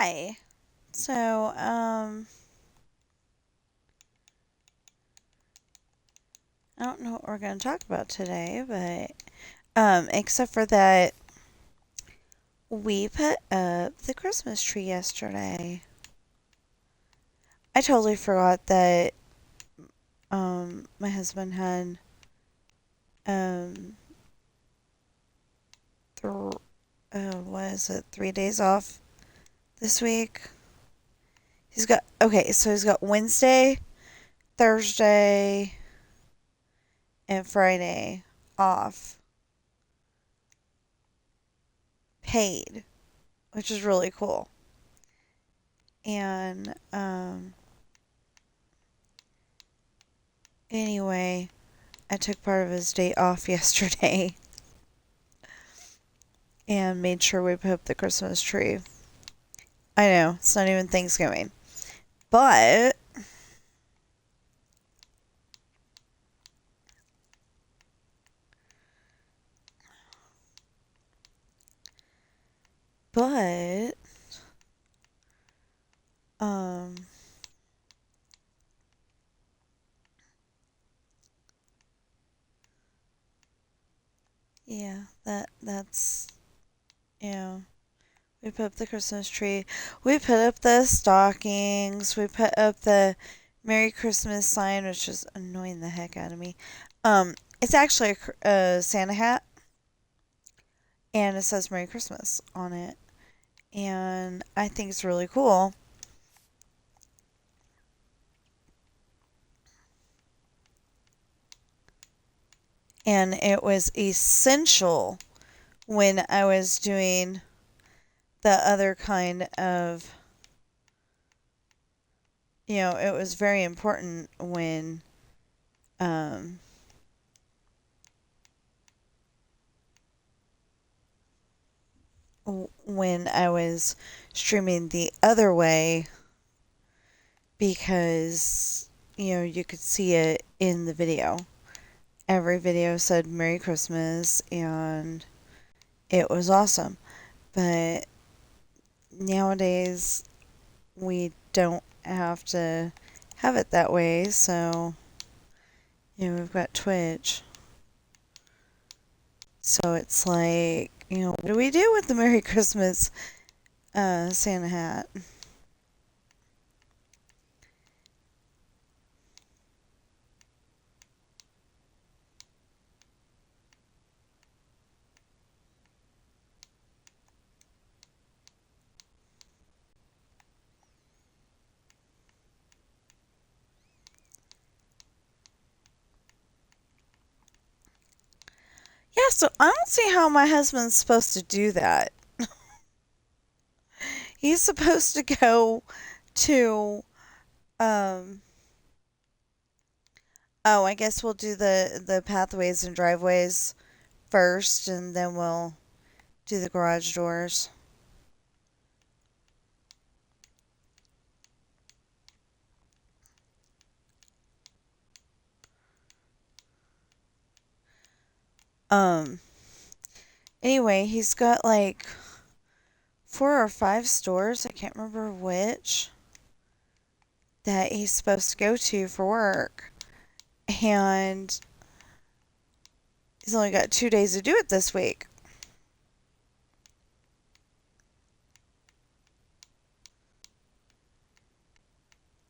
Hi. So, I don't know what we're going to talk about today, but except for that we put up the Christmas tree yesterday. I totally forgot that my husband had um th- what is it, 3 days off this week. He's got Wednesday, Thursday, and Friday off, paid, which is really cool. And anyway, I took part of his day off yesterday and made sure we put up the Christmas tree. I know, it's not even Thanksgiving. But but um yeah, that's we put up the Christmas tree. We put up the stockings. We put up the Merry Christmas sign, which is annoying the heck out of me. It's actually a Santa hat, and it says Merry Christmas on it, and I think it's really cool. And it was essential when I was doing the other kind of, it was very important um, when I was streaming the other way because you could see it in the video. Every video said Merry Christmas and it was awesome. But nowadays we don't have to have it that way, so we've got Twitch. So it's like, what do we do with the Merry Christmas Santa hat? Yeah, so I don't see how my husband's supposed to do that. He's supposed to go to, um, oh, I guess we'll do the pathways and driveways first, and then we'll do the garage doors. Um, anyway, he's got like 4 or 5 stores, I can't remember which, that he's supposed to go to for work. And he's only got 2 days to do it this week.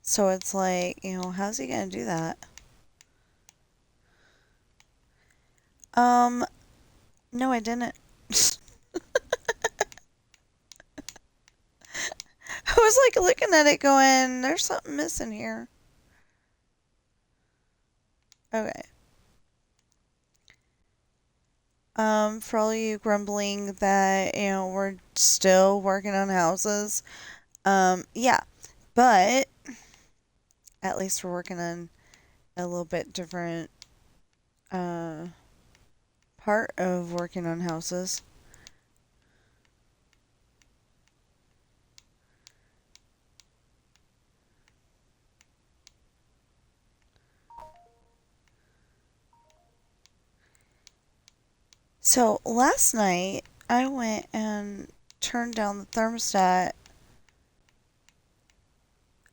So it's like, how's he gonna do that? Um, no, I didn't. I was like looking at it going, there's something missing here. Okay. For all you grumbling that, we're still working on houses. Yeah. But at least we're working on a little bit different uh part of working on houses. So last night I went and turned down the thermostat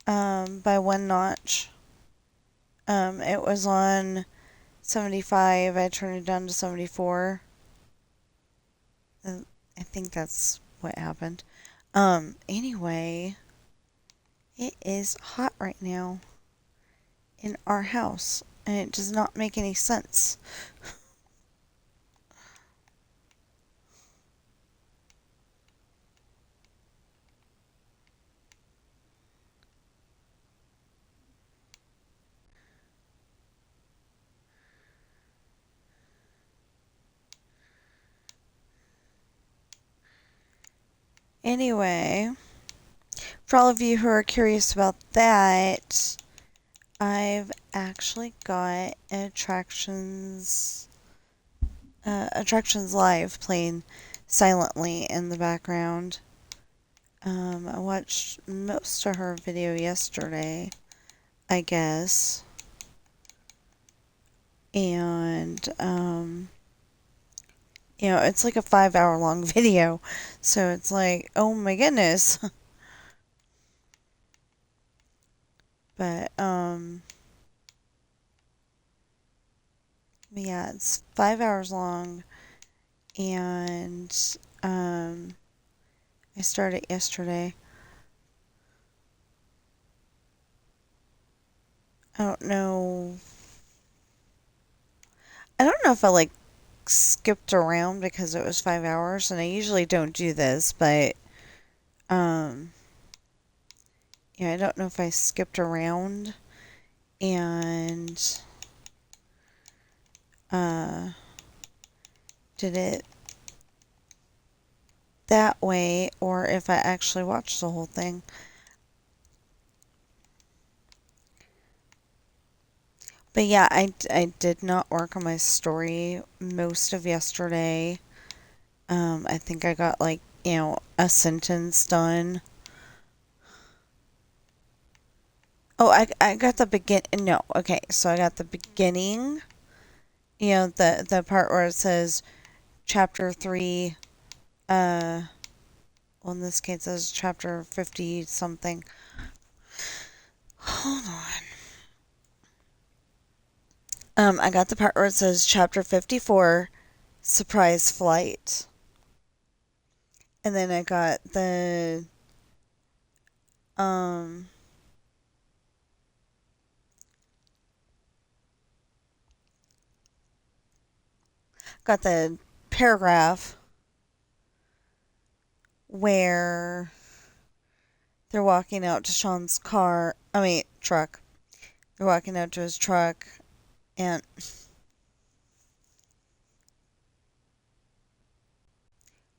by one notch. It was on 75. I turned it down to 74. I think that's what happened. Anyway, it is hot right now in our house, and it does not make any sense. Anyway, for all of you who are curious about that, I've actually got Attractions Live playing silently in the background. I watched most of her video yesterday, I guess. And, it's like a 5 hour long video. So it's like, oh my goodness. But, yeah, it's 5 hours long. And, I started yesterday. I don't know. I don't know if I like skipped around because it was 5 hours, and I usually don't do this, but um, I don't know if I skipped around and uh, did it that way, or if I actually watched the whole thing. But yeah, I did not work on my story most of yesterday. I think I got like, a sentence done. Oh, I got the no, okay, so I got the beginning, the part where it says chapter 3, uh, well, in this case, it says chapter 50 something. Hold on. I got the part where it says chapter 54, surprise flight. And then I um, got the paragraph where they're walking out to Sean's truck. They're walking out to his truck, and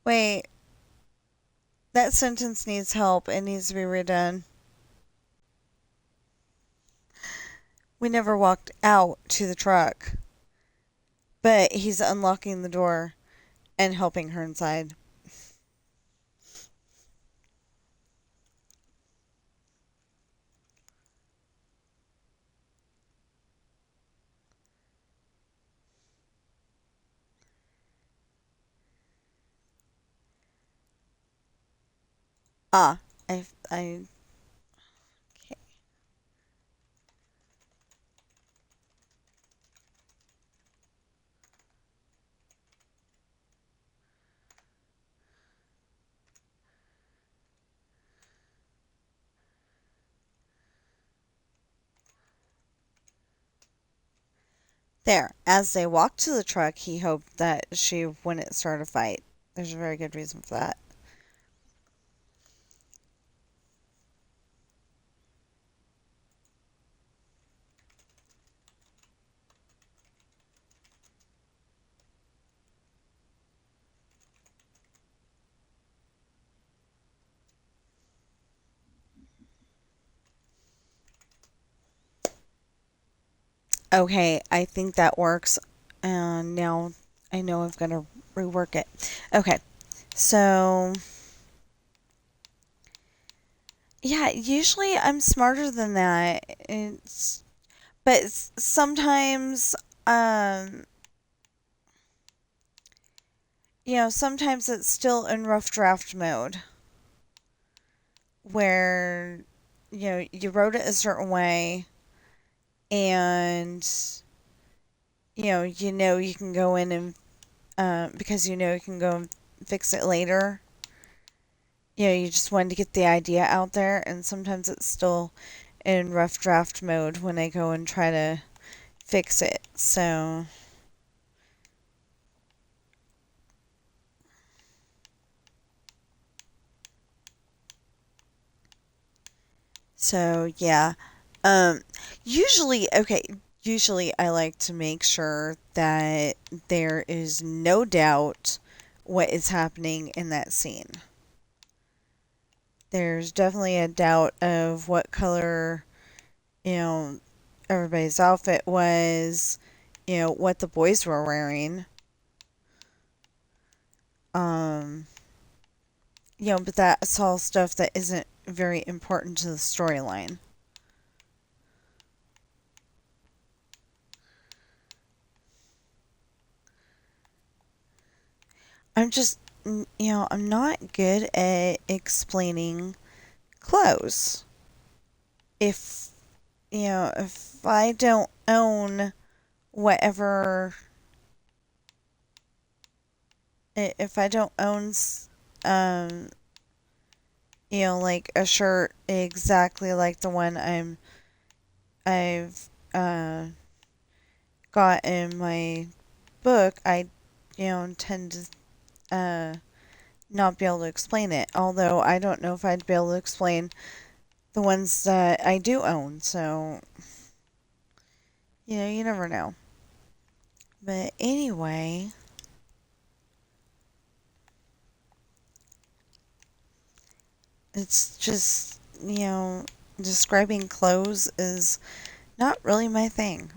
wait, that sentence needs help. It needs to be redone. We never walked out to the truck, but he's unlocking the door and helping her inside. Ah, I okay. There. As they walked to the truck, he hoped that she wouldn't start a fight. There's a very good reason for that. Okay, I think that works. And now I know I've got to rework it. Okay, so yeah, usually I'm smarter than that. But sometimes, um, sometimes it's still in rough draft mode where you wrote it a certain way, and you can go in and because you can go and fix it later. You just wanted to get the idea out there, and sometimes it's still in rough draft mode when I go and try to fix it. So yeah. Um, usually I like to make sure that there is no doubt what is happening in that scene. There's definitely a doubt of what color, you know, everybody's outfit was, what the boys were wearing. Um, but that's all stuff that isn't very important to the storyline. I'm just, I'm not good at explaining clothes. If, if I don't own whatever, if I don't own, um, like a shirt exactly like the one I've, got in my book, I, tend to, not be able to explain it. Although I don't know if I'd be able to explain the ones that I do own. So, you never know. But anyway, it's just, describing clothes is not really my thing.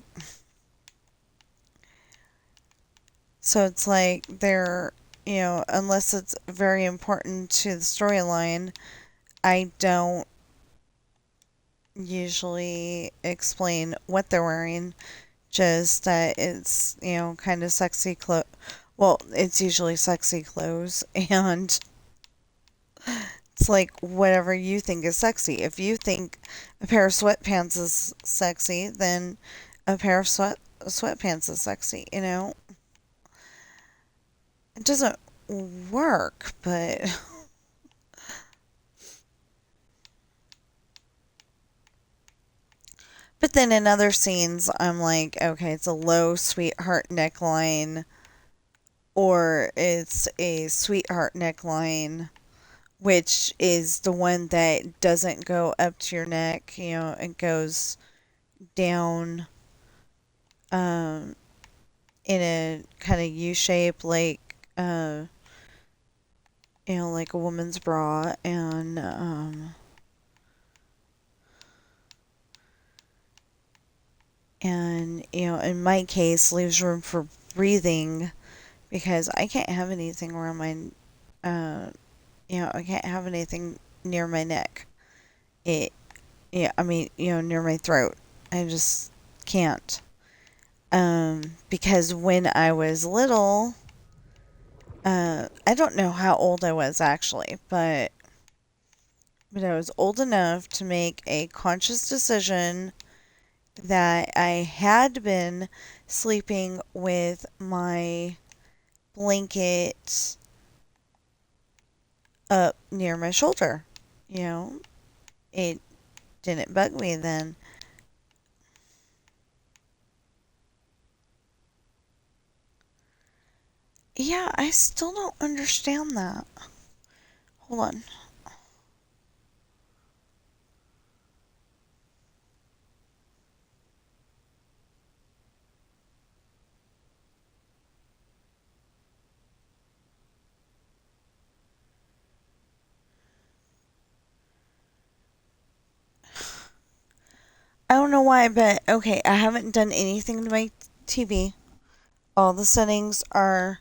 So it's like unless it's very important to the storyline, I don't usually explain what they're wearing, just that it's, kind of sexy clothes. Well, it's usually sexy clothes, and it's like whatever you think is sexy. If you think a pair of sweatpants is sexy, then a pair of sweatpants is sexy. It doesn't work, but then in other scenes, I'm like, okay, it's a low sweetheart neckline, or it's a sweetheart neckline, which is the one that doesn't go up to your neck. It goes down, um, in a kind of U shape, like a woman's bra, and in my case, leaves room for breathing because I can't have anything around I can't have anything near my neck. It, I mean, near my throat. I just can't. Because when I was little, I don't know how old I was actually, but I was old enough to make a conscious decision that I had been sleeping with my blanket up near my shoulder. You know, it didn't bug me then. Yeah, I still don't understand that. Hold on. I don't know why, but okay, I haven't done anything to my TV. All the settings are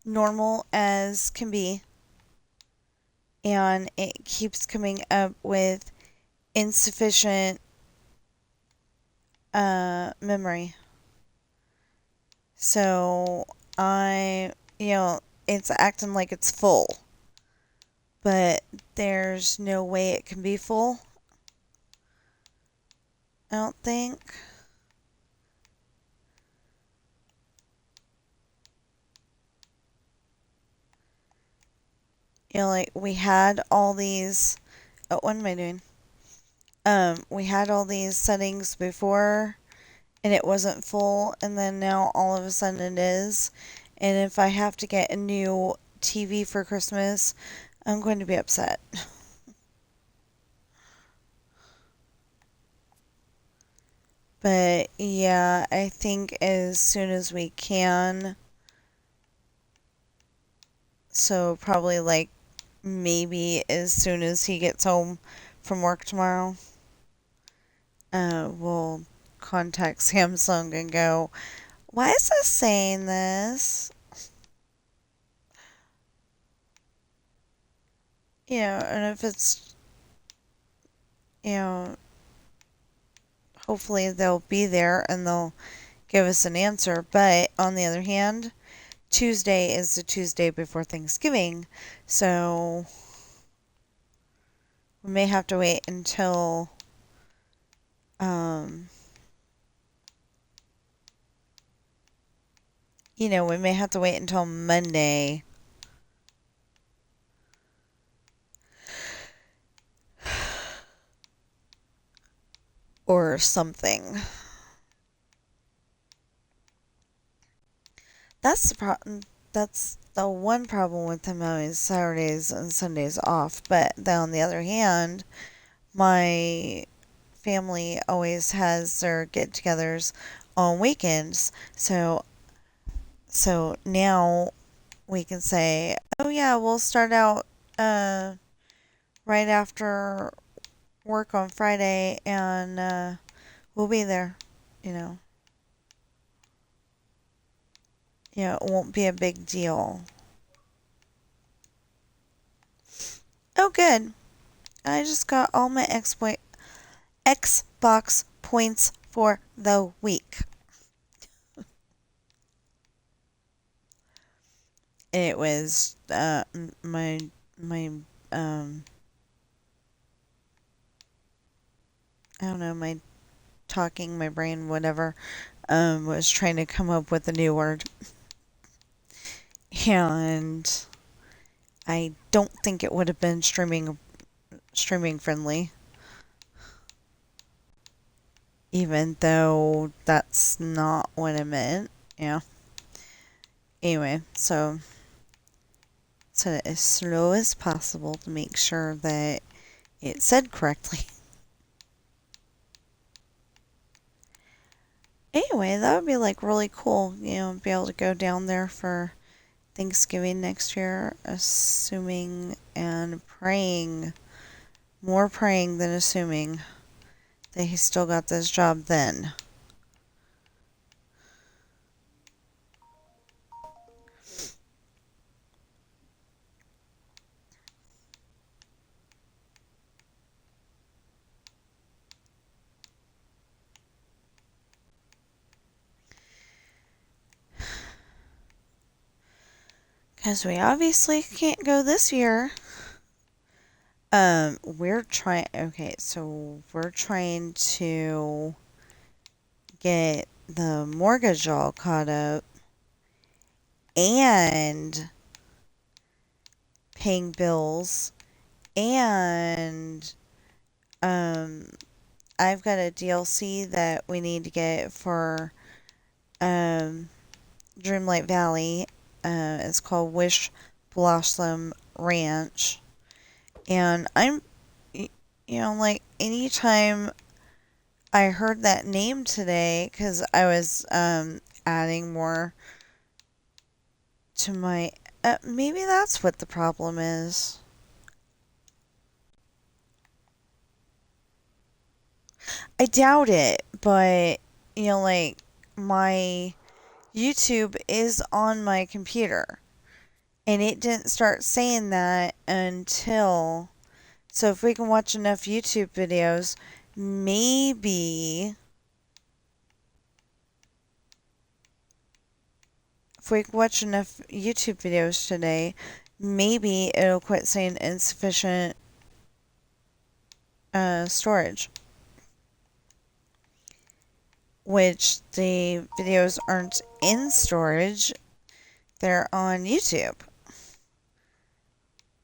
normal as can be, and it keeps coming up with insufficient memory. So it's acting like it's full, but there's no way it can be full. I don't think. Like we had all these. Oh, what am I doing? We had all these settings before and it wasn't full, and then now all of a sudden it is. And if I have to get a new TV for Christmas, I'm going to be upset. But yeah, I think as soon as we can. So probably like maybe as soon as he gets home from work tomorrow, we'll contact Samsung and go, why is this saying this? And if it's, you know, hopefully they'll be there and they'll give us an answer. But on the other hand, Tuesday is the Tuesday before Thanksgiving. So we may have to wait until, um, we may have to wait until Monday or something. That's the problem. That's the one problem with him having Saturdays and Sundays off. But then on the other hand, my family always has their get-togethers on weekends. So now we can say, oh yeah, we'll start out right after work on Friday and we'll be there. You know, it won't be a big deal. Oh, good. I just got all my Xbox points for the week. It was my I don't know, my brain, whatever, was trying to come up with a new word, and I don't think it would have been streaming friendly, even though that's not what I meant. Yeah. Anyway, so as slow as possible to make sure that it said correctly. Anyway, that would be like really cool, be able to go down there for Thanksgiving next year, assuming and praying, more praying than assuming that he still got this job then. Because we obviously can't go this year. We're trying to get the mortgage all caught up and paying bills and um I've got a DLC that we need to get for um Dreamlight Valley. It's called Wish Blossom Ranch. And like anytime I heard that name today, because I was adding more to my. Maybe that's what the problem is. I doubt it, but, like, my YouTube is on my computer. And it didn't start saying that until. So if we can watch enough YouTube videos, maybe. If we can watch enough YouTube videos today, maybe it'll quit saying insufficient storage. which the videos aren't in storage, they're on YouTube.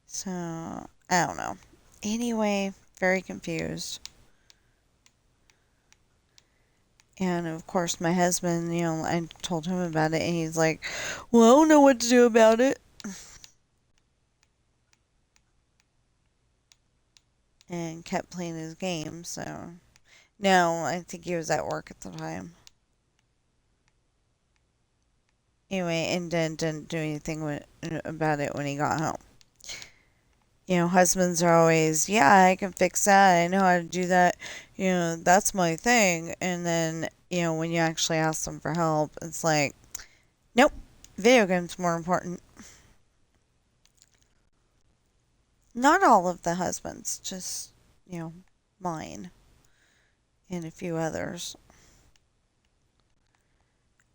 So, I don't know. Anyway, very confused. And of course, my husband, I told him about it, and he's like, well, I don't know what to do about it. And kept playing his game, so. No, I think he was at work at the time. Anyway, and then didn't do anything about it when he got home. Husbands are always, yeah, I can fix that. I know how to do that. That's my thing. And then, when you actually ask them for help, it's like, nope, video games more important. Not all of the husbands, just, mine and a few others.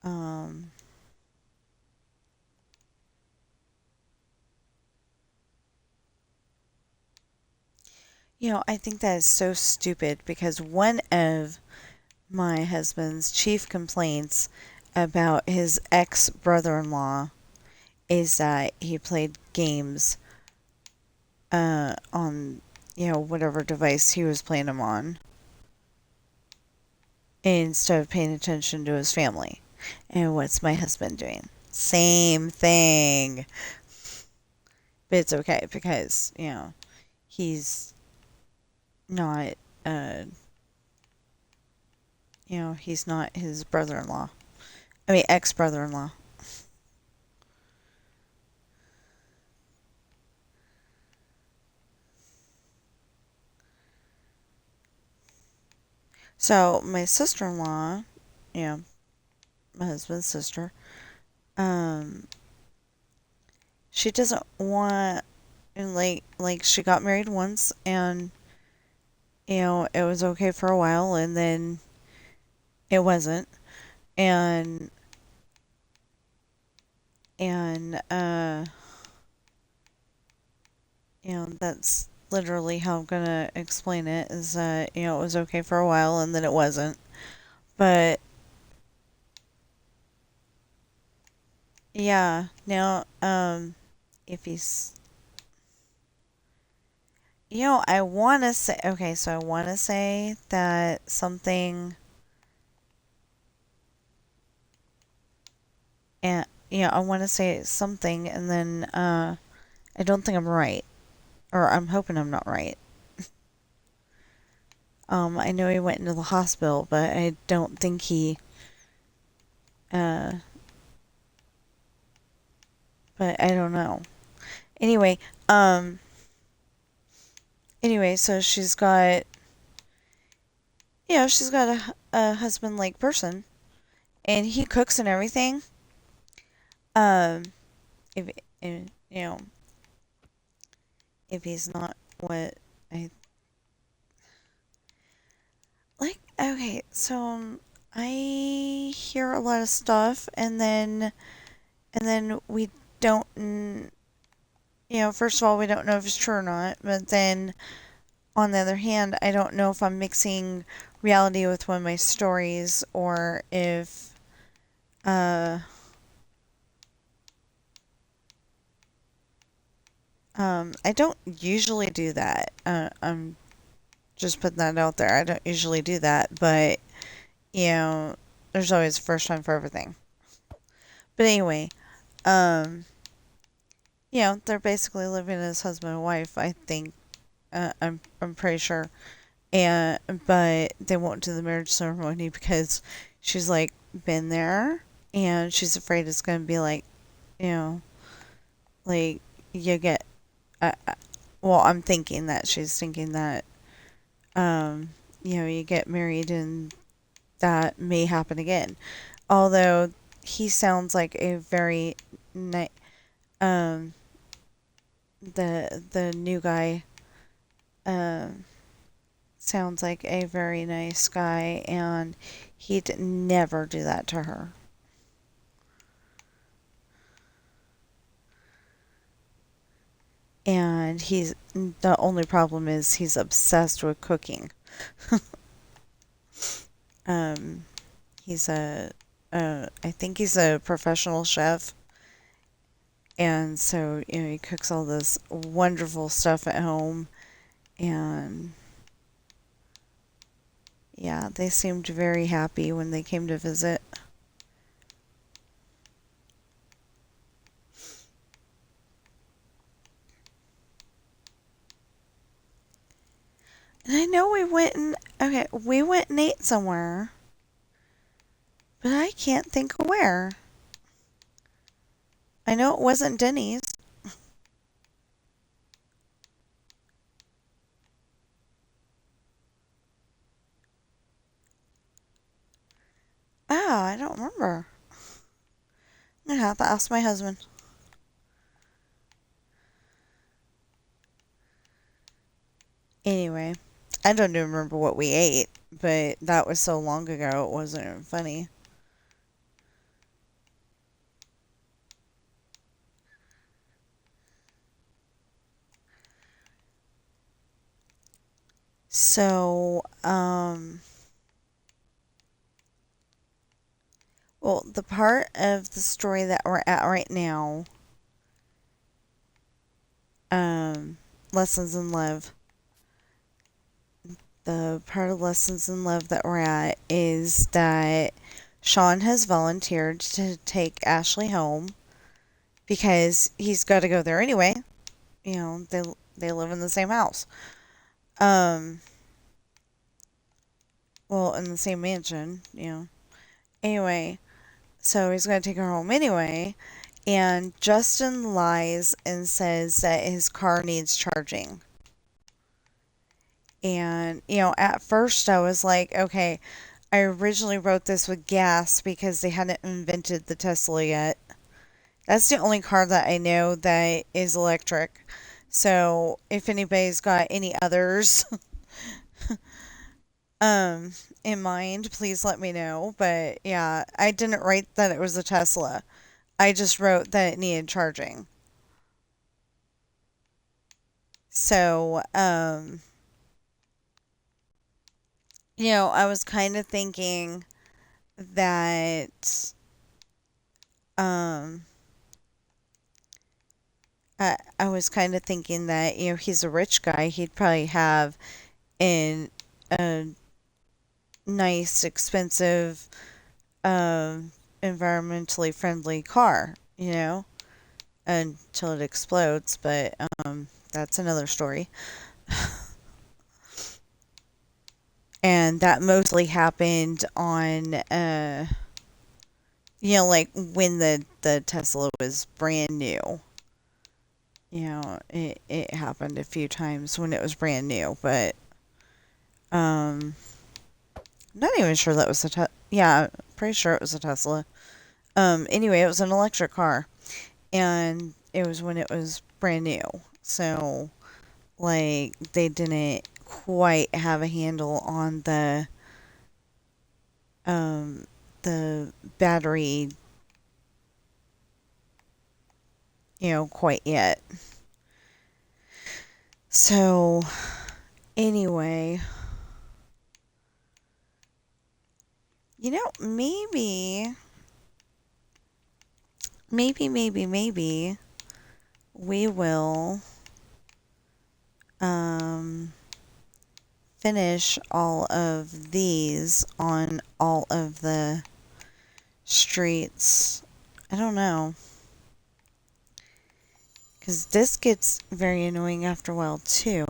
Um, I think that is so stupid because one of my husband's chief complaints about his ex brother in law is that he played games on, whatever device he was playing them on instead of paying attention to his family. And what's my husband doing? Same thing. But it's okay because, he's not, uh, he's not his brother in law. I mean, ex brother in law. So, my sister in law, you my husband's sister, um, she doesn't want, and like she got married once, and it was okay for a while, and then it wasn't, and and that's literally how I'm gonna explain it, is that it was okay for a while, and then it wasn't, but yeah, now if he's I want to say, okay, so I want to say that something, and I want to say something, and then I don't think I'm right, or I'm hoping I'm not right. I know he went into the hospital, but I don't think uh, but I don't know. Anyway, um, so she's got a husband like person, and he cooks and everything. Um, if, if you know, if he's not what I like, okay, so I hear a lot of stuff, and then we don't, first of all, we don't know if it's true or not, but then on the other hand, I don't know if I'm mixing reality with one of my stories or if, uh, I don't usually do that. I'm just putting that out there. I don't usually do that, but, there's always a first time for everything. But anyway, um, they're basically living as husband and wife, I think. I'm pretty sure. And but they won't do the marriage ceremony because she's like been there, and she's afraid it's gonna be like, you know like you get well, I'm thinking that she's thinking that you get married and that may happen again. Although he sounds like a very um the new guy um sounds like a very nice guy, and he'd never do that to her. And the only problem is he's obsessed with cooking. Um, He's I think he's a professional chef. And so, he cooks all this wonderful stuff at home. And yeah, they seemed very happy when they came to visit. And I know we went and ate somewhere, but I can't think of where. I know it wasn't Denny's. Oh, I don't remember. I'm gonna have to ask my husband. Anyway, I don't even remember what we ate, but that was so long ago it wasn't even funny. So, well, the part of the story that we're at right now, um, Lessons in Love. The part of Lessons in Love that we're at is that Sean has volunteered to take Ashley home because he's got to go there anyway. They live in the same house. Um, well, in the same mansion. Anyway, so he's going to take her home anyway. And Justin lies and says that his car needs charging. And, at first I was like, okay, I originally wrote this with gas because they hadn't invented the Tesla yet. That's the only car that I know that is electric. So if anybody's got any others um in mind, please let me know. But yeah, I didn't write that it was a Tesla. I just wrote that it needed charging. So, I was kind of thinking that um I was kind of thinking that, he's a rich guy. He'd probably have an a nice, expensive, environmentally friendly car, until it explodes. But that's another story. And that mostly happened on, like when the Tesla was brand new. It happened a few times when it was brand new, but um, not even sure that was yeah, pretty sure it was a Tesla. Anyway, it was an electric car, and it was when it was brand new. So, like, they didn't quite have a handle on um the battery, quite yet. So, anyway, maybe we will um finish all of these on all of the streets. I don't know. Because this gets very annoying after a while, too.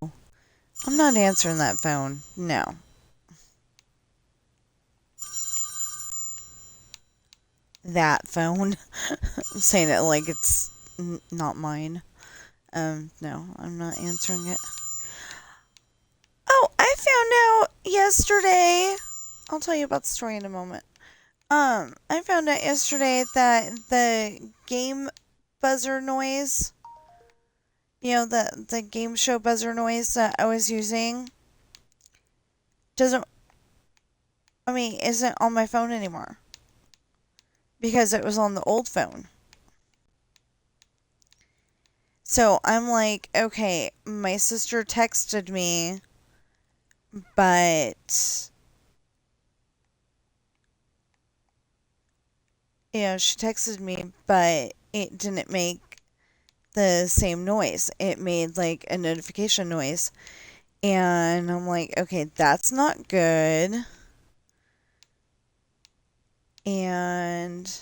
I'm not answering that phone. No. That phone. I'm saying it like it's not mine. No, I'm not answering it. Oh, I found out yesterday. I'll tell you about the story in a moment. I found out yesterday that the game buzzer noise, the game show buzzer noise that I was using doesn't, isn't on my phone anymore because it was on the old phone. So I'm like, okay, my sister texted me, but she texted me, but it didn't make the same noise. It made like a notification noise. And I'm like, okay, that's not good. And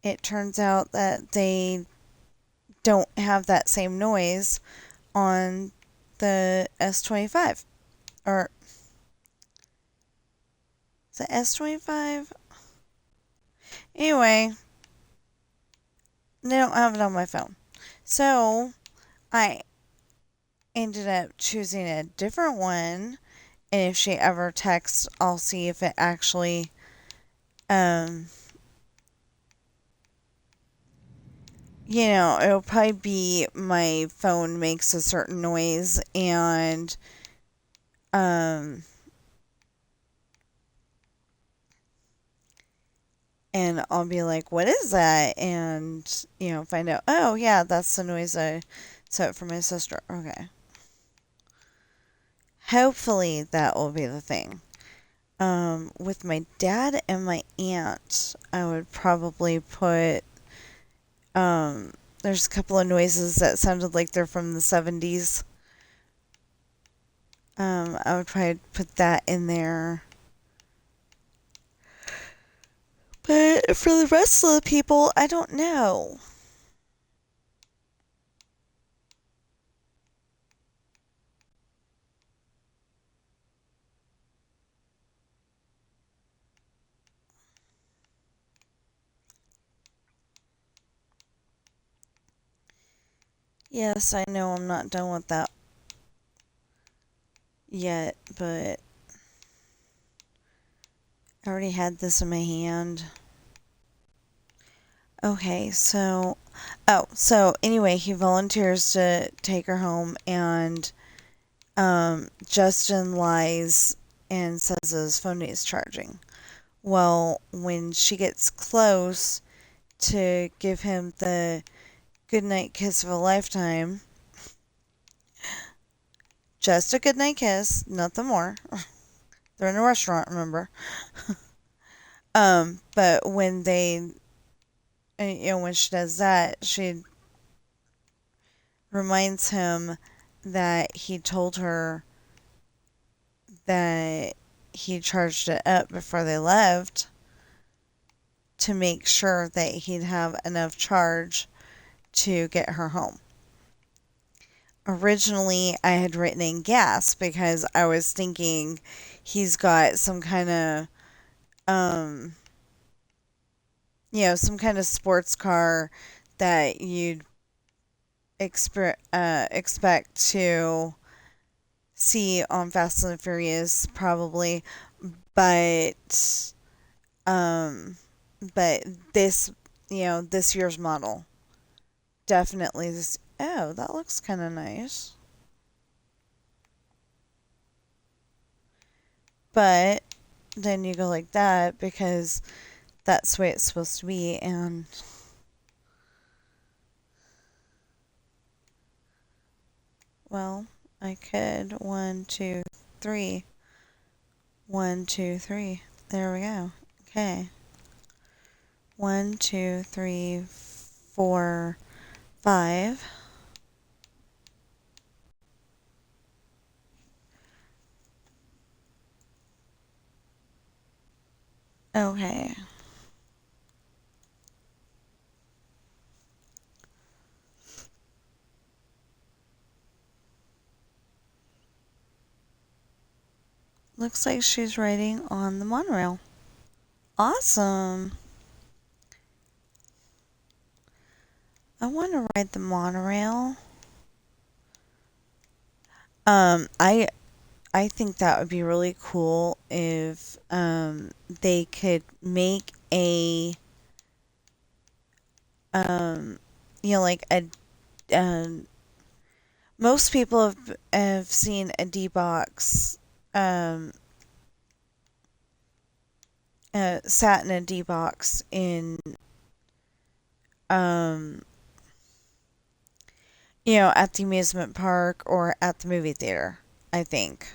it turns out that they don't have that same noise on the S25. Or is it S25? Anyway, they don't have it on my phone. So I ended up choosing a different one. And if she ever texts, I'll see if it actually, um, it'll probably be my phone makes a certain noise um, and I'll be like, what is that? And, find out, oh, yeah, that's the noise I set for my sister. Okay. Hopefully that will be the thing. With my dad and my aunt, I would probably put, there's a couple of noises that sounded like they're from the 70s. I would probably put that in there. But for the rest of the people, I don't know. Yes, I know I'm not done with that yet, but I already had this in my hand. Okay, so anyway, he volunteers to take her home, and Justin lies and says his phone is charging. Well, when she gets close to give him the goodnight kiss of a lifetime, just a goodnight kiss, nothing more. They're in a restaurant, remember? But when when she does that, she reminds him that he told her that he charged it up before they left to make sure that he'd have enough charge to get her home. Originally, I had written in gas because I was thinking he's got some kind of, some kind of sports car that you'd expect to see on Fast and the Furious, probably, but um, but this year's model, definitely this. Oh, that looks kind of nice. But then you go like that because that's the way it's supposed to be, and well, I could 1, 2, 3, 1, 2, 3. There we go. Okay. 1, 2, 3, 4, 5. Okay. Looks like she's riding on the monorail. Awesome. I want to ride the monorail. I think that would be really cool if they could make a like a most people have seen a D box sat in a D box in um at the amusement park or at the movie theater, I think.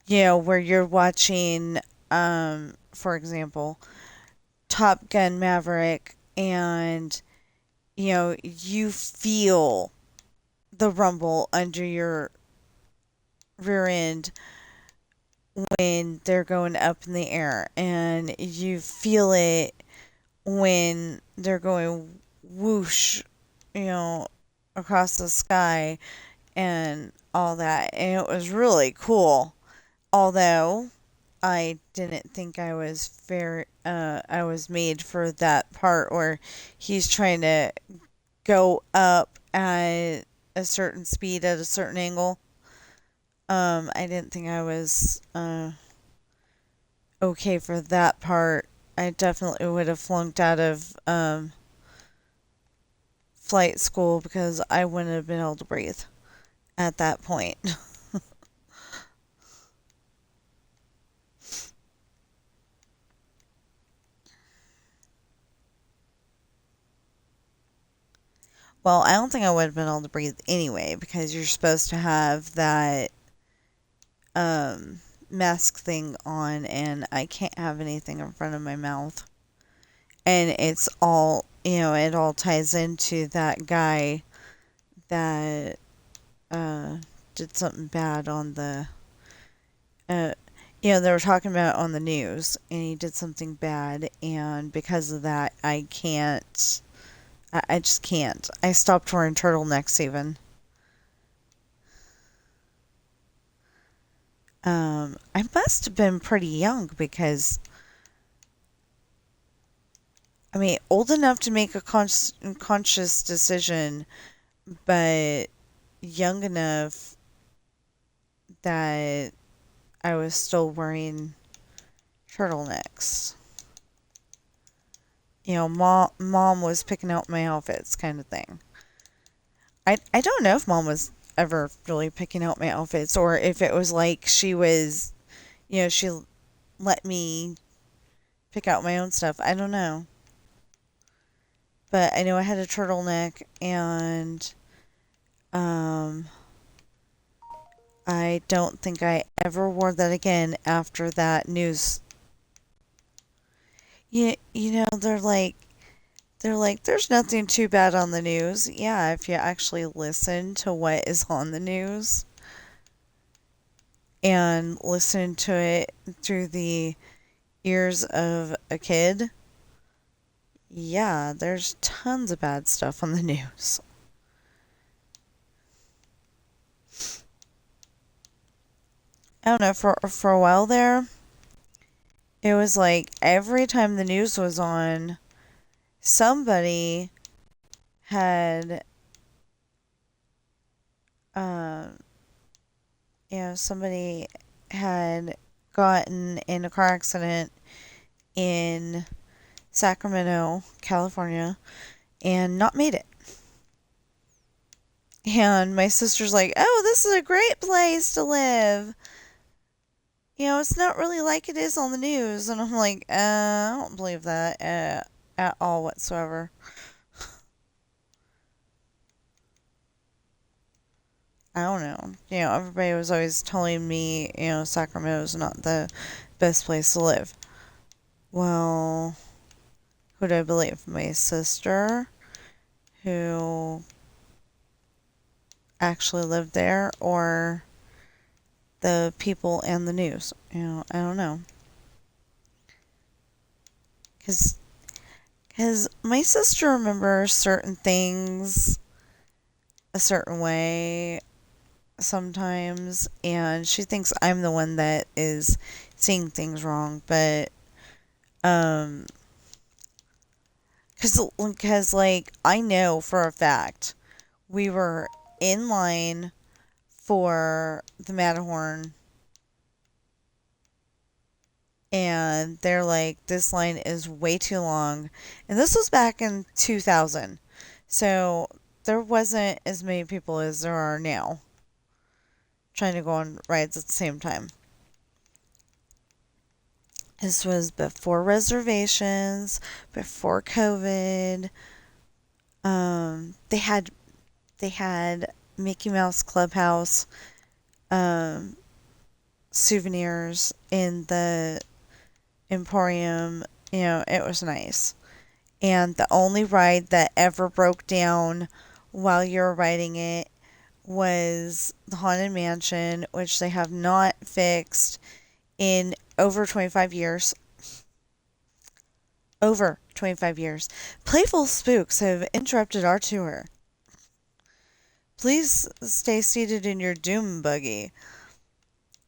Where you're watching, for example, Top Gun Maverick, and you feel the rumble under your rear end when they're going up in the air, and you feel it when they're going whoosh, you know, across the sky and all that. And it was really cool. Although I didn't think I was made for that part where he's trying to go up at a certain speed at a certain angle. I didn't think I was okay for that part. I definitely would have flunked out of flight school because I wouldn't have been able to breathe at that point. Well, I don't think I would have been able to breathe anyway because you're supposed to have that mask thing on, and I can't have anything in front of my mouth. And it's all, it all ties into that guy that uh, did something bad on the, uh, they were talking about it on the news, and he did something bad, and because of that, I just can't. I stopped wearing turtlenecks even. I must have been pretty young because, I mean, old enough to make a conscious decision, but young enough that I was still wearing turtlenecks. Mom was picking out my outfits kind of thing. I don't know if mom was ever really picking out my outfits or if it was like she was, she let me pick out my own stuff. I don't know. But I know I had a turtleneck, and um I don't think I ever wore that again after that news. They're like there's nothing too bad on the news. Yeah, if you actually listen to what is on the news and listen to it through the ears of a kid, yeah, there's tons of bad stuff on the news. I don't know, for a while there, it was like every time the news was on, somebody had um somebody had gotten in a car accident in Sacramento, California, and not made it. And my sister's like, "Oh, this is a great place to live. It's not really like it is on the news." And I'm like, I don't believe that at all whatsoever. I don't know. Everybody was always telling me, Sacramento's not the best place to live. Well, who do I believe? My sister, who actually lived there, or the people and the news? I don't know. Because my sister remembers certain things a certain way sometimes, and she thinks I'm the one that is seeing things wrong, but um because like I know for a fact we were in line for the Matterhorn, and they're like, this line is way too long, and this was back in 2000, so there wasn't as many people as there are now trying to go on rides at the same time. This was before reservations, before COVID. They had Mickey Mouse Clubhouse um, souvenirs in the Emporium it was nice. And the only ride that ever broke down while you were riding it was the Haunted Mansion, which they have not fixed in over 25 years. Over 25 years. Playful spooks have interrupted our tour. Please stay seated in your doom buggy.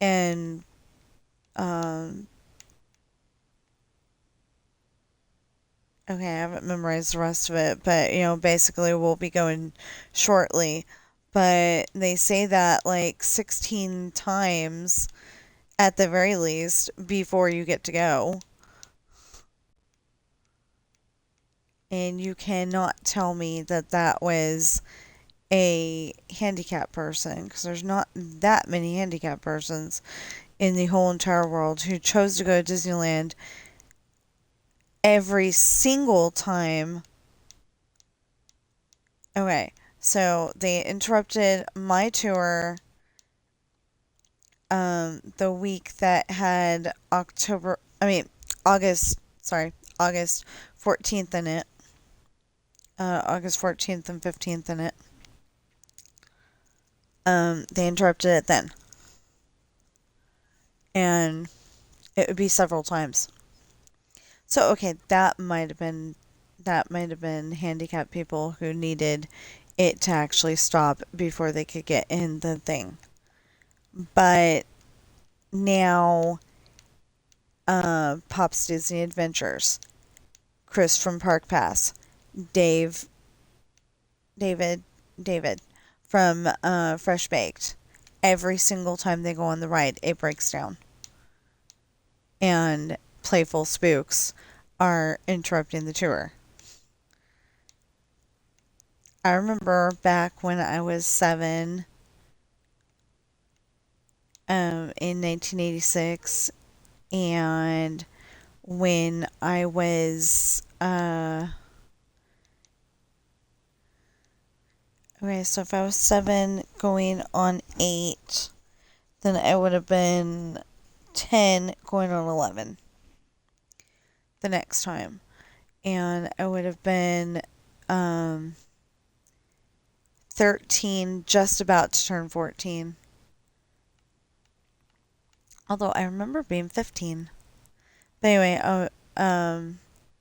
And, um, okay, I haven't memorized the rest of it, but, basically we'll be going shortly. But they say that like 16 times at the very least before you get to go. And you cannot tell me that that was a handicapped person, because there's not that many handicapped persons in the whole entire world who chose to go to Disneyland every single time. Okay, so they interrupted my tour the week that had August 14th in it. August 14th and 15th in it. They interrupted it then. And it would be several times. So okay, that might have been handicapped people who needed it to actually stop before they could get in the thing. But now Pop's Disney Adventures, Chris from Park Pass, Dave David David from Fresh Baked. Every single time they go on the ride, it breaks down. And Playful Spooks are interrupting the tour. I remember back when I was 7, in 1986, and when I was, okay, so if I was 7 going on 8, then I would have been 10 going on 11 the next time. And I would have been 13, just about to turn 14. Although I remember being 15. But anyway,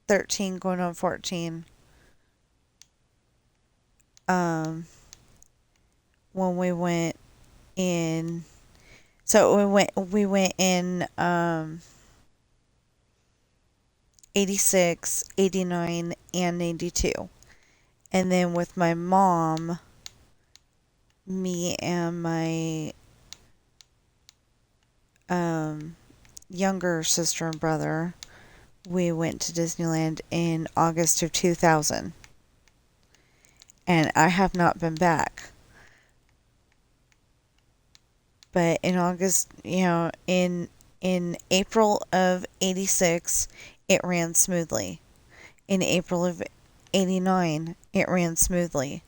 13 going on 14. When we went in, so we went in 86, 89, and 92. And then with my mom, me and my younger sister and brother, we went to Disneyland in August of 2000. And I have not been back. But in August, in April of 86, it ran smoothly. In April of 89, it ran smoothly.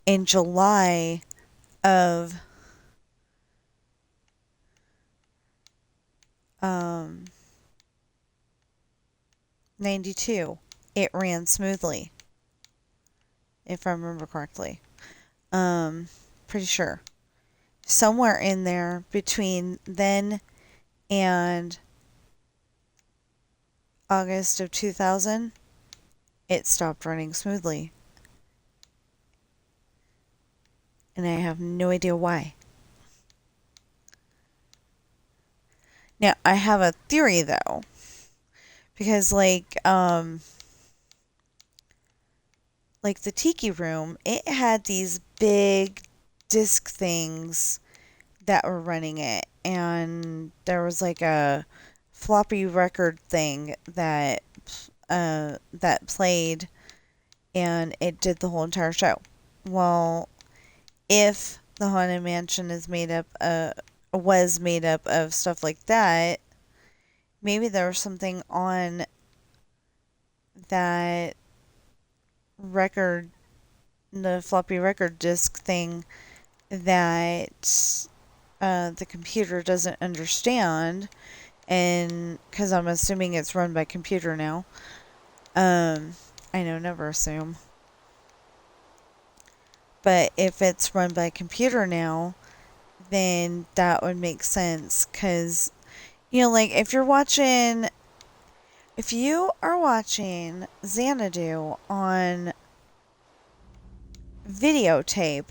In July of 92, it ran smoothly, if I remember correctly. Pretty sure. Somewhere in there between then and August of 2000, it stopped running smoothly. And I have no idea why. Now, I have a theory though. Because like the Tiki Room, it had these big disc things that were running it, and there was like a floppy record thing that played, and it did the whole entire show. Well, if the Haunted Mansion was made up of stuff like that, maybe there was something on that record, the floppy record disc thing, that the computer doesn't understand, and because I'm assuming it's run by computer now. I know, never assume. But if it's run by computer now, then that would make sense. Because, like if you are watching Xanadu on videotape,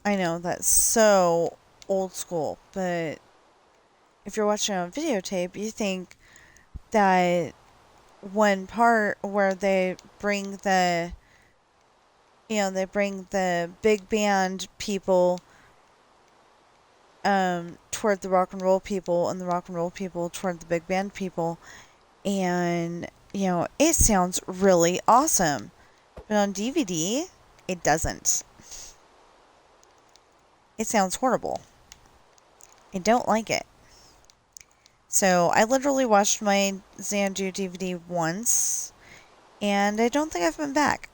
I know that's so old school, but if you're watching on videotape, you think that one part where they bring the big band people toward the rock and roll people, and the rock and roll people toward the big band people, and it sounds really awesome, but on DVD it doesn't. It sounds horrible. I don't like it. So I literally watched my Xanadu DVD once, and I don't think I've been back.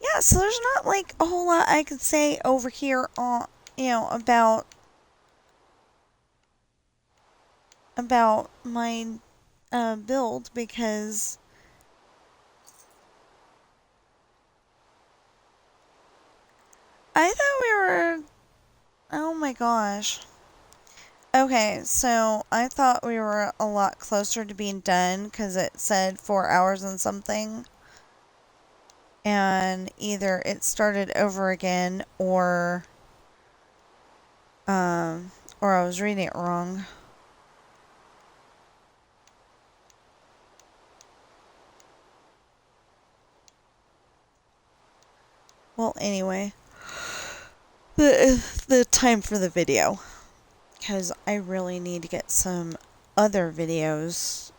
Yeah, so there's not like a whole lot I could say over here on, about my build, because I thought we were, oh my gosh. Okay, so I thought we were a lot closer to being done because it said 4 hours and something. And either it started over again or I was reading it wrong. Well, anyway, the time for the video, because I really need to get some other videos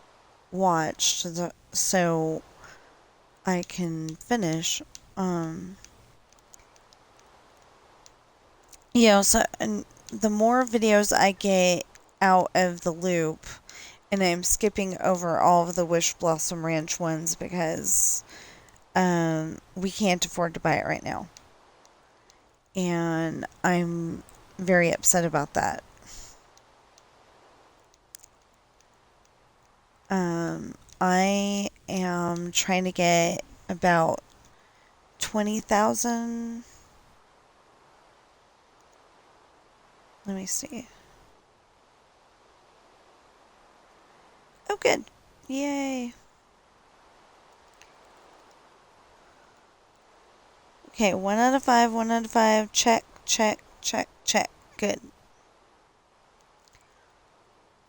watched so I can finish. So and the more videos I get out of the loop, and I'm skipping over all of the Wish Blossom Ranch ones because we can't afford to buy it right now. And I'm very upset about that. I am trying to get about 20,000. Let me see. Oh, good. Yay. Okay, 1 out of 5, 1 out of 5. Check, check, check, check. Good.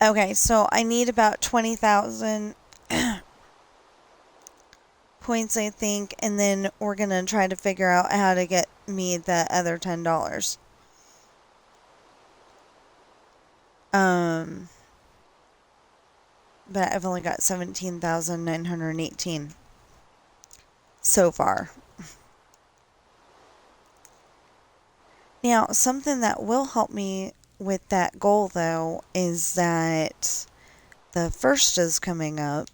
Okay, so I need about 20,000 points, I think, and then we're going to try to figure out how to get me the other $10. But I've only got 17,918 so far. Now, something that will help me with that goal, though, is that the 1st is coming up.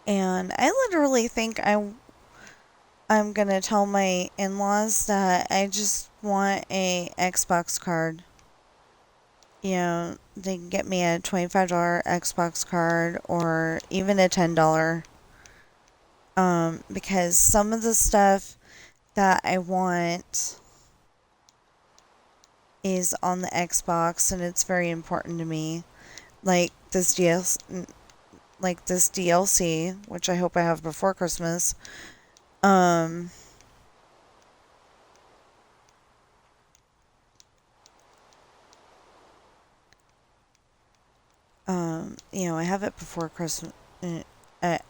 And I literally think I'm going to tell my in-laws that I just want a Xbox card. They can get me a $25 Xbox card or even a $10. Because some of the stuff that I want is on the Xbox, and it's very important to me. Like this DLC, which I hope I have before Christmas. I have it before Christmas.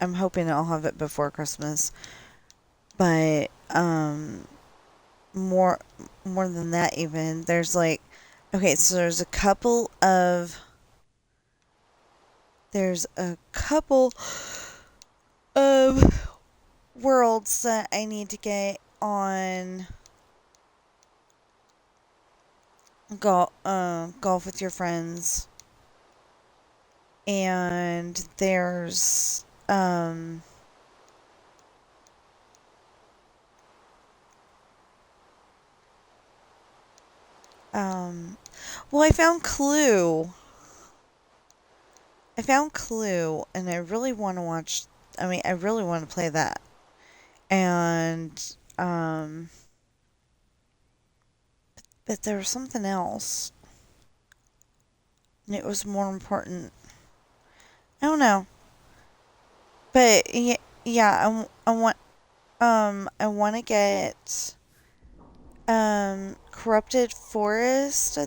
I'm hoping I'll have it before Christmas. But, more than that even, there's so there's a couple of worlds that I need to get on golf with your friends, and there's um, well, I found Clue, and I really want to watch. I mean, I really want to play that, and but there was something else, and it was more important. I don't know, but yeah, I want to get Corrupted Forest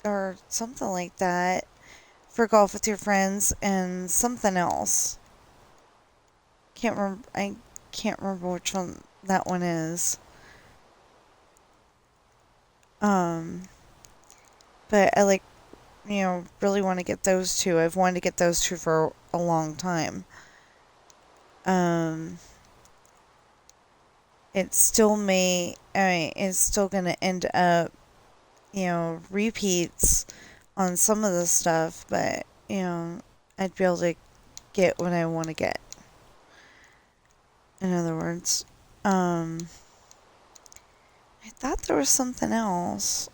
or something like that for golf with your friends, and something else. Can't remember. I can't remember which one that one is. Um, but I really want to get those two. I've wanted to get those two for a long time. Um, it still may. I mean, it's still gonna end up, repeats on some of the stuff, but I'd be able to get what I want to get. In other words, I thought there was something else.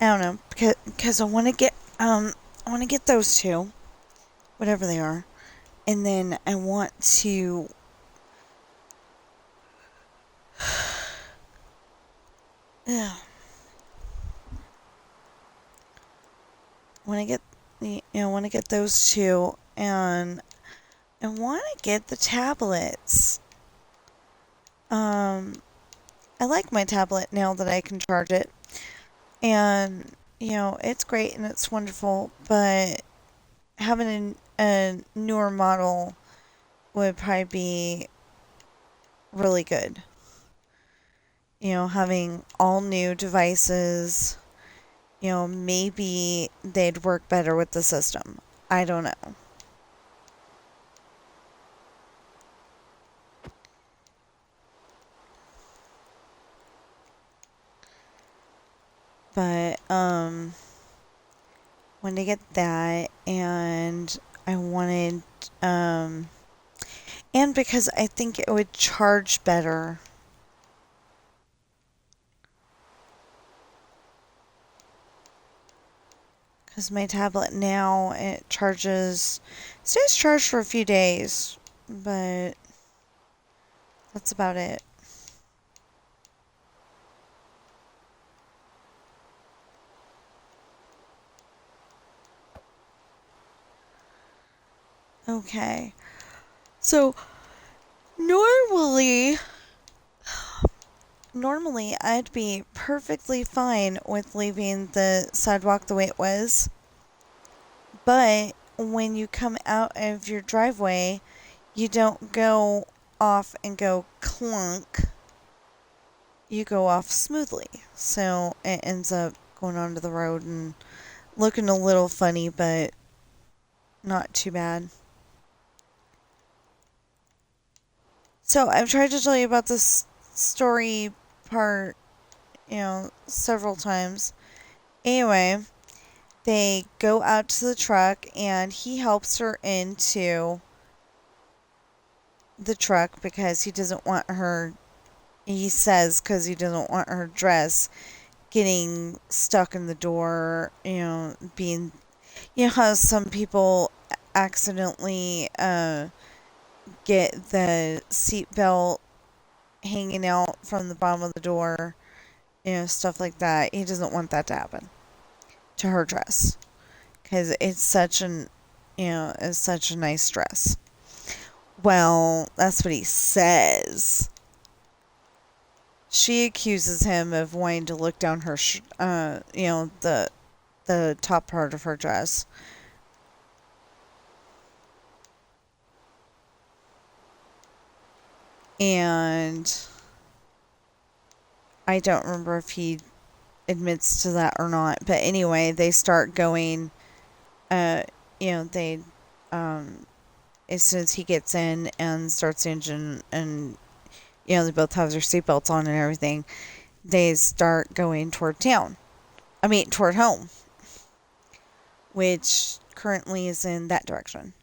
I don't know, because I want to get those two, whatever they are, and then I want to. Yeah, want to get want to get those two, and I want to get the tablets. I like my tablet now that I can charge it, and it's great and it's wonderful, but having a newer model would probably be really good. Having all new devices, maybe they'd work better with the system. I don't know. But, when to get that, and I wanted, and because I think it would charge better. Because my tablet now, it stays charged for a few days, but that's about it. Okay. So, normally, normally I'd be perfectly fine with leaving the sidewalk the way it was. But when you come out of your driveway, you don't go off and go clunk. You go off smoothly. So it ends up going onto the road and looking a little funny, but not too bad. So I've tried to tell you about this story part, several times. Anyway, they go out to the truck and he helps her into the truck because he doesn't want her, he says, because he doesn't want her dress getting stuck in the door, being, how some people accidentally get the seatbelt hanging out from the bottom of the door, stuff like that. He doesn't want that to happen to her dress because it's such a nice dress. Well, that's what he says. She accuses him of wanting to look down her, the top part of her dress. And I don't remember if he admits to that or not. But anyway, they start going, they, as soon as he gets in and starts the engine and, they both have their seatbelts on and everything, they start going toward town. Toward home, which currently is in that direction.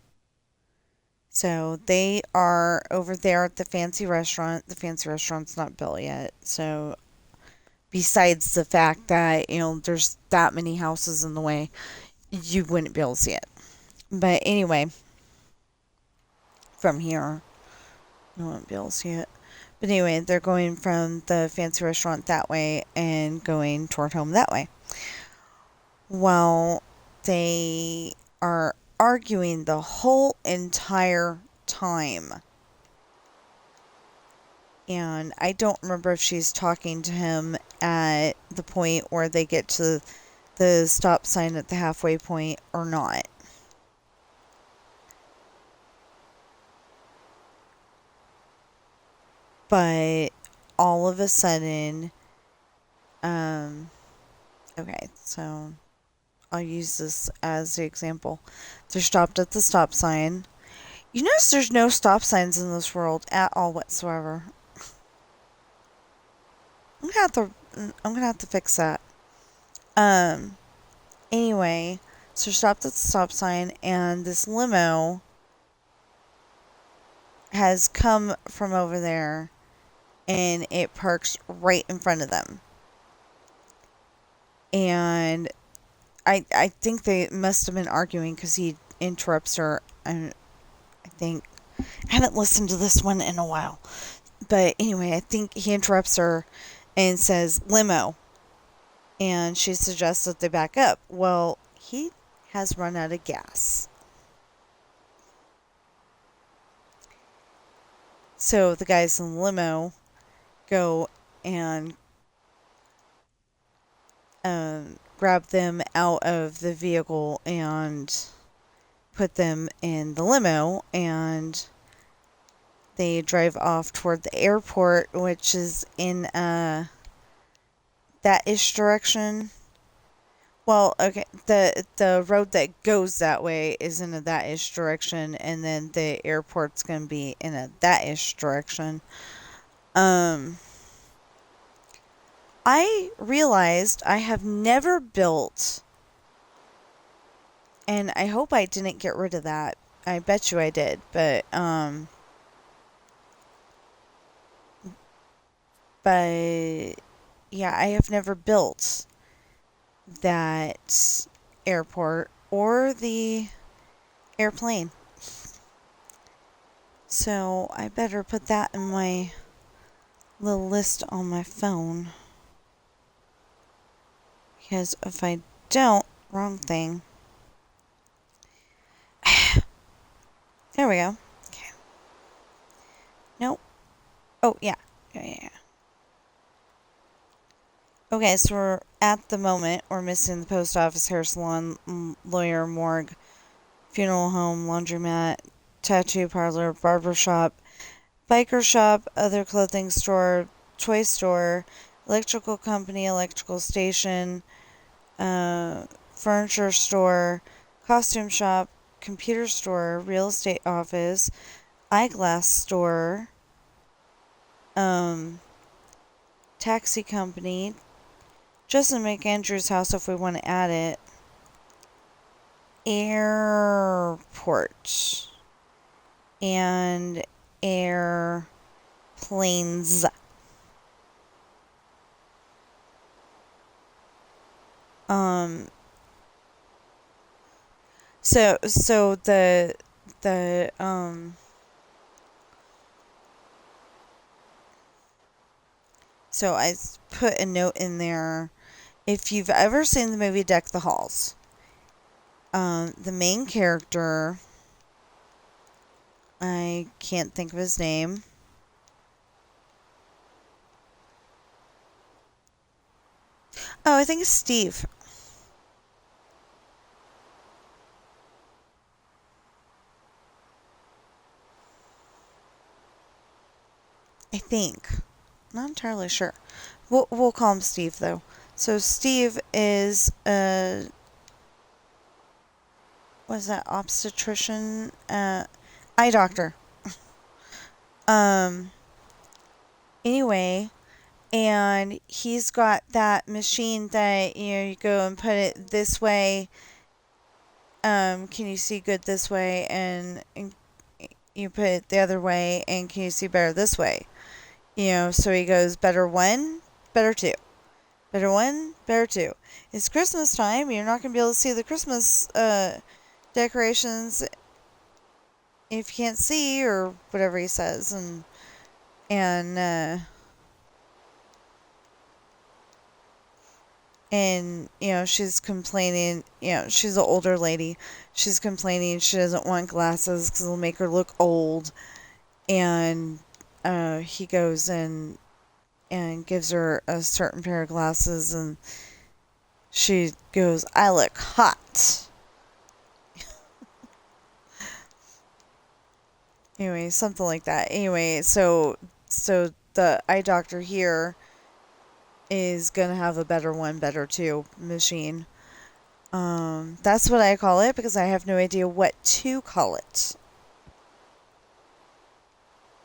So they are over there at the fancy restaurant. The fancy restaurant's not built yet. So besides the fact that, there's that many houses in the way, you wouldn't be able to see it. But anyway, from here, you wouldn't be able to see it. But anyway, they're going from the fancy restaurant that way and going toward home that way. Well, they are arguing the whole entire time. And I don't remember if she's talking to him at the point where they get to the stop sign at the halfway point or not. But all of a sudden, okay, so I'll use this as the example. They're stopped at the stop sign. You notice there's no stop signs in this world at all whatsoever. I'm gonna have to fix that. Anyway, so stopped at the stop sign, and this limo has come from over there, and it parks right in front of them. And I think they must have been arguing because he interrupts her. I think I haven't listened to this one in a while, but anyway, I think he interrupts her and says limo, and she suggests that they back up. Well, he has run out of gas. So the guys in the limo go and grab them out of the vehicle and put them in the limo, and they drive off toward the airport, which is in that-ish direction. Well, okay, the road that goes that way is in a that-ish direction, and then the airport's going to be in a that-ish direction. I realized I have never built, and I hope I didn't get rid of that. I bet you I did, but yeah, I have never built that airport or the airplane. So I better put that in my little list on my phone. Because if I don't, wrong thing. There we go. Okay. Nope. Oh, yeah. Yeah. Okay, so we're at the moment, we're missing the post office, hair salon, lawyer, morgue, funeral home, laundromat, tattoo parlor, barber shop, biker shop, other clothing store, toy store, electrical company, electrical station, furniture store, costume shop, computer store, real estate office, eyeglass store, taxi company, Justin McAndrew's house if we want to add it, airport, and airplanes. So so I put a note in there. If you've ever seen the movie Deck the Halls, the main character, I can't think of his name. Oh, I think it's Steve. I think. Not entirely sure. We'll call him Steve, though. So Steve is what is that, obstetrician? Eye doctor. Anyway, And he's got that machine that, you go and put it this way. Can you see good this way? And you put it the other way, and can you see better this way? So he goes, better one, better two. Better one, better two. It's Christmas time. You're not going to be able to see the Christmas decorations if you can't see, or whatever he says. And she's complaining. She's an older lady. She's complaining she doesn't want glasses because it'll make her look old. And he goes and gives her a certain pair of glasses, and she goes, I look hot. Anyway, something like that. Anyway, so the eye doctor here is gonna have a better one, better two machine. That's what I call it because I have no idea what to call it.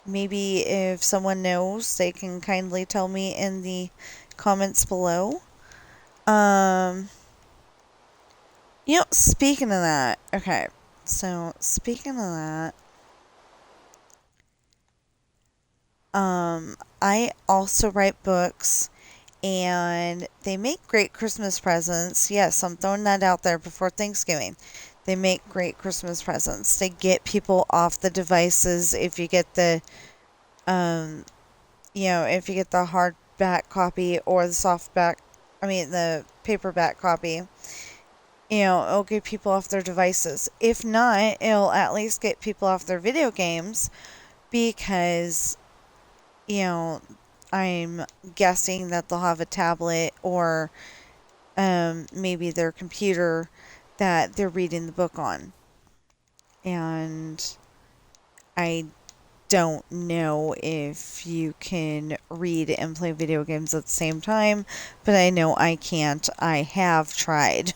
Maybe if someone knows, they can kindly tell me in the comments below. Speaking of that, okay. So speaking of that, I also write books, and they make great Christmas presents. Yes, I'm throwing that out there before Thanksgiving. They make great Christmas presents. They get people off the devices if you get the, if you get the hardback copy or the paperback copy. It'll get people off their devices. If not, it'll at least get people off their video games because, I'm guessing that they'll have a tablet or maybe their computer that they're reading the book on. And I don't know if you can read and play video games at the same time, but I know I can't. I have tried.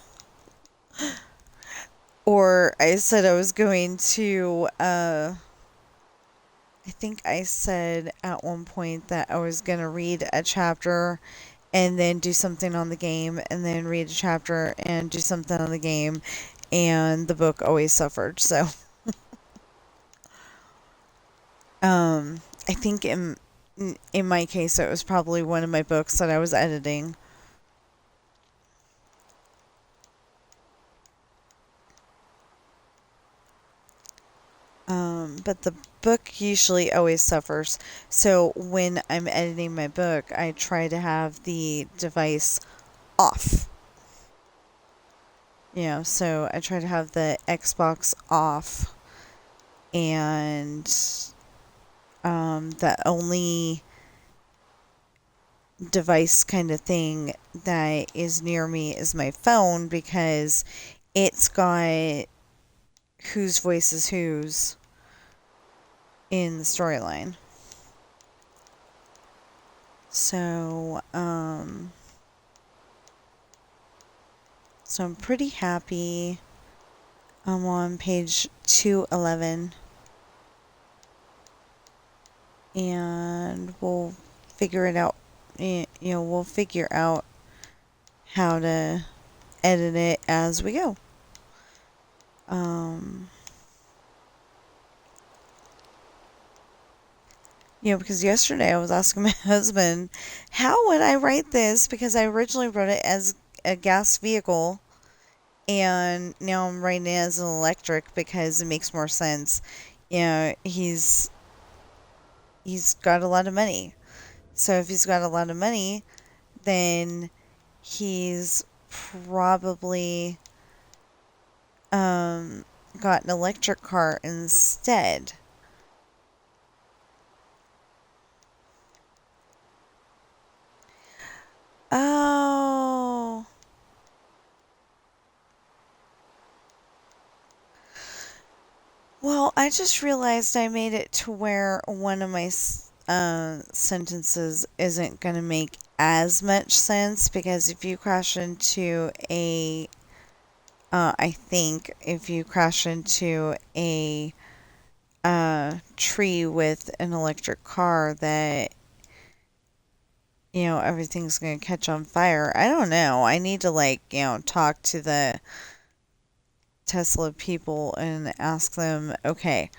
Or I said I was going to, I think I said at one point that I was going to read a chapter and then do something on the game, and then read a chapter and do something on the game, and the book always suffered. So, I think in my case, it was probably one of my books that I was editing. But the book usually always suffers. So when I'm editing my book, I try to have the device off. So I try to have the Xbox off, and the only device kind of thing that is near me is my phone because it's got whose voice is whose in the storyline. So, so I'm pretty happy. I'm on page 211. And we'll figure it out. We'll figure out how to edit it as we go. Because yesterday I was asking my husband, how would I write this? Because I originally wrote it as a gas vehicle, and now I'm writing it as an electric because it makes more sense. He's got a lot of money. So if he's got a lot of money, then he's probably got an electric car instead. Oh. Well, I just realized I made it to where one of my sentences isn't going to make as much sense because if you crash into I think if you crash into a tree with an electric car, that everything's going to catch on fire. I don't know. I need to, like, talk to the Tesla people and ask them, okay,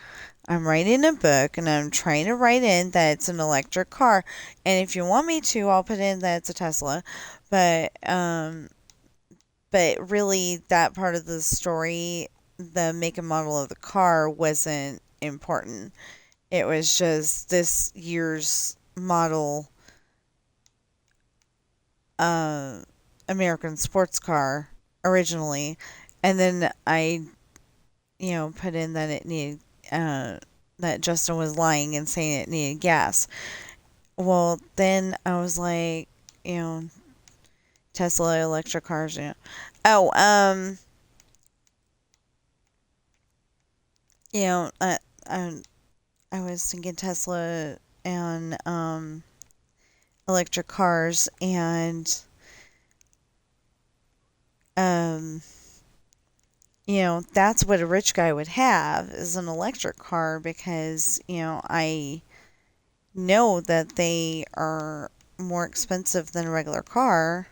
I'm writing a book and I'm trying to write in that it's an electric car. And if you want me to, I'll put in that it's a Tesla. But really that part of the story, the make and model of the car wasn't important. It was just this year's model uh, American sports car originally. And then I, put in that it needed that Justin was lying and saying it needed gas. Well, then I was like, you know, Tesla electric cars. Oh, you know, I, I was thinking Tesla and electric cars, and um, that's what a rich guy would have is an electric car because I know that they are more expensive than a regular car.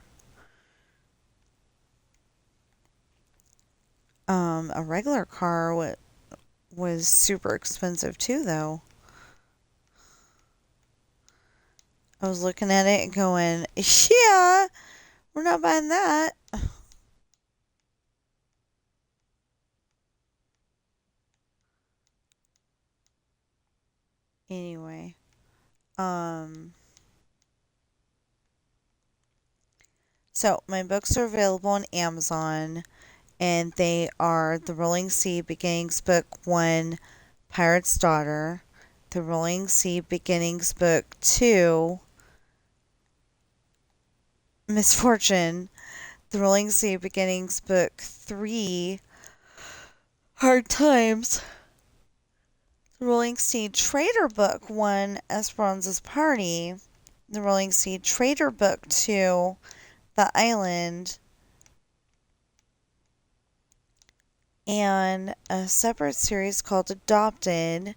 A regular car was super expensive too, though. I was looking at it and going, yeah, we're not buying that. Anyway, um, so my books are available on Amazon, and they are The Rolling Sea Beginnings Book 1, Pirate's Daughter, The Rolling Sea Beginnings Book 2, Misfortune, The Rolling Sea Beginnings Book 3, Hard Times, The Rolling Sea Traitor Book 1, Esperanza's Party, The Rolling Sea Traitor Book 2, The Island, and a separate series called Adopted.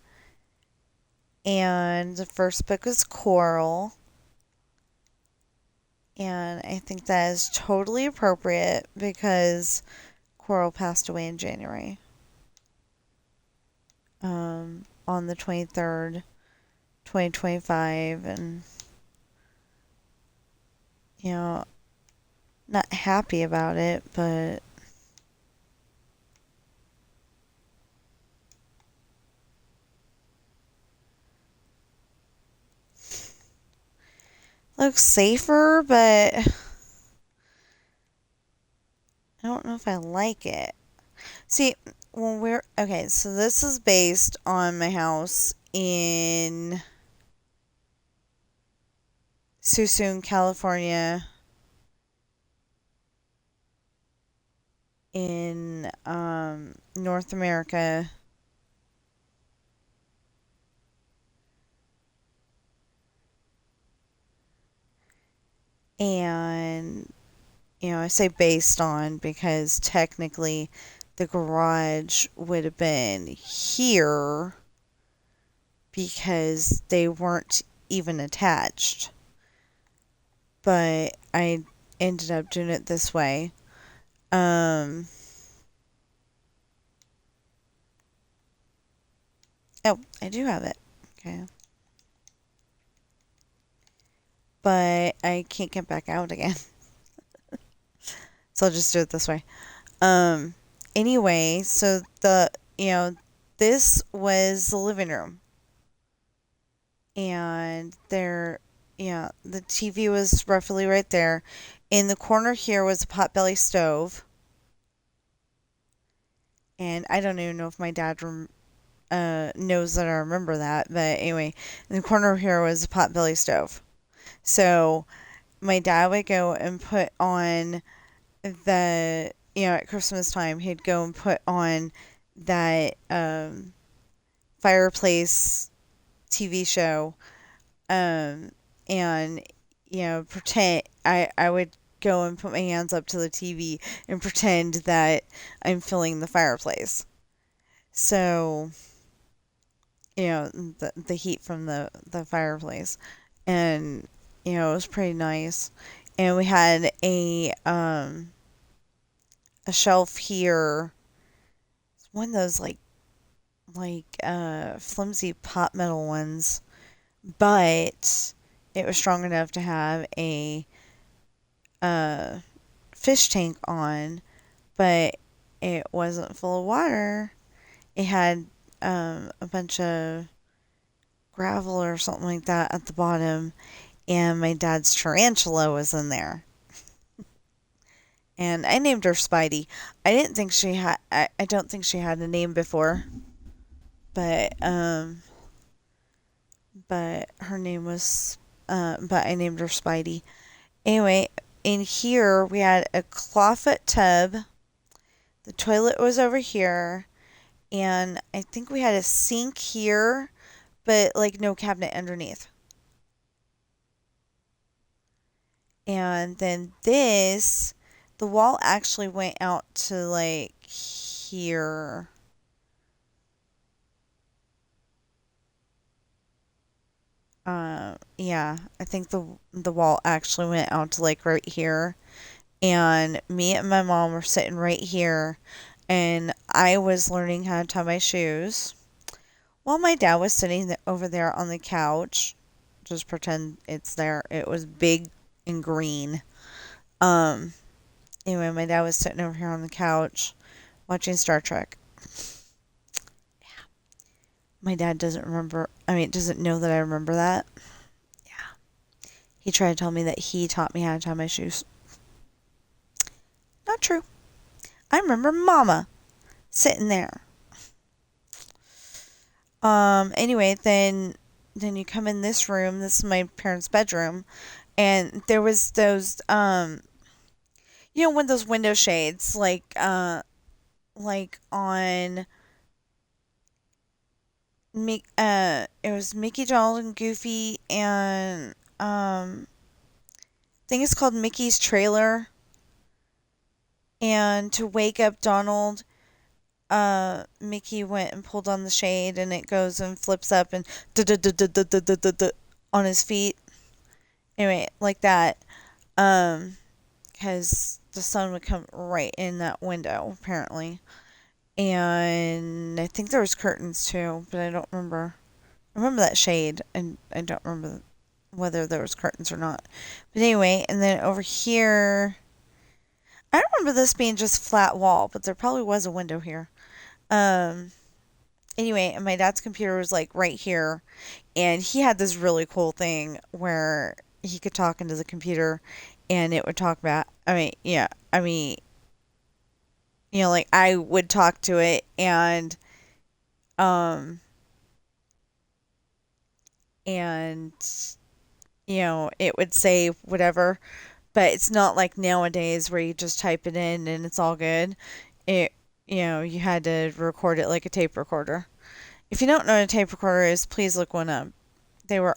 And the first book is Coral. And I think that is totally appropriate because Coral passed away in January. On the 23rd, 2025. And, not happy about it, but looks safer, but I don't know if I like it. See, okay, so this is based on my house in Suisun, California, in North America. And, I say based on because technically the garage would have been here because they weren't even attached. But I ended up doing it this way. Oh, I do have it. Okay. But I can't get back out again. So I'll just do it this way. Anyway, so this was the living room. And the TV was roughly right there. In the corner here was a potbelly stove. And I don't even know if my dad knows that I remember that. But anyway, in the corner here was a potbelly stove. So my dad would go and put on at Christmas time, he'd go and put on that fireplace TV show, and pretend I would go and put my hands up to the TV and pretend that I'm filling the fireplace. So, the heat from the fireplace. And it was pretty nice. And we had a shelf here, one of those flimsy pot metal ones, but it was strong enough to have a uh fish tank on, but it wasn't full of water. It had a bunch of gravel or something like that at the bottom, and my dad's tarantula was in there. And I named her Spidey. I didn't think she had. I don't think she had a name before, but her name was. But I named her Spidey. Anyway, in here we had a clawfoot tub. The toilet was over here, and I think we had a sink here, but like no cabinet underneath. And then the wall actually went out to like here. Yeah, I think the wall actually went out to like right here. And me and my mom were sitting right here, and I was learning how to tie my shoes while my dad was sitting over there on the couch. Just pretend it's there. It was big and green. Um, Anyway, my dad was sitting over here on the couch watching Star Trek. My dad doesn't know that I remember that. Yeah. He tried to tell me that he taught me how to tie my shoes. Not true. I remember Mama sitting there. Anyway, then you come in this room. This is my parents' bedroom, and there was those one of those window shades like on it was Mickey, Donald, and Goofy, and I think it's called Mickey's Trailer. And to wake up Donald, Mickey went and pulled on the shade, and it goes and flips up and on his feet. Anyway, like that. Because the sun would come right in that window, apparently. And I think there was curtains too, but I don't remember. I remember that shade, and I don't remember whether there was curtains or not. But anyway, and then over here, I don't remember this being just flat wall, but there probably was a window here. Um, Anyway, and my dad's computer was like right here, and he had this really cool thing where he could talk into the computer, and it would talk about. Like I would talk to it, um, and it would say whatever. But it's not like nowadays where you just type it in and it's all good. It, you had to record it like a tape recorder. If you don't know what a tape recorder is, please look one up. They were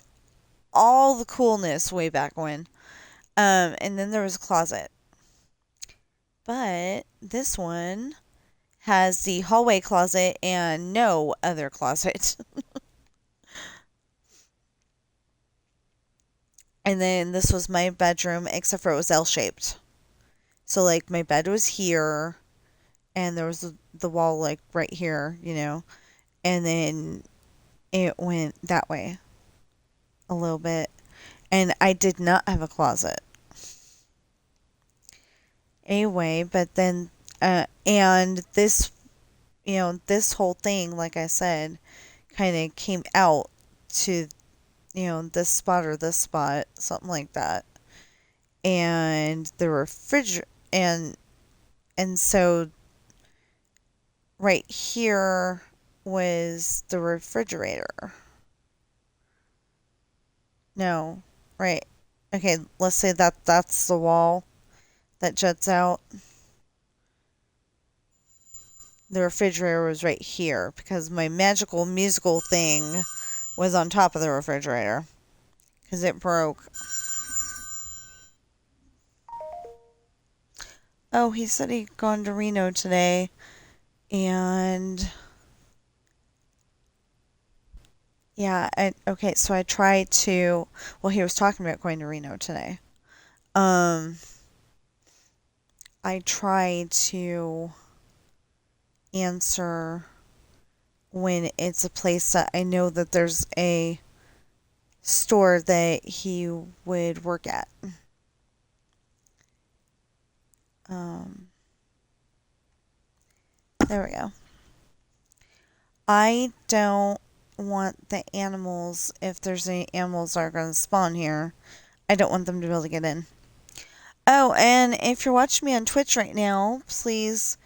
all the coolness way back when. And then there was a closet. But this one has the hallway closet and no other closet. And then this was my bedroom, except for it was L-shaped. So, like, my bed was here, and there was the wall, like, right here, and then it went that way a little bit. And I did not have a closet. Anyway, but then, and this whole thing, like I said, kind of came out to, this spot or this spot, something like that. And the refrigerator, and so right here was the refrigerator. No, right. Okay, let's say that's the wall that juts out. The refrigerator was right here because my magical musical thing was on top of the refrigerator because it broke. Oh, he said he'd gone to Reno today, and Yeah, okay, so I tried to, well, he was talking about going to Reno today. Um, I tried to answer when it's a place that I know that there's a store that he would work at. Um, there we go. I don't want the animals, if there's any animals that are going to spawn here, I don't want them to be able to get in. Oh, and if you're watching me on Twitch right now, please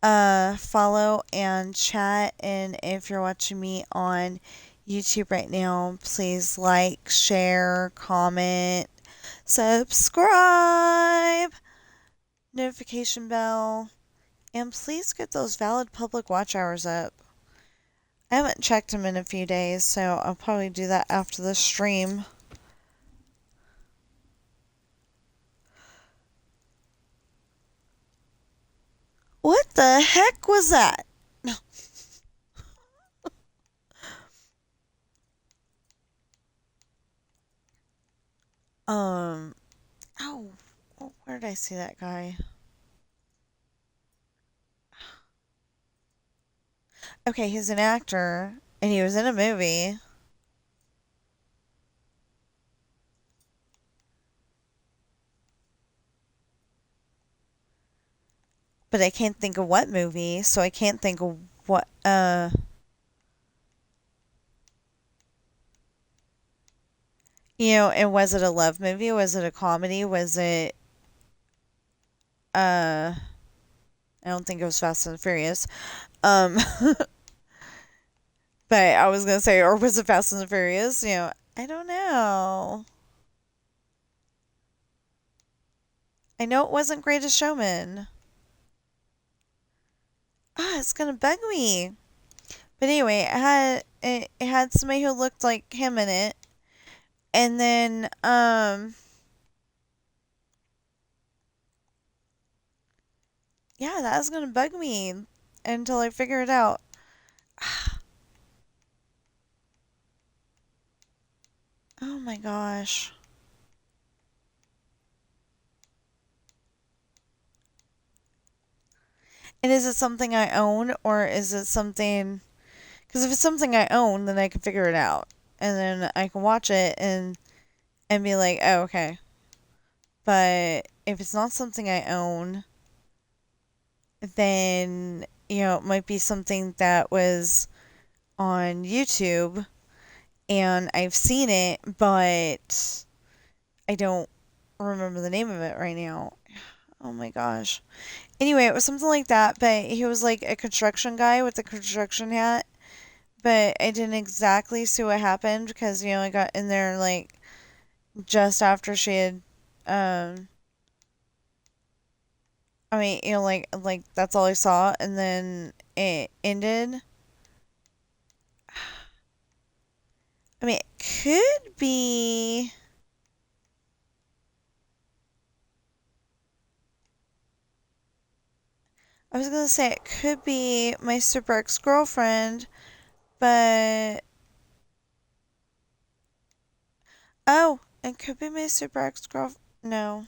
follow and chat. And if you're watching me on YouTube right now, please like, share, comment, subscribe, notification bell, and please get those valid public watch hours up. I haven't checked them in a few days, so I'll probably do that after the stream. What the heck was that? Um, oh, where did I see that guy? Okay, he's an actor, and he was in a movie. But I can't think of what movie, so I can't think of what, and was it a love movie? Was it a comedy? Was it, I don't think it was Fast and Furious. Um, but I was gonna say, or was it Fast and Furious? I don't know. I know it wasn't Greatest Showman. Ah, it's gonna bug me. But anyway, it had somebody who looked like him in it, and then yeah, that was gonna bug me until I figure it out. Oh my gosh. And is it something I own, or is it something? Because if it's something I own, then I can figure it out, and then I can watch it and be like, oh, okay. But if it's not something I own, then it might be something that was on YouTube and I've seen it, but I don't remember the name of it right now. Oh my gosh. Anyway, it was something like that, but he was like a construction guy with a construction hat. But I didn't exactly see what happened because, I got in there like just after she had, I mean, like that's all I saw, and then it ended. I mean, it could be. I was gonna say it could be my super ex girlfriend, but oh, it could be my super ex girlfriend. No.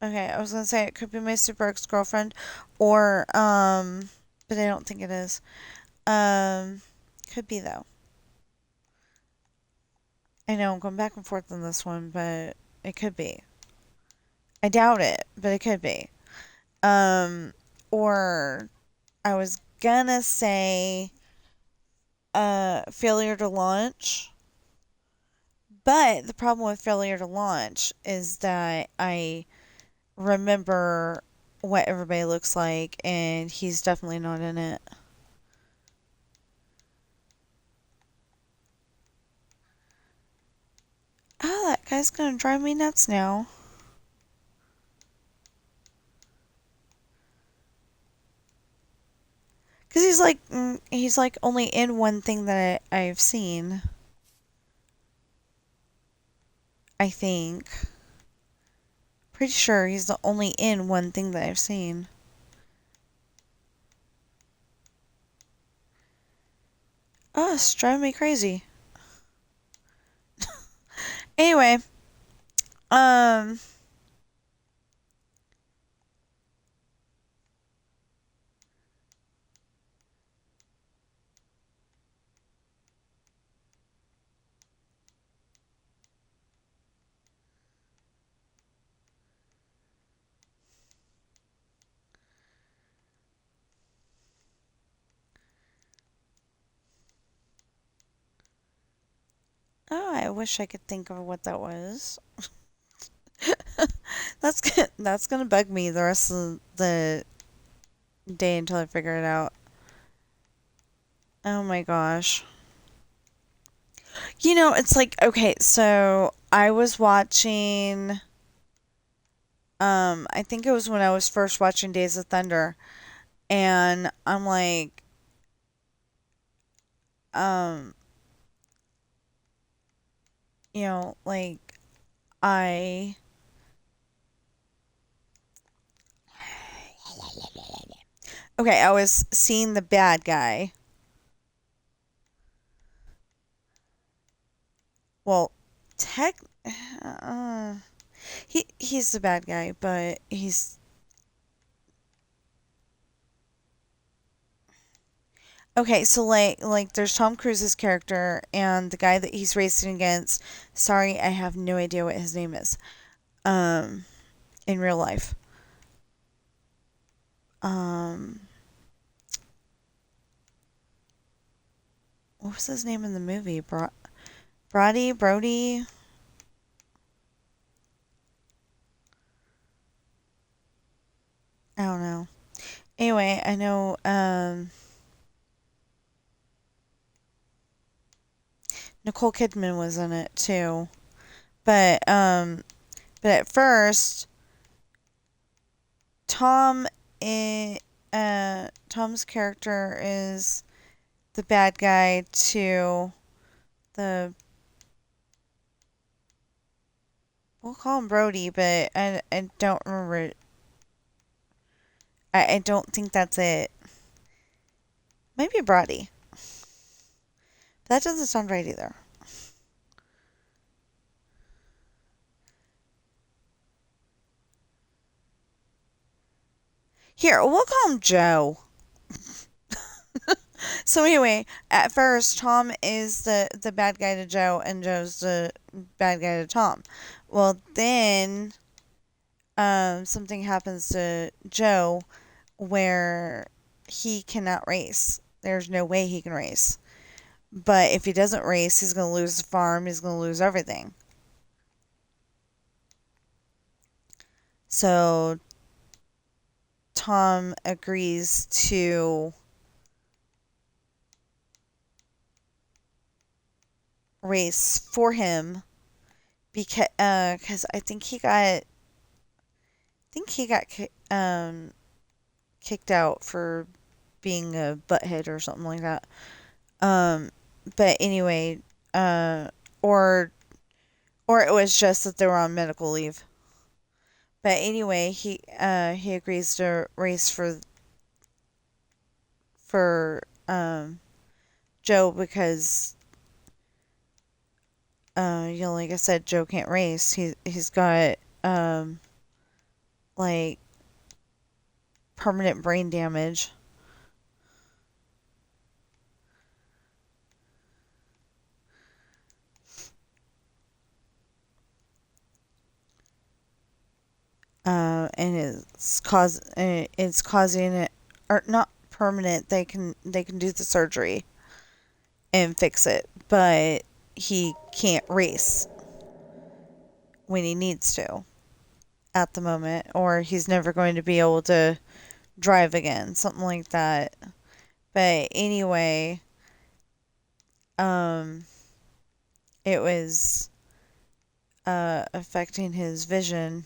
Okay, I was gonna say it could be my super ex girlfriend, or but I don't think it is. Um, could be though. I know I'm going back and forth on this one, but it could be. I doubt it, but it could be. Um, or I was gonna say failure to launch. But the problem with failure to launch is that I remember what everybody looks like, and he's definitely not in it. Oh, that guy's gonna drive me nuts now. Because he's like only in one thing that I've seen. I think. Pretty sure he's the only in one thing that I've seen. Oh, it's driving me crazy. Anyway, um, oh, I wish I could think of what that was. That's gonna bug me the rest of the day until I figure it out. Oh my gosh. It's like, okay, so I was watching, I think it was when I was first watching Days of Thunder, and I'm like, um, like, I, okay, I was seeing the bad guy. Well, tech, uh, he's the bad guy, but he's okay. So like there's Tom Cruise's character and the guy that he's racing against. Sorry, I have no idea what his name is. Um, in real life. Um, what was his name in the movie? Brody. I don't know. Anyway, I know. Nicole Kidman was in it too, but but at first Tom, Tom's character is the bad guy to the, we'll call him Brody, but I don't remember. I don't think that's it. Maybe Brody. That doesn't sound right either. Here, we'll call him Joe. So anyway, at first Tom is the bad guy to Joe, and Joe's the bad guy to Tom. Well, then something happens to Joe where he cannot race. There's no way he can race. But if he doesn't race, he's going to lose the farm. He's going to lose everything. So Tom agrees to race for him because I think he got kicked out for being a butthead or something like that. Um, but anyway, uh, or or it was just that they were on medical leave. But anyway, he agrees to race for Joe because like I said, Joe can't race. He's got like permanent brain damage. And it's causing it, or not permanent. They can do the surgery and fix it, but he can't race when he needs to at the moment, or he's never going to be able to drive again, something like that. But anyway, um, it was affecting his vision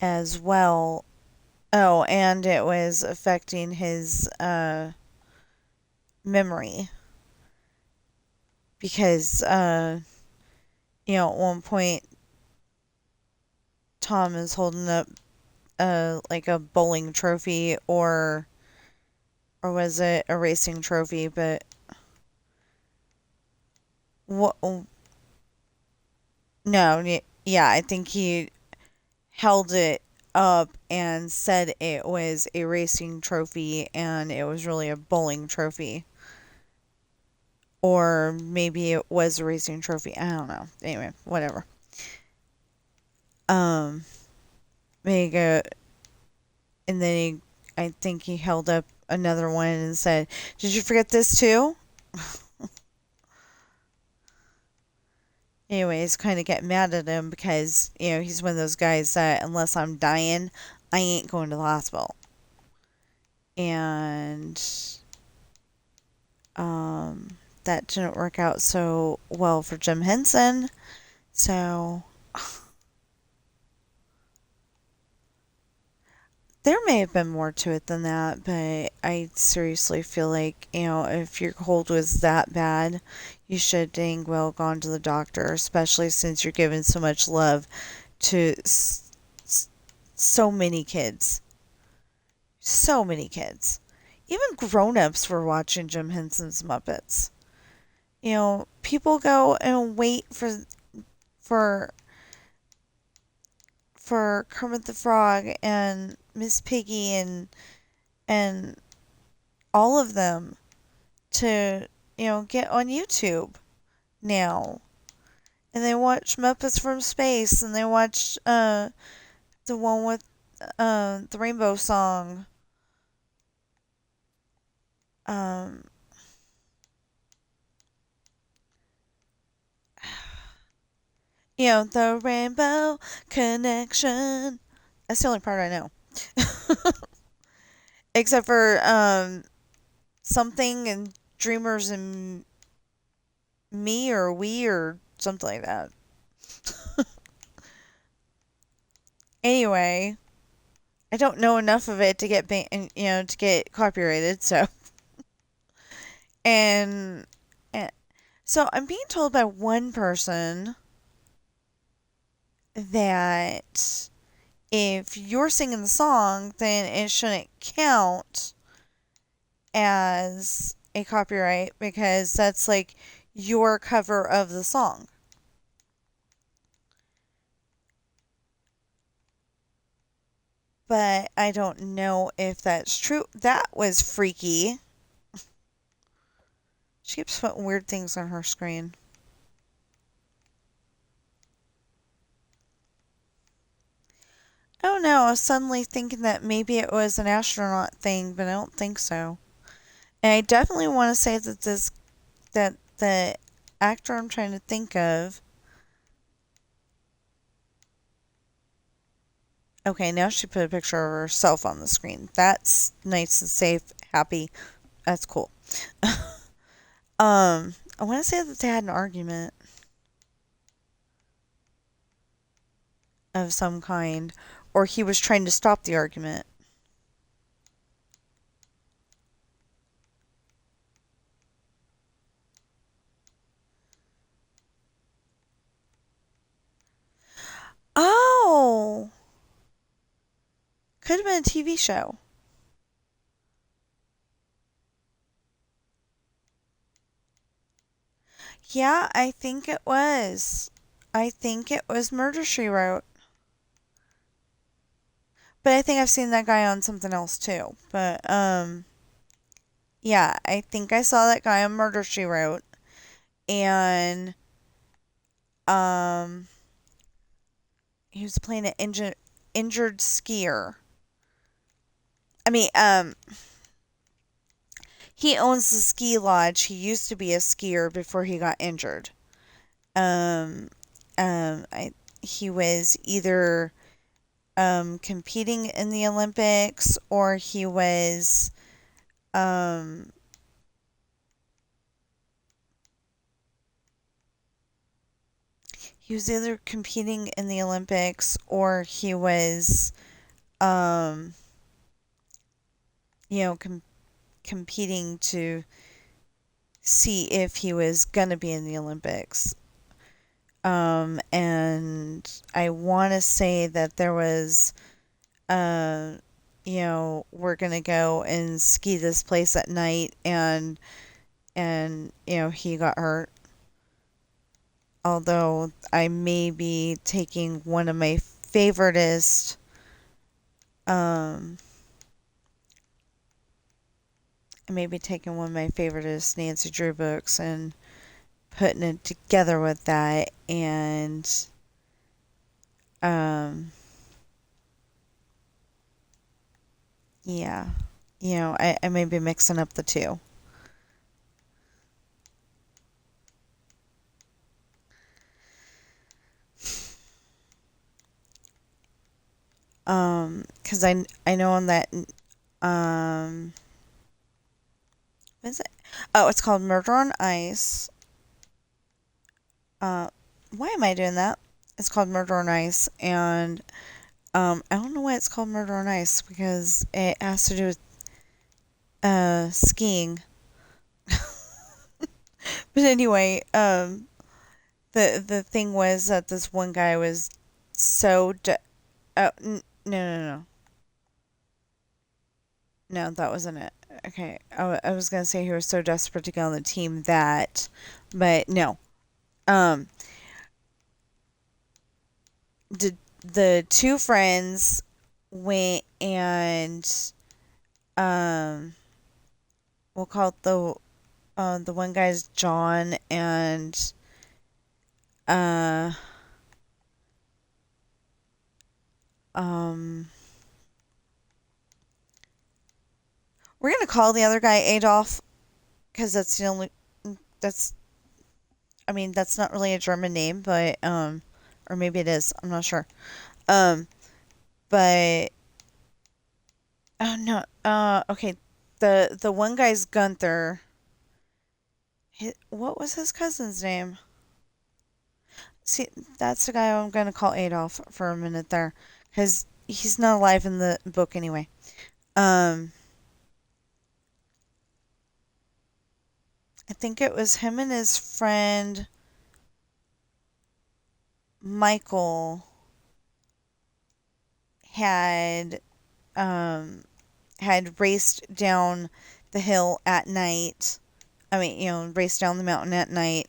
as well. Oh, and it was affecting his memory because at one point Tom is holding up like a bowling trophy or or was it a racing trophy? But what? No, yeah, I think he held it up and said it was a racing trophy and it was really a bowling trophy. Or maybe it was a racing trophy. I don't know. Anyway, whatever. Um, Mega, and then I think he held up another one and said, "Did you forget this too?" Anyways, kind of get mad at him because he's one of those guys that unless I'm dying, I ain't going to the hospital. And that didn't work out so well for Jim Henson. So there may have been more to it than that, but I seriously feel like, if your cold was that bad, you should dang well gone to the doctor, especially since you're giving so much love to so many kids. So many kids. Even grown-ups were watching Jim Henson's Muppets. People go and wait for for Kermit the Frog and Miss Piggy and all of them to get on YouTube now, and they watch Muppets from Space, and they watch the one with the Rainbow Song. Um, the Rainbow Connection. That's the only part I know. Except for something and Dreamers and Me or We or something like that. Anyway, I don't know enough of it to get to get copyrighted. So and, and so I'm being told by one person that if you're singing the song, then it shouldn't count as a copyright because that's like your cover of the song. But I don't know if that's true. That was freaky. She keeps putting weird things on her screen. I don't know. I was suddenly thinking that maybe it was an astronaut thing, but I don't think so. And I definitely want to say that the actor I'm trying to think of. Okay, now she put a picture of herself on the screen. That's nice and safe, happy. That's cool. I want to say that they had an argument of some kind, or he was trying to stop the argument. Oh, could have been a TV show. Yeah, I think it was. I think it was Murder She Wrote. But I think I've seen that guy on something else too. But yeah, I think I saw that guy on Murder She Wrote, and um he was playing an injured skier. I mean, he owns the ski lodge. He used to be a skier before he got injured. Um, I he was either competing in the Olympics or um, he was either competing in the Olympics or he was um, you know com- competing to see if he was gonna be in the Olympics. And I want to say that there was uh, we're gonna go and ski this place at night, and he got hurt. Although I may be taking one of my favoritist um Nancy Drew books and putting it together with that, and um yeah, I may be mixing up the two. Because I know on that what is it? Oh, it's called Murder on Ice. Uh, why am I doing that? It's called Murder on Ice, and I don't know why it's called Murder on Ice because it has to do with skiing. But anyway, the thing was that this one guy was so no, that wasn't it. Okay, I was gonna say he was so desperate to get on the team that, but no. Um, the two friends went and um, we'll call it the one guy's John, and uh um we're gonna call the other guy Adolf because that's the only that's I mean that's not really a German name, but or maybe it is, I'm not sure. Um but oh no, okay, the one guy's Gunther. What was his cousin's name? See, that's the guy I'm gonna call Adolf for a minute there, because he's not alive in the book anyway. Um, I think it was him and his friend Michael had um had raced down the hill at night. I mean, raced down the mountain at night,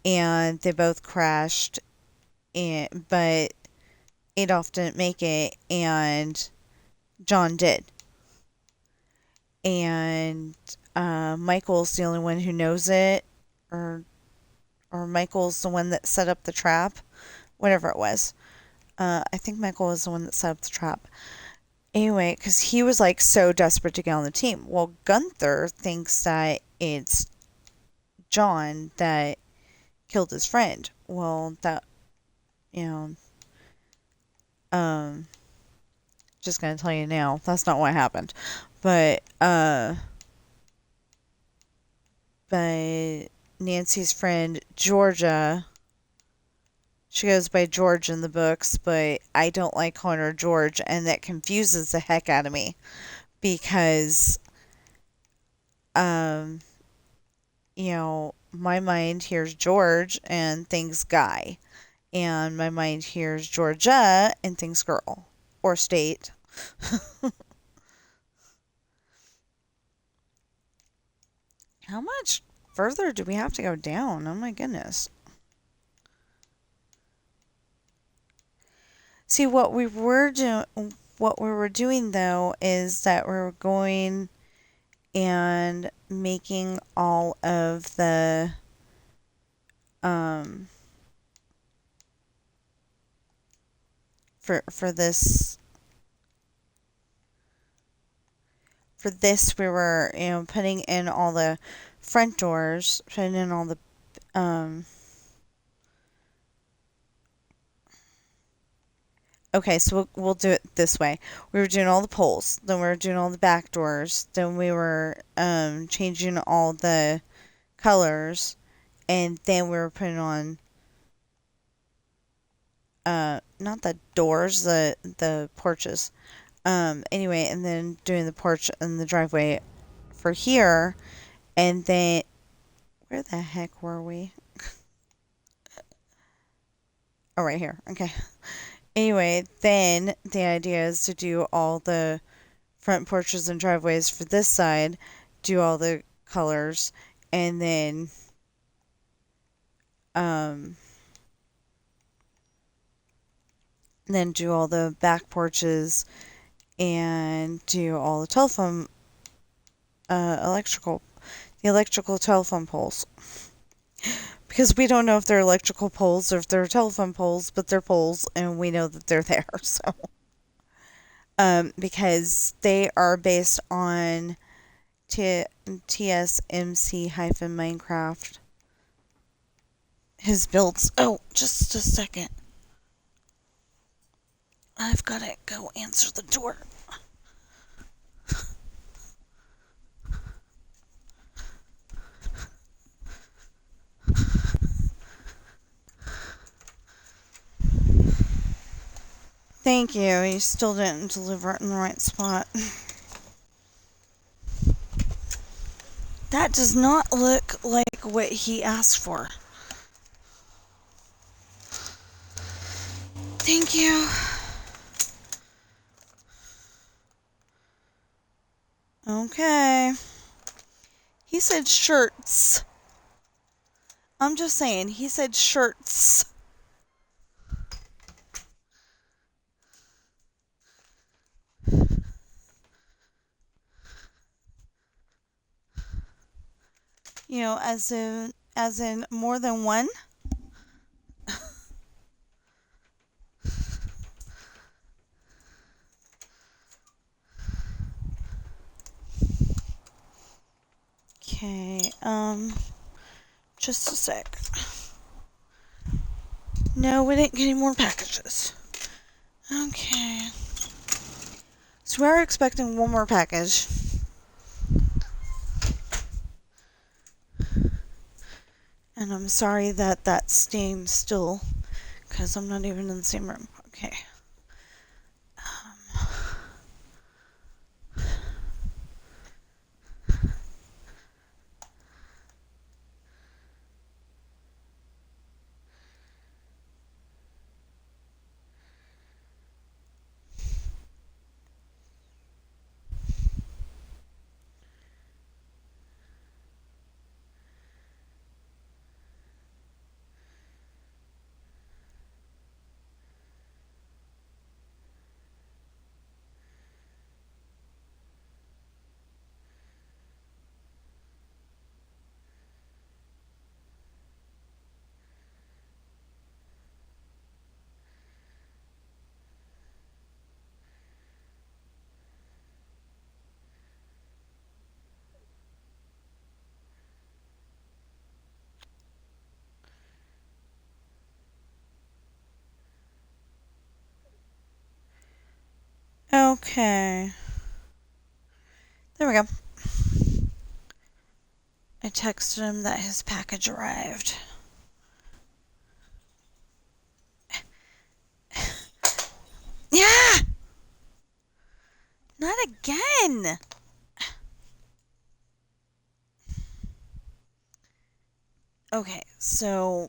and they both crashed. But Adolf didn't make it, and John did. And Michael's the only one who knows it, or Michael's the one that set up the trap, whatever it was. I think Michael was the one that set up the trap. Anyway, because he was like so desperate to get on the team. Well, Gunther thinks that it's John that killed his friend. Well, that, you know, um, just gonna tell you now, that's not what happened. But, but Nancy's friend Georgia, she goes by George in the books, but I don't like calling her George, and that confuses the heck out of me because, um, my mind hears George and thinks guy, and my mind hears Georgia and thinks girl or state. How much further do we have to go down? Oh my goodness. See, what we were doing though is that we were going and making all of the um for this we were putting in all the front doors, putting in all the um okay, so we'll do it this way. We were doing all the poles, then we were doing all the back doors, then we were changing all the colors, and then we were putting on not the doors, the porches. Anyway, and then doing the porch and the driveway for here, and then where the heck were we? Oh, right here. Okay. Anyway, then the idea is to do all the front porches and driveways for this side, do all the colors, and then do all the back porches and do all the telephone the electrical telephone poles. Because we don't know if they're electrical poles or if they're telephone poles, but they're poles and we know that they're there. So because they are based on TSMC-Minecraft. His builds. Oh, just a second. I've got to go answer the door. Thank you. You still didn't deliver it in the right spot. That does not look like what he asked for. Thank you. Okay. He said shirts. I'm just saying, he said shirts. You know, as in more than one. Okay, just a sec. No, we didn't get any more packages. Okay. So we're expecting one more package. And I'm sorry that that's steam still, because I'm not even in the same room. Okay. Okay. There we go. I texted him that his package arrived. Yeah! Not again! Okay, so,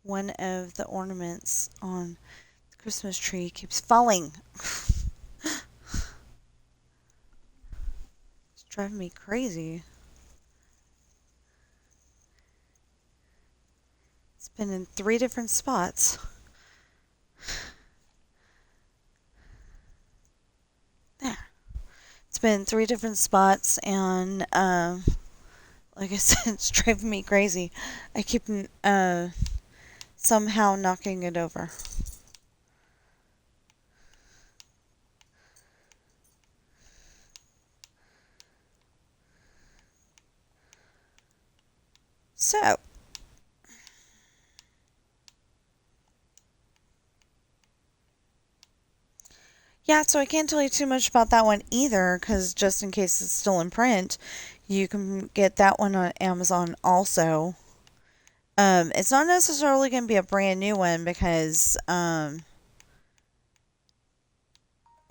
one of the ornaments on the Christmas tree keeps falling. It's driving me crazy. It's been in 3 different spots. There. It's been in 3 different spots, and, like I said, it's driving me crazy. I keep, somehow knocking it over. So, yeah, so I can't tell you too much about that one either, because just in case it's still in print, you can get that one on Amazon also. It's not necessarily going to be a brand new one because, well,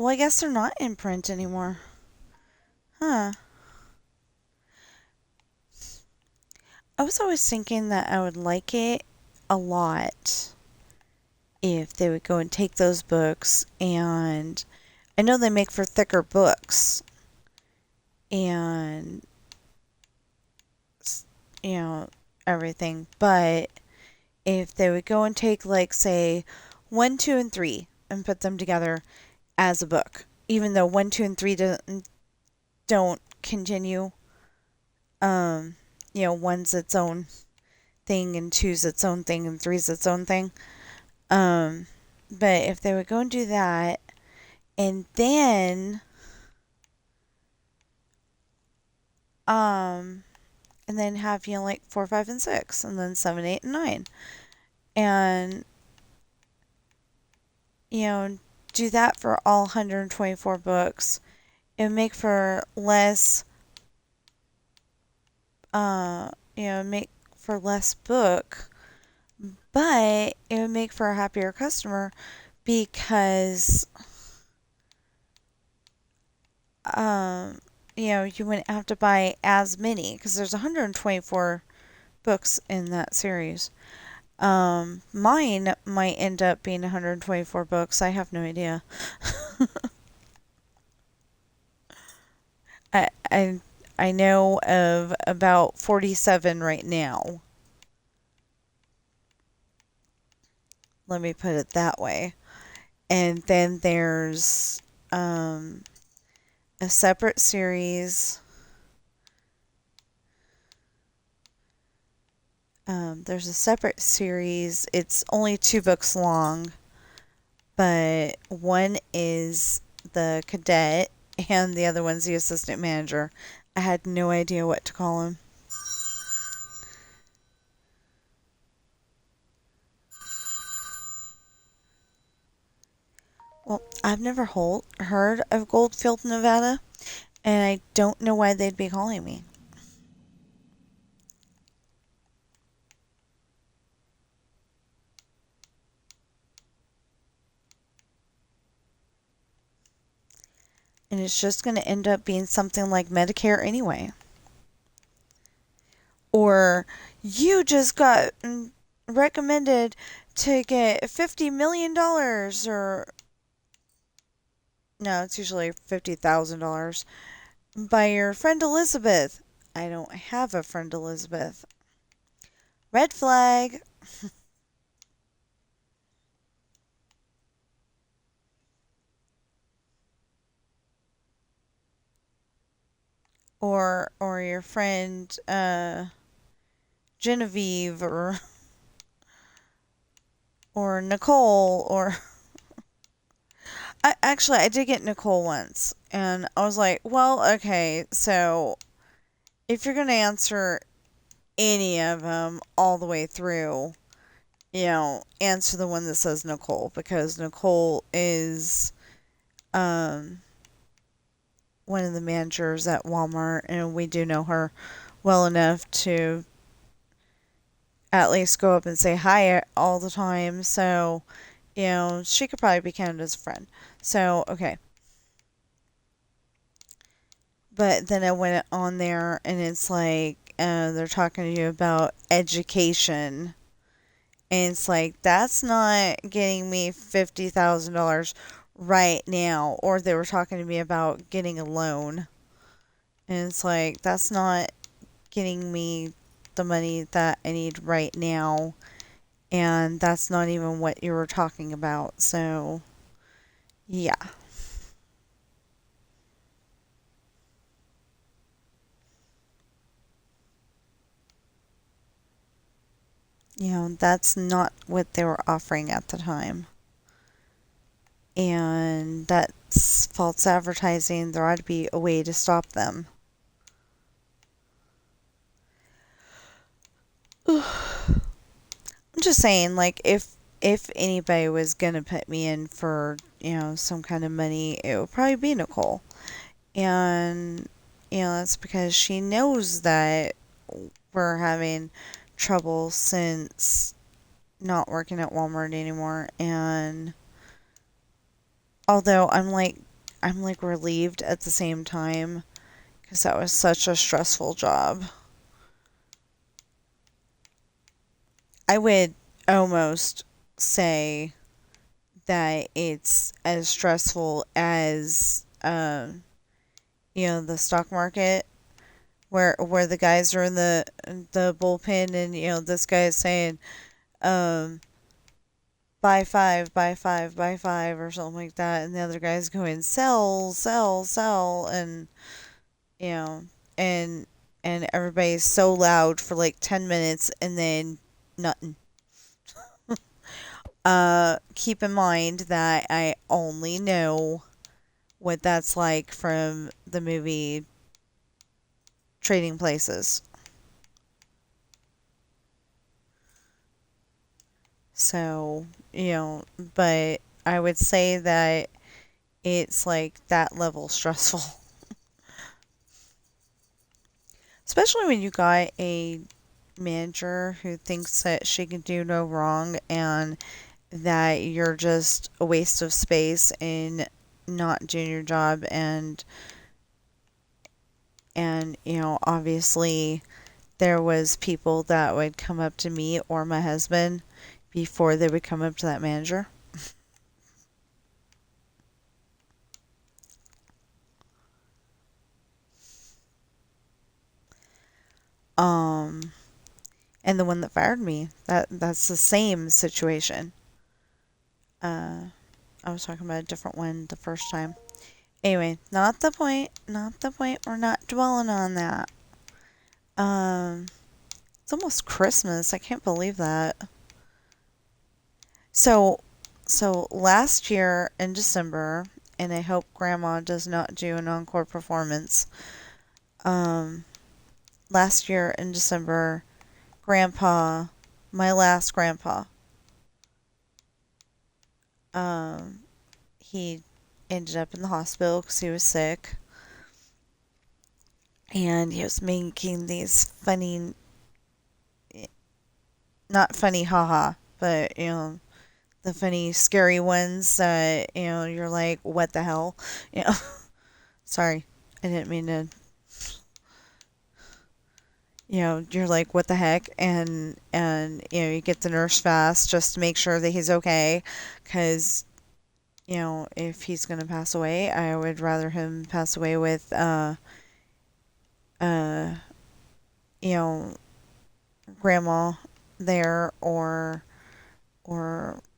I guess they're not in print anymore. Huh. I was always thinking that I would like it a lot if they would go and take those books, and I know they make for thicker books, and you know, everything, but if they would go and take, like, say, 1, 2, and 3 and put them together as a book, even though 1, 2, and 3 don't continue. One's its own thing, and two's its own thing, and three's its own thing. Um, but if they would go and do that, and um, then have, like 4, 5, and 6, and then 7, 8, and 9, and do that for all 124 books. It would make for less, make for less book, but it would make for a happier customer because, you wouldn't have to buy as many because there's 124 books in that series. Mine might end up being 124 books. I have no idea. I, I I know of about 47 right now. Let me put it that way. And then there's a separate series. There's a separate series. It's only 2 books long, but one is the cadet and the other one's the assistant manager. I had no idea what to call him. Well, I've never heard of Goldfield, Nevada, and I don't know why they'd be calling me. And it's just going to end up being something like Medicare anyway. Or you just got recommended to get $50 million, or no, it's usually $50,000 by your friend Elizabeth. I don't have a friend Elizabeth. Red flag. Or your friend Genevieve, or Nicole, or I did get Nicole once, and I was like, well, okay, so if you're gonna answer any of them all the way through, answer the one that says Nicole, because Nicole is one of the managers at Walmart, and we do know her well enough to at least go up and say hi all the time. So, she could probably be counted as a friend. So, okay. But then I went on there, and it's like they're talking to you about education. And it's like, that's not getting me $50,000 right now. Or they were talking to me about getting a loan. And it's like, that's not getting me the money that I need right now. And that's not even what you were talking about. So, yeah. That's not what they were offering at the time. And that's false advertising. There ought to be a way to stop them. I'm just saying, like, if anybody was gonna put me in for, some kind of money, it would probably be Nicole. And, that's because she knows that we're having trouble since not working at Walmart anymore. And although I'm like relieved at the same time, because that was such a stressful job. I would almost say that it's as stressful as the stock market, where the guys are in the bullpen, and this guy is saying um buy five, buy five, buy five, or something like that, and the other guy's going sell, sell, sell, and you know and everybody's so loud for like 10 minutes, and then nothing. Keep in mind that I only know what that's like from the movie Trading Places. So, but I would say that it's like that level stressful. Especially when you got a manager who thinks that she can do no wrong, and that you're just a waste of space and not doing your job, and obviously there was people that would come up to me or my husband before they would come up to that manager. Um and the one that fired me, that's the same situation. Uh I was talking about a different one the first time. Anyway, not the point, not the point. We're not dwelling on that. Um it's almost Christmas. I can't believe that. So last year in December, and I hope Grandma does not do an encore performance. Um, Last year in December, Grandpa, my last grandpa, um, he ended up in the hospital because he was sick, and he was making these funny, not funny, haha, but the funny, scary ones that you're like, what the hell, you know. Sorry, I didn't mean to. You're like, what the heck? And you get the nurse fast just to make sure that he's okay, because if he's gonna pass away, I would rather him pass away with uh you know grandma there, or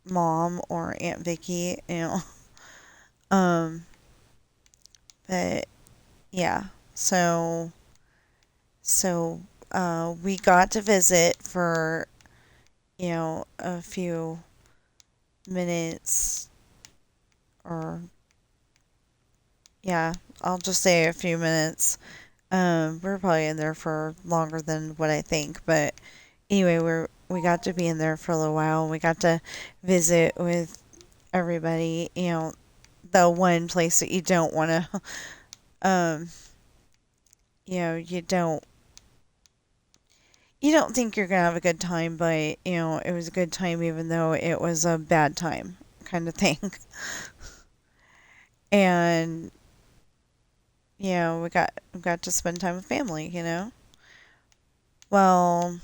mom or Aunt Vicky. um but yeah, so so we got to visit for a few minutes, or yeah, I'll just say a few minutes. We are probably in there for longer than what I think, but anyway, we got to be in there for a little while, and we got to visit with everybody. The one place that you don't want to, um, you don't think you're gonna have a good time, but it was a good time even though it was a bad time, kind of thing. And we got to spend time with family. Well,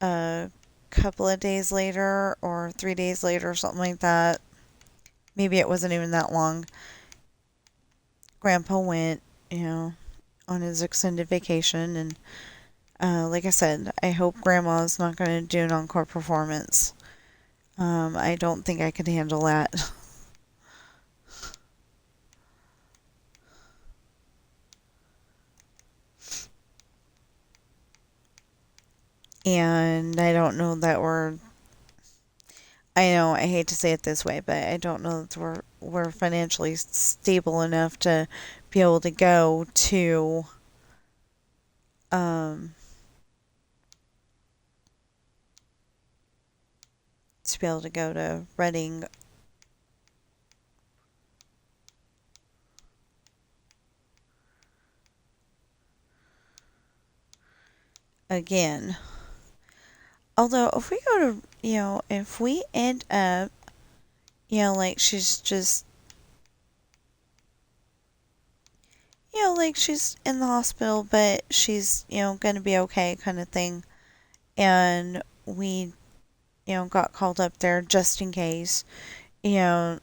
a couple of days later, or 3 days later, or something like that. Maybe it wasn't even that long. Grandpa went, on his extended vacation, and like I said, I hope Grandma's not going to do an encore performance. I don't think I could handle that. And I don't know that I know I hate to say it this way, but I don't know that we're financially stable enough um to be able to go to Reading again. Although if we go to, if we end up, like she's just, like she's in the hospital, but she's, going to be okay, kind of thing. And we, got called up there just in case. You know,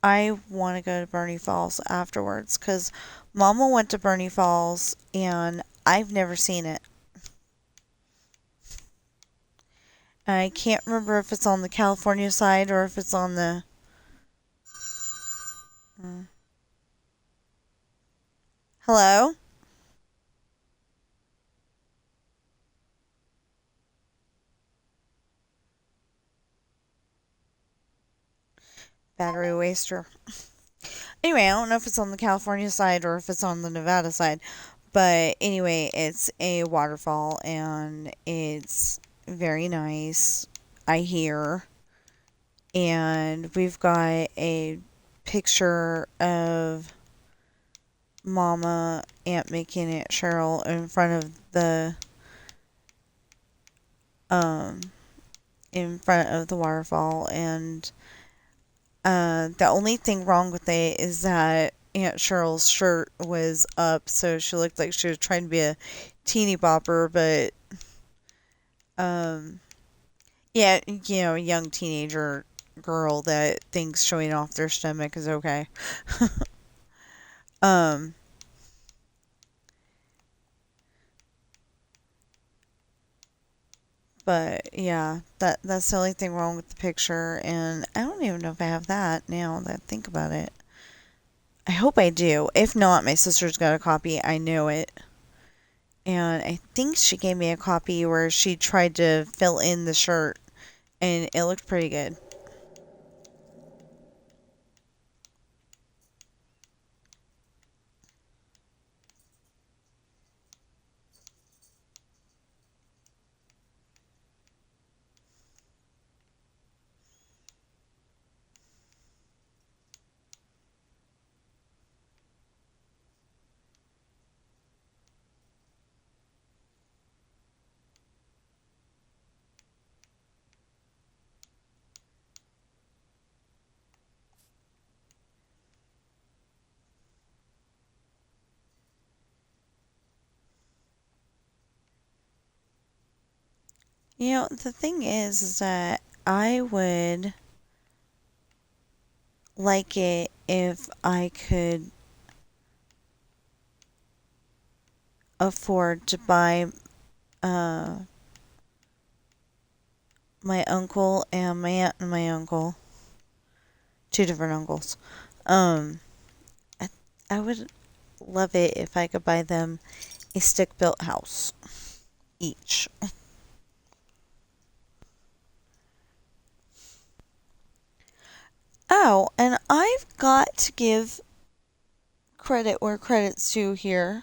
I want to go to Bernie Falls afterwards because Mama went to Bernie Falls and I've never seen it. I can't remember if it's on the California side or if it's on the. Mm. Hello? Battery waster. Anyway, I don't know if it's on the California side or if it's on the Nevada side. But anyway, it's a waterfall and it's very nice, I hear. And we've got a picture of Mama, Aunt Mickey, and Aunt Cheryl in front of um the waterfall. And the only thing wrong with it is that Aunt Cheryl's shirt was up, so she looked like she was trying to be a teeny bopper. But um, yeah, a young teenager girl that thinks showing off their stomach is okay. um, but yeah, that's the only thing wrong with the picture, and I don't even know if I have that now that I think about it. I hope I do. If not, my sister's got a copy. I know it. And I think she gave me a copy where she tried to fill in the shirt, and it looked pretty good. The thing is that I would like it if I could afford to buy uh, my uncle and my aunt and my uncle, two different uncles. Um, I, I would love it if I could buy them a stick built house each. Oh, and I've got to give credit where credit's due here.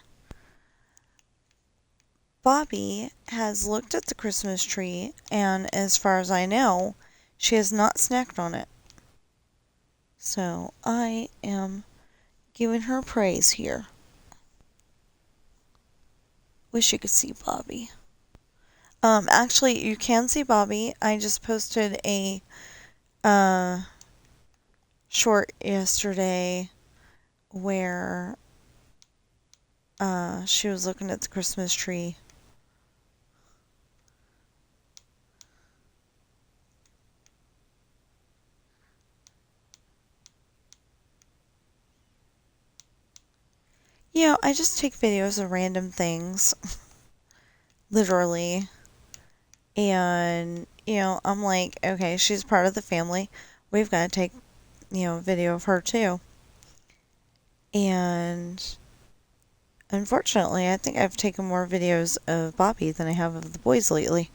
Bobby has looked at the Christmas tree, and as far as I know, she has not snacked on it. So I am giving her praise here. Wish you could see Bobby. Actually, you can see Bobby. I just posted a uh, short yesterday where she was looking at the Christmas tree. I just take videos of random things, literally. And, I'm like, okay, she's part of the family. We've got to take, video of her too. And unfortunately, I think I've taken more videos of Bobby than I have of the boys lately.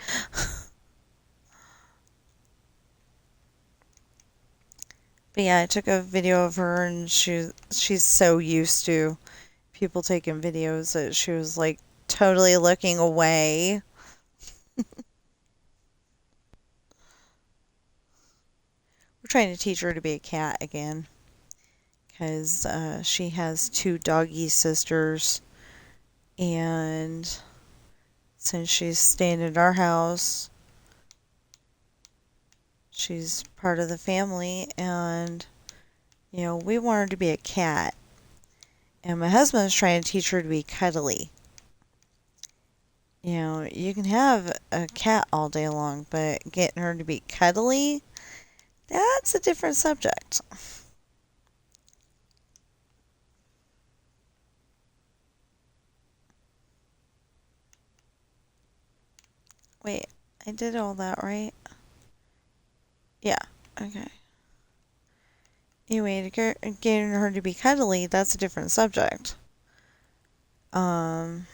But yeah, I took a video of her, and she's so used to people taking videos that she was like totally looking away. We're trying to teach her to be a cat again because she has two doggy sisters, and since she's staying at our house, she's part of the family, and we want her to be a cat. And my husband's trying to teach her to be cuddly. You can have a cat all day long, but getting her to be cuddly, That's a different subject. Wait, I did all that, right? Yeah, okay. Anyway, getting her to be cuddly, that's a different subject. Um,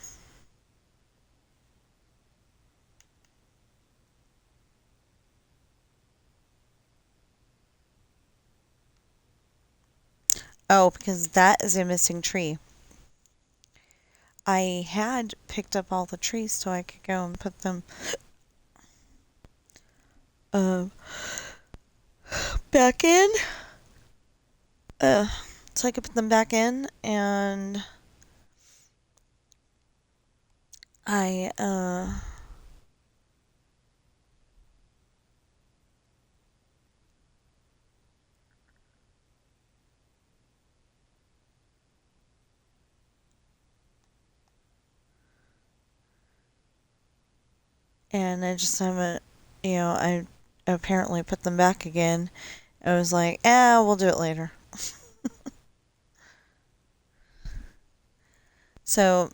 oh, because that is a missing tree. I had picked up all the trees so I could go and put them uh, back in. Uh, so I could put them back in, and I and I just haven't, I apparently put them back again. I was like, we'll do it later. So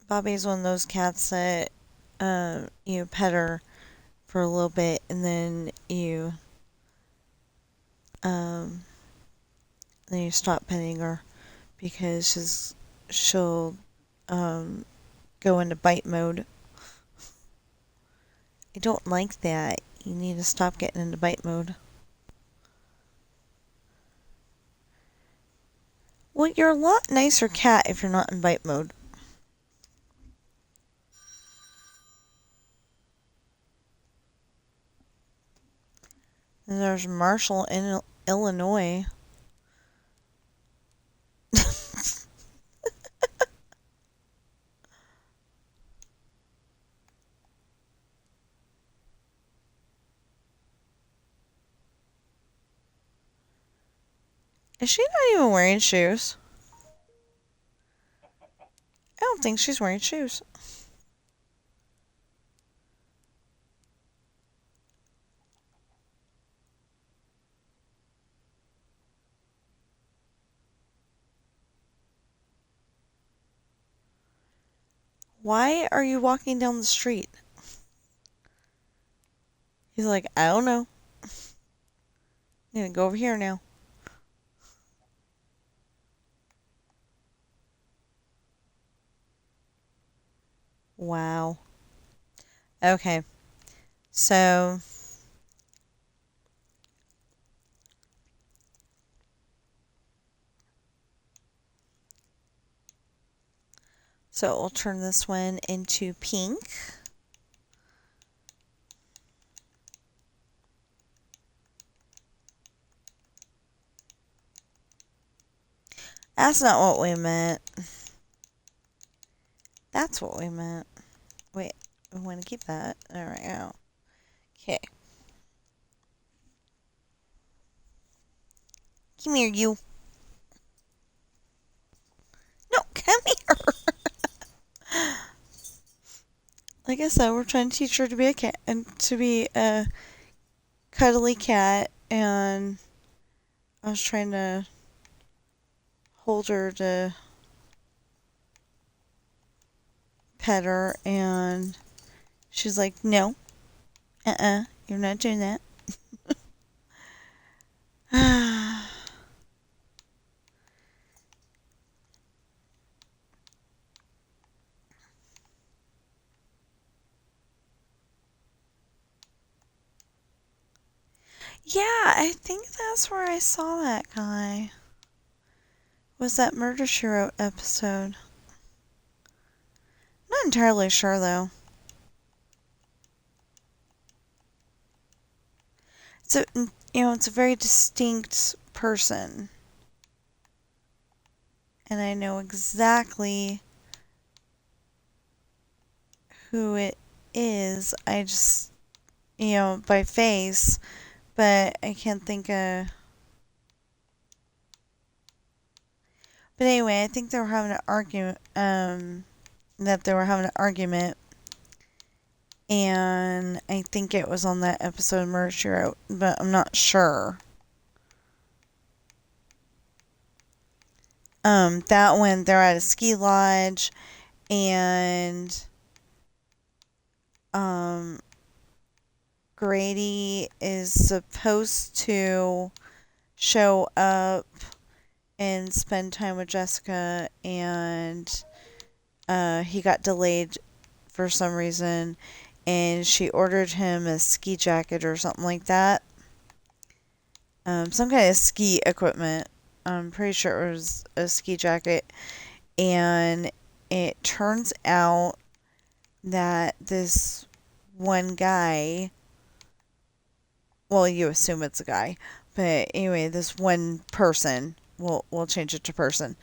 Bobby's one of those cats that you pet her for a little bit, and um, then you stop petting her because she'll um, go into bite mode. I don't like that. You need to stop getting into bite mode. Well, you're a lot nicer cat if you're not in bite mode. And there's Marshall in Illinois. Is she not even wearing shoes? I don't think she's wearing shoes. Why are you walking down the street? He's like, I don't know. I'm gonna go over here now. Wow. Okay. So we'll turn this one into pink. That's not what we meant. That's what we meant. Wait, we want to keep that. There we go. Okay. Come here, you. No, come here. Like I said, we're trying to teach her to be a cat and to be a cuddly cat, and I was trying to hold her to pet her, and she's like, no, you're not doing that. Yeah, I think that's where I saw that guy. Was that Murder She Wrote episode? Not entirely sure though. So it's a very distinct person, and I know exactly who it is. I just by face, but I can't think of. But anyway, I think they were having an argument. That they were having an argument, And I think it was on that episode of Murder She Wrote, but I'm not sure. That one, they're at a ski lodge, and um, Grady is supposed to show up and spend time with Jessica, and he got delayed for some reason, and she ordered him a ski jacket or something like that. Some kind of ski equipment. I'm pretty sure it was a ski jacket. And it turns out that this one guy, well, you assume it's a guy, but anyway, this one person, we'll change it to person,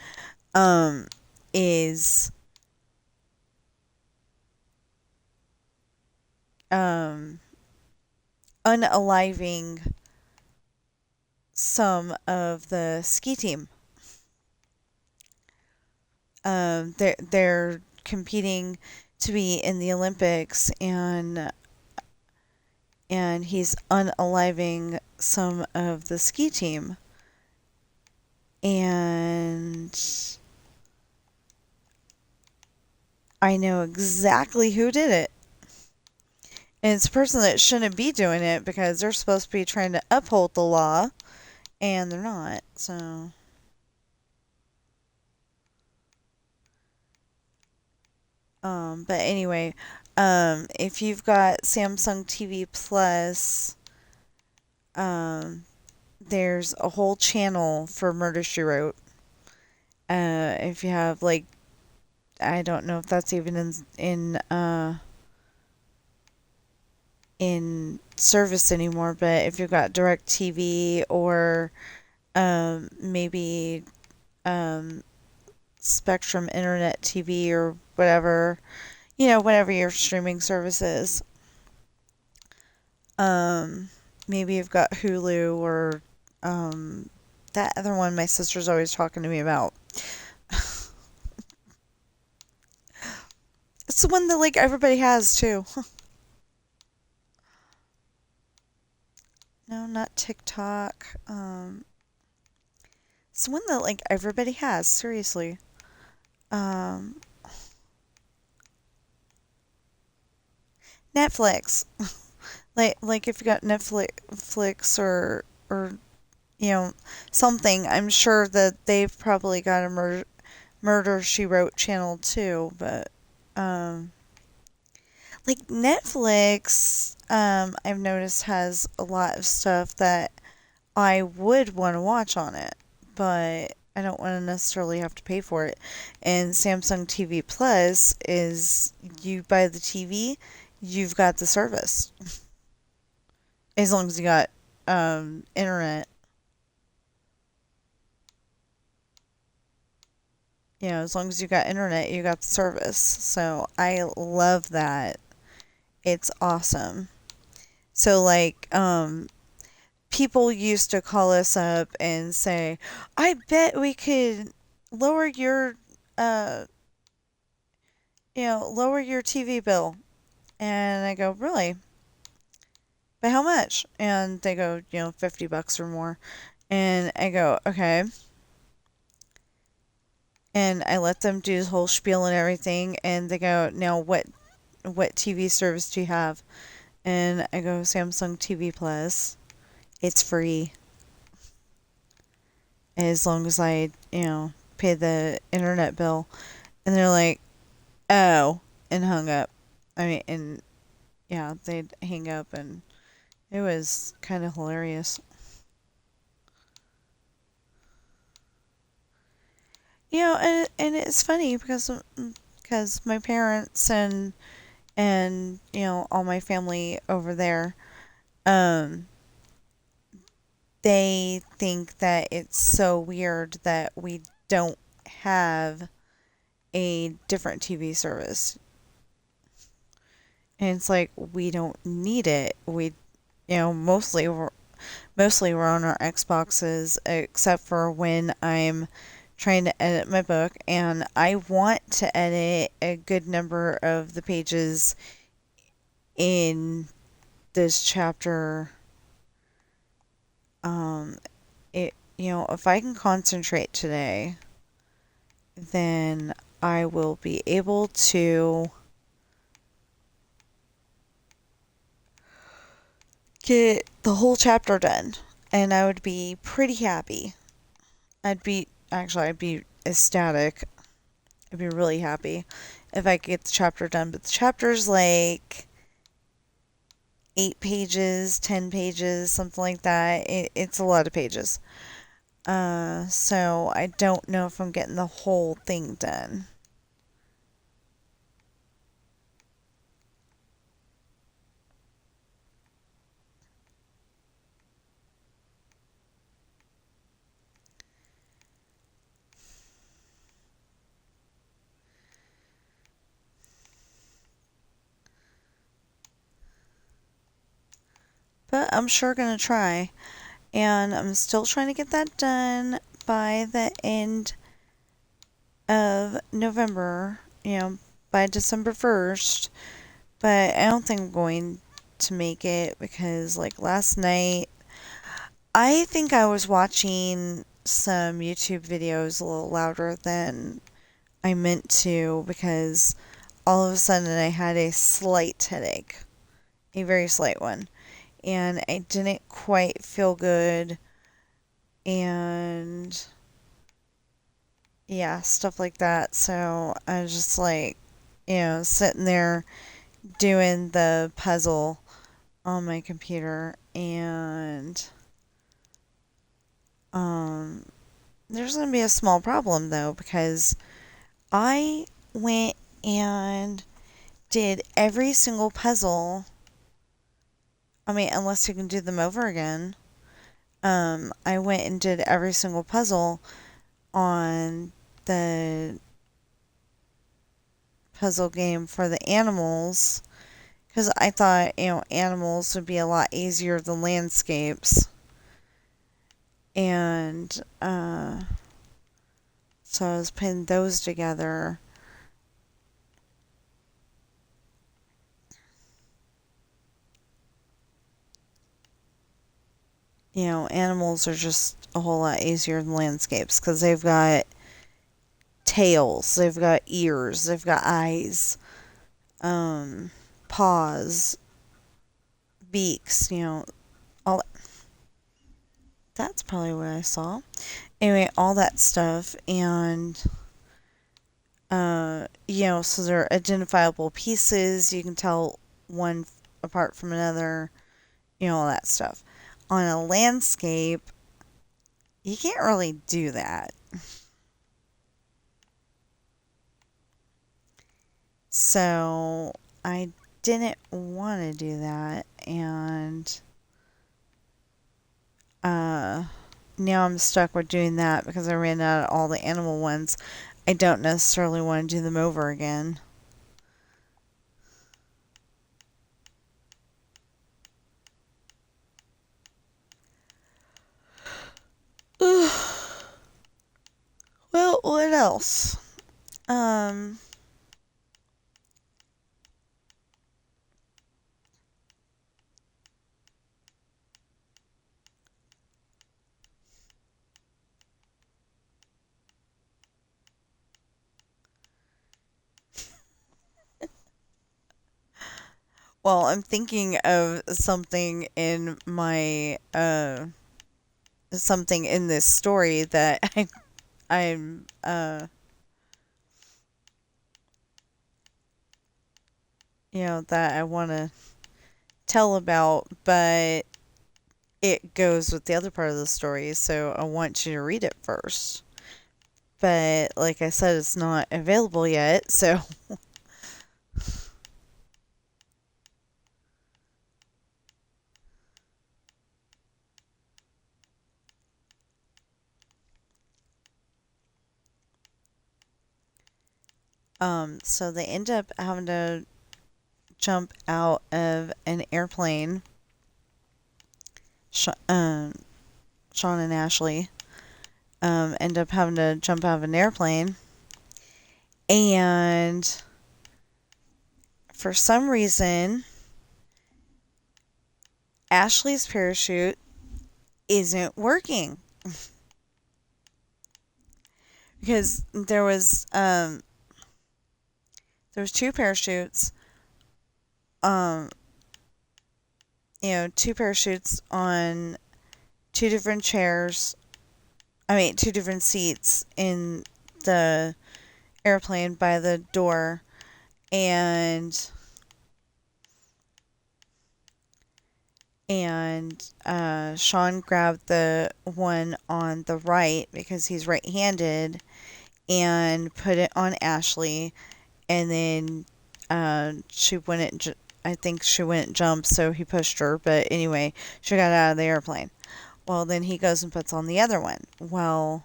is um unaliving some of the ski team. They're competing to be in the Olympics, and he's unaliving some of the ski team. And I know exactly who did it. And it's a person that shouldn't be doing it because they're supposed to be trying to uphold the law, and they're not. So, but anyway, if you've got Samsung TV Plus, there's a whole channel for Murder She Wrote. If you have like, I don't know if that's even in service anymore, but if you've got DirecTV or maybe um, Spectrum Internet TV or whatever, whatever your streaming service is. Maybe you've got Hulu or that other one my sister's always talking to me about. It's the one that like everybody has too. No, not TikTok. It's the one that like everybody has. Seriously. Um, Netflix. like if you got Netflix or something, I'm sure that they've probably got a Murder She Wrote channel too, but like Netflix, I've noticed has a lot of stuff that I would want to watch on it, but I don't want to necessarily have to pay for it. And Samsung TV Plus is you buy the TV, you've got the service. As long as you got internet. As long as you got internet, you got the service. So I love that. It's awesome. So like people used to call us up and say, "I bet we could lower your uh lower your TV bill." And I go, "Really? But how much?" And they go, $50 or more. And I go, "Okay." And I let them do the whole spiel and everything, and they go, "Now what TV service do you have?" And I go, "Samsung TV Plus. It's free as long as I, pay the internet bill." And they're like, "Oh," and hung up. I mean, and yeah, they'd hang up, and it was kind of hilarious. And it's funny because my parents and all my family over there, um, they think that it's so weird that we don't have a different TV service. And it's like we don't need it. We, mostly we're on our Xboxes, except for when I'm trying to edit my book, and I want to edit a good number of the pages in this chapter, if I can concentrate today, then I will be able to get the whole chapter done, and I would be pretty happy. I'd be ecstatic. I'd be really happy if I could get the chapter done. But the chapter's like 8 pages, 10 pages, something like that. It's a lot of pages. So I don't know if I'm getting the whole thing done. But I'm sure gonna try. And I'm still trying to get that done by the end of November, by December 1st. But I don't think I'm going to make it because, like, last night, I think I was watching some YouTube videos a little louder than I meant to because all of a sudden I had a slight headache, a very slight one, and I didn't quite feel good, and yeah, stuff like that. So I was just like, sitting there doing the puzzle on my computer, and um, there's going to be a small problem though because I went and did every single puzzle. I mean, unless you can do them over again. I went and did every single puzzle on the puzzle game for the animals because I thought, animals would be a lot easier than landscapes. And so I was putting those together. Animals are just a whole lot easier than landscapes because they've got tails, they've got ears, they've got eyes, paws, beaks, all that's probably what I saw. Anyway, all that stuff, and so they're identifiable pieces. You can tell one apart from another, all that stuff. On a landscape, you can't really do that. So I didn't want to do that, and now I'm stuck with doing that because I ran out of all the animal ones. I don't necessarily want to do them over again. Well, what else? Um, well, I'm thinking of something in this story that I'm that I want to tell about, but it goes with the other part of the story, so I want you to read it first. But like I said, it's not available yet, so so they end up having to jump out of an airplane. Sh- um, Sean and Ashley end up having to jump out of an airplane, and for some reason, Ashley's parachute isn't working because there was two parachutes, um two parachutes on two different chairs. I mean, two different seats in the airplane by the door, and Sean grabbed the one on the right because he's right-handed and put it on Ashley, and then she wouldn't. I think she wouldn't jump, so he pushed her. But anyway, she got out of the airplane. Well, then he goes and puts on the other one. Well,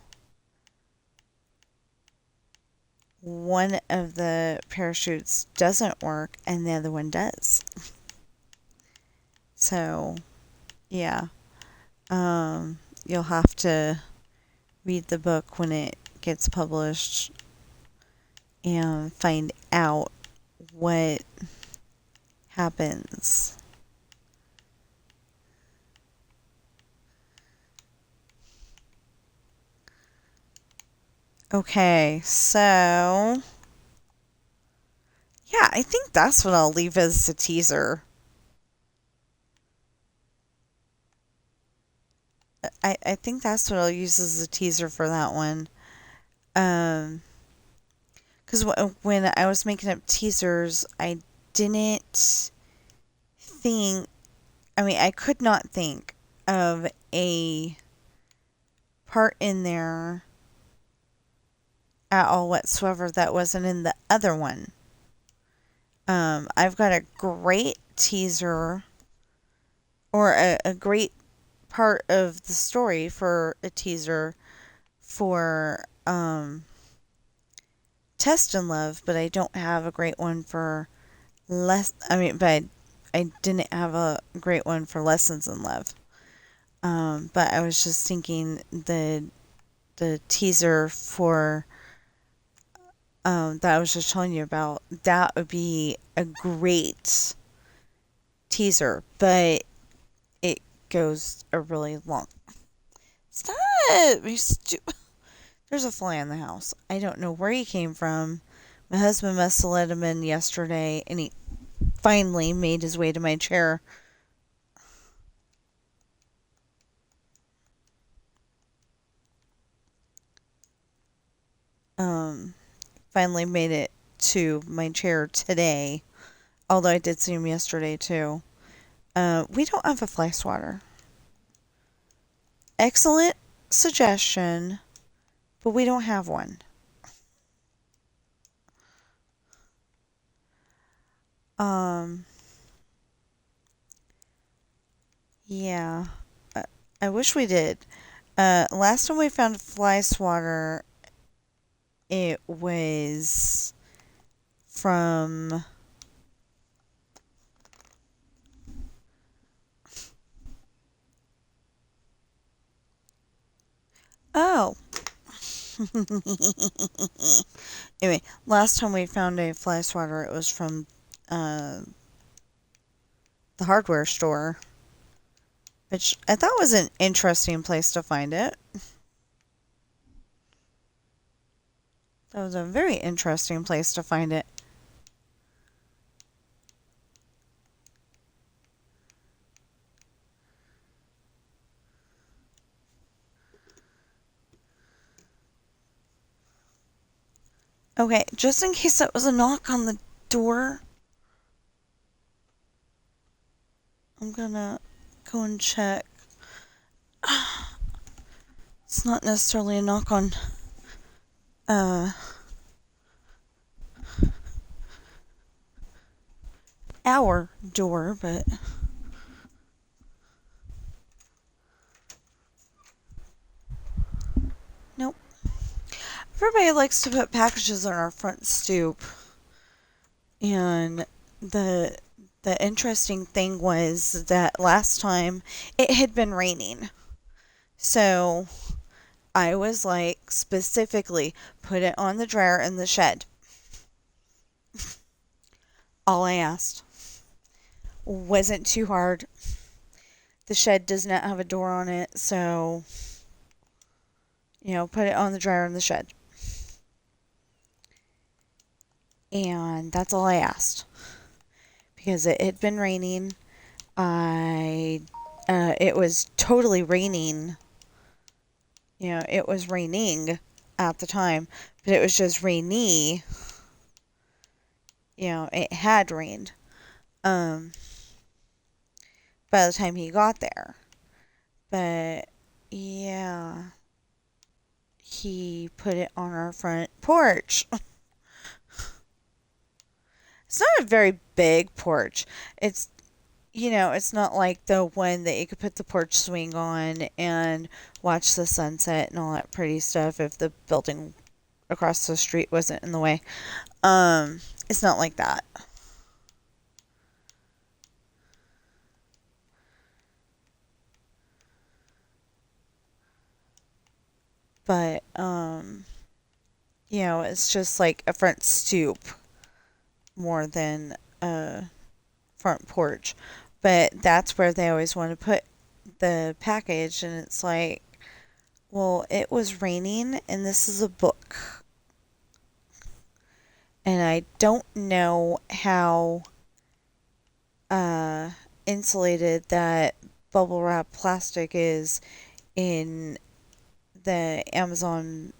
one of the parachutes doesn't work, and the other one does. So, yeah. You'll have to read the book when it gets published and find out what happens. Okay, so yeah, I think that's what I'll leave as a teaser. I think that's what I'll use as a teaser for that one. Um, because when I was making up teasers, I didn't think. I mean, I could not think of a part in there at all whatsoever that wasn't in the other one. I've got a great teaser or a great part of the story for a teaser for Test and Love, but I don't have a great one for but I didn't have a great one for Lessons in Love. But I was just thinking the teaser for that I was just telling you about, that would be a great teaser, but it goes a really long. Stop! There's a fly in the house. I don't know where he came from. My husband must have let him in yesterday, and he finally made his way to my chair. Finally made it to my chair today, although I did see him yesterday too. We don't have a fly swatter. Excellent suggestion, but we don't have one. Yeah, I wish we did. Last time we found a fly swatter, it was from oh. Anyway, last time we found a fly swatter, it was from the hardware store, which I thought was an interesting place to find it. That was a very interesting place to find it. Okay, just in case that was a knock on the door, I'm gonna go and check. It's not necessarily a knock on our door, but nope. Everybody likes to put packages on our front stoop, and the interesting thing was that last time it had been raining, so I was like, specifically, put it on the dryer in the shed. All I asked. Wasn't too hard. The shed does not have a door on it, so, put it on the dryer in the shed. And that's all I asked. Because it had been raining. It was totally raining. It was raining at the time, but it was just rainy. It had rained. Um, by the time he got there. But yeah, he put it on our front porch. It's not a very big porch. It's not like the one that you could put the porch swing on and watch the sunset and all that pretty stuff if the building across the street wasn't in the way. It's not like that. But it's just like a front stoop more than a front porch. But that's where they always want to put the package, and it's like, well, it was raining and this is a book. And I don't know how uh, insulated that bubble wrap plastic is in the Amazon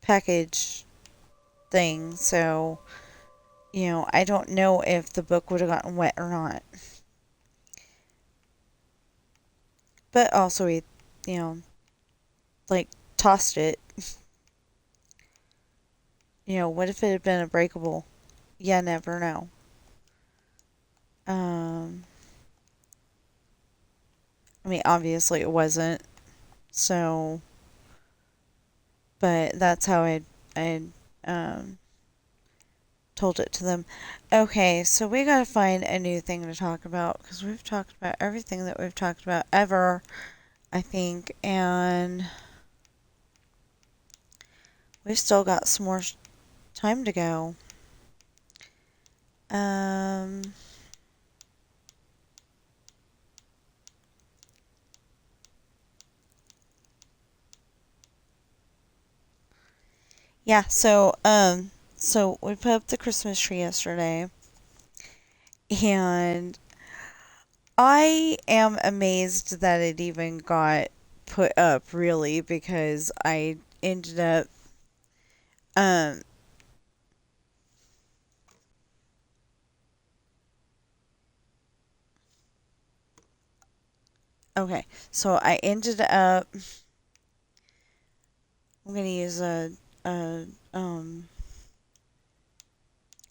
package thing. So, I don't know if the book would have gotten wet or not. But also, he, you know, like tossed it. What if it had been a breakable? You never know. Um, I mean, obviously it wasn't. So, but that's how I um, told it to them. Okay, so we gotta find a new thing to talk about because we've talked about everything that we've talked about ever, I think, and we've still got some more time to go. Um, yeah, so we put up the Christmas tree yesterday, and I am amazed that it even got put up, really, because I ended up, um, okay, so I ended up, I'm gonna use a, um, I'm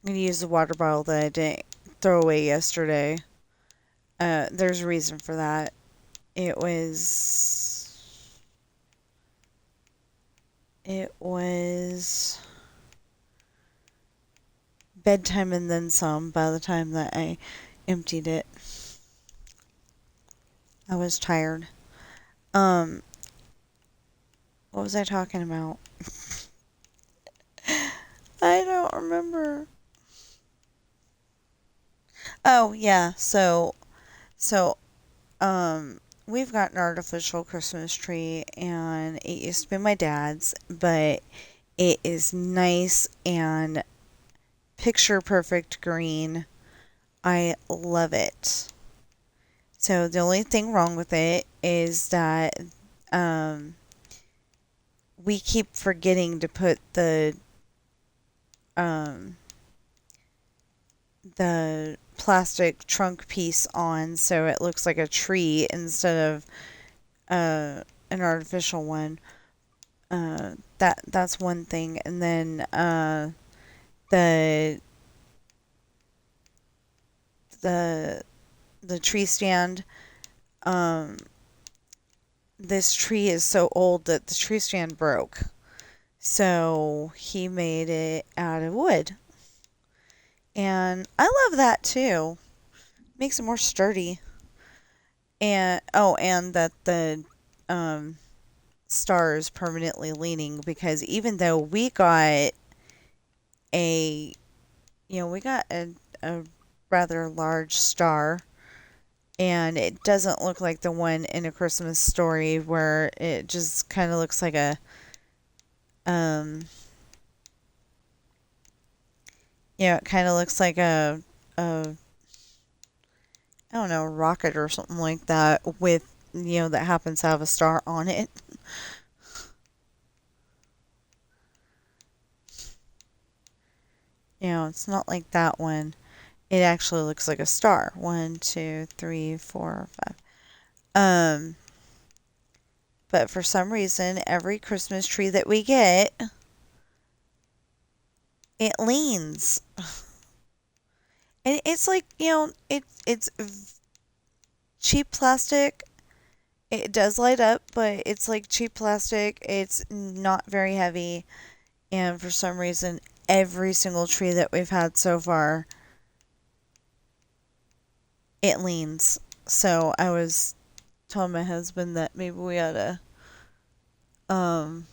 gonna use the water bottle that I didn't throw away yesterday. There's a reason for that. It was, it was bedtime and then some by the time that I emptied it. I was tired. Um, what was I talking about? I don't remember. Oh, yeah. So, we've got an artificial Christmas tree, and it used to be my dad's, but it is nice and picture perfect green. I love it. So the only thing wrong with it is that um, we keep forgetting to put um, the plastic trunk piece on so it looks like a tree instead of an artificial one. That's one thing, and then the the the tree stand. Um, this tree is so old that the tree stand broke, so he made it out of wood, and I love that too. Makes it more sturdy. And and that the um star is permanently leaning because even though a we got a rather large star, And it doesn't look like the one in A Christmas Story where it just kind of looks like um, it kind of looks like a, I don't know, rocket or something like that with, that happens to have a star on it. It's not like that one. It actually looks like a star. One, two, three, four, five. Um, but for some reason, every Christmas tree that we get, it leans. And it's like, it's cheap plastic. It does light up, but it's like cheap plastic. It's not very heavy. And for some reason, every single tree that we've had so far, it leans. So I was telling my husband that maybe we ought to um,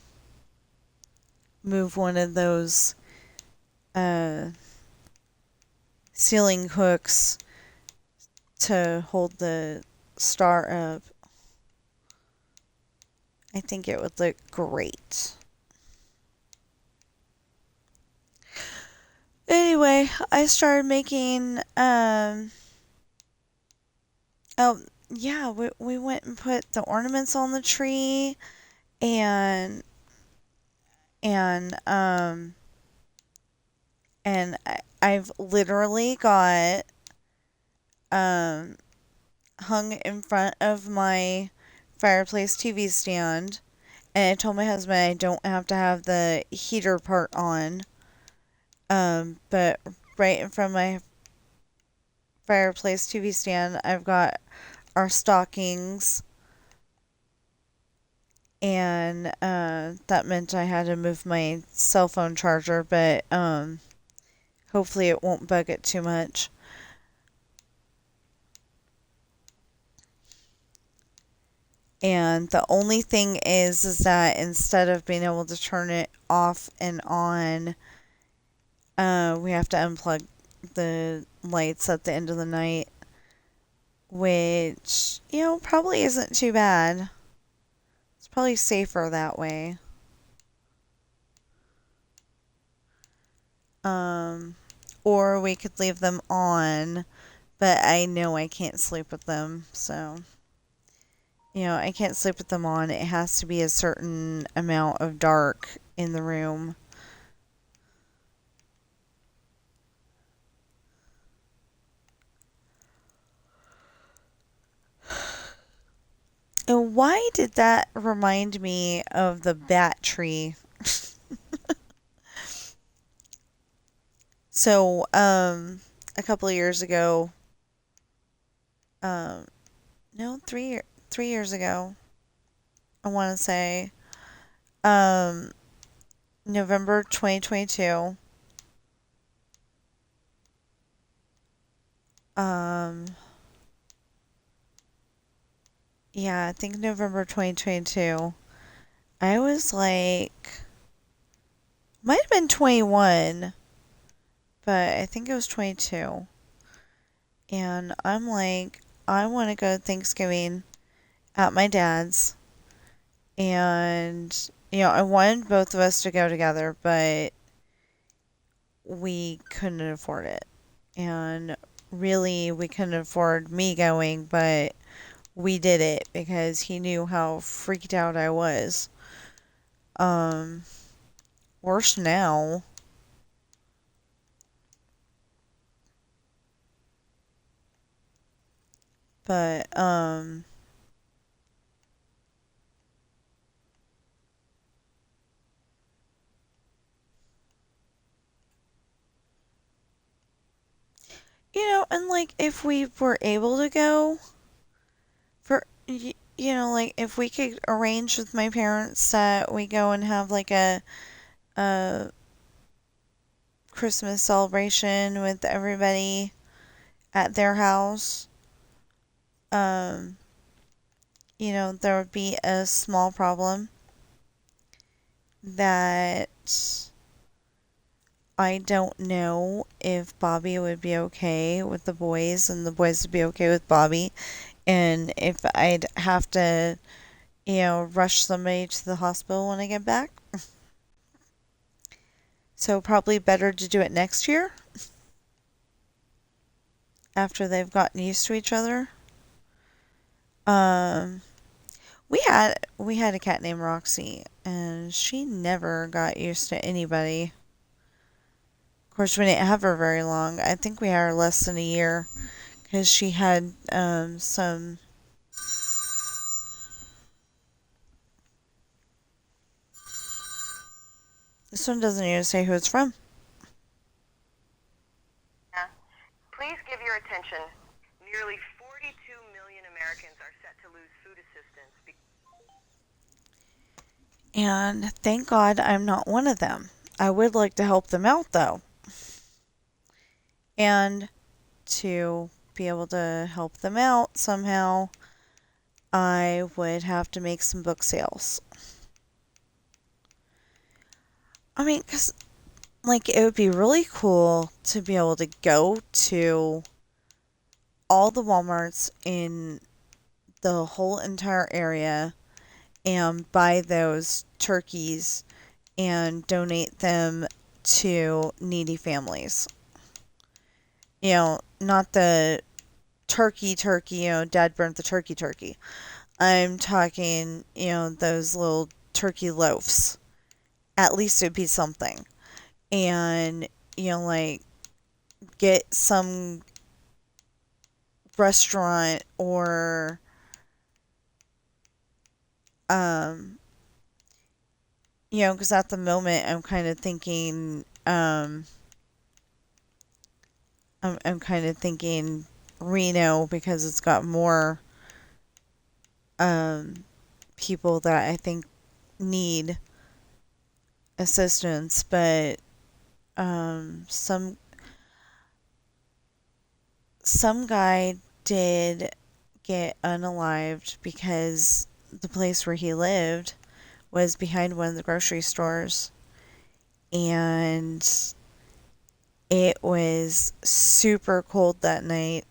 move one of those uh, ceiling hooks to hold the star up. I think it would look great. Anyway, I started making oh yeah, we went and put the ornaments on the tree and and um and I've literally got um hung in front of my fireplace TV stand, and I told my husband I don't have to have the heater part on. But right in front of my fireplace TV stand, I've got our stockings, and that meant I had to move my cell phone charger, but hopefully it won't bug it too much. And the only thing is that instead of being able to turn it off and on, we have to unplug the lights at the end of the night, which, probably isn't too bad. It's probably safer that way. Um, or we could leave them on, but I know I can't sleep with them, so. I can't sleep with them on. It has to be a certain amount of dark in the room. And why did that remind me of the bat tree? So, a couple of years ago, um, no, 3 years ago, I want to say, um, November 2022, um, yeah, I think November 2022, I was like, might have been 21, but I think it was 22. And I'm like, I want to go to Thanksgiving at my dad's. And, I wanted both of us to go together, but we couldn't afford it. And really, we couldn't afford me going, but we did it because he knew how freaked out I was. Um, Worse now. But, and like if we were able to go for, like if we could arrange with my parents that we go and have like a Christmas celebration with everybody at their house, um, there would be a small problem that I don't know if Bobby would be okay with the boys and the boys would be okay with Bobby, and if I'd have to, rush somebody to the hospital when I get back. So probably better to do it next year after they've gotten used to each other. Um, we had a cat named Roxy, and she never got used to anybody. Of course, we didn't have her very long. I think we had her less than a year because she had some. This one doesn't even say who it's from. Please give your attention. Nearly 42 million Americans are set to lose food assistance. And thank God I'm not one of them. I would like to help them out though. And to be able to help them out somehow, I would have to make some book sales. I mean, because, like, it would be really cool to be able to go to all the Walmarts in the whole entire area and buy those turkeys and donate them to needy families. Not the turkey, dad burnt the turkey. I'm talking, those little turkey loaves. At least it'd be something. And, like, get some restaurant or, because at the moment I'm kind of thinking, I'm kind of thinking Reno because it's got more, people that I think need assistance, but some guy did get unalived because the place where he lived was behind one of the grocery stores, and it was super cold that night.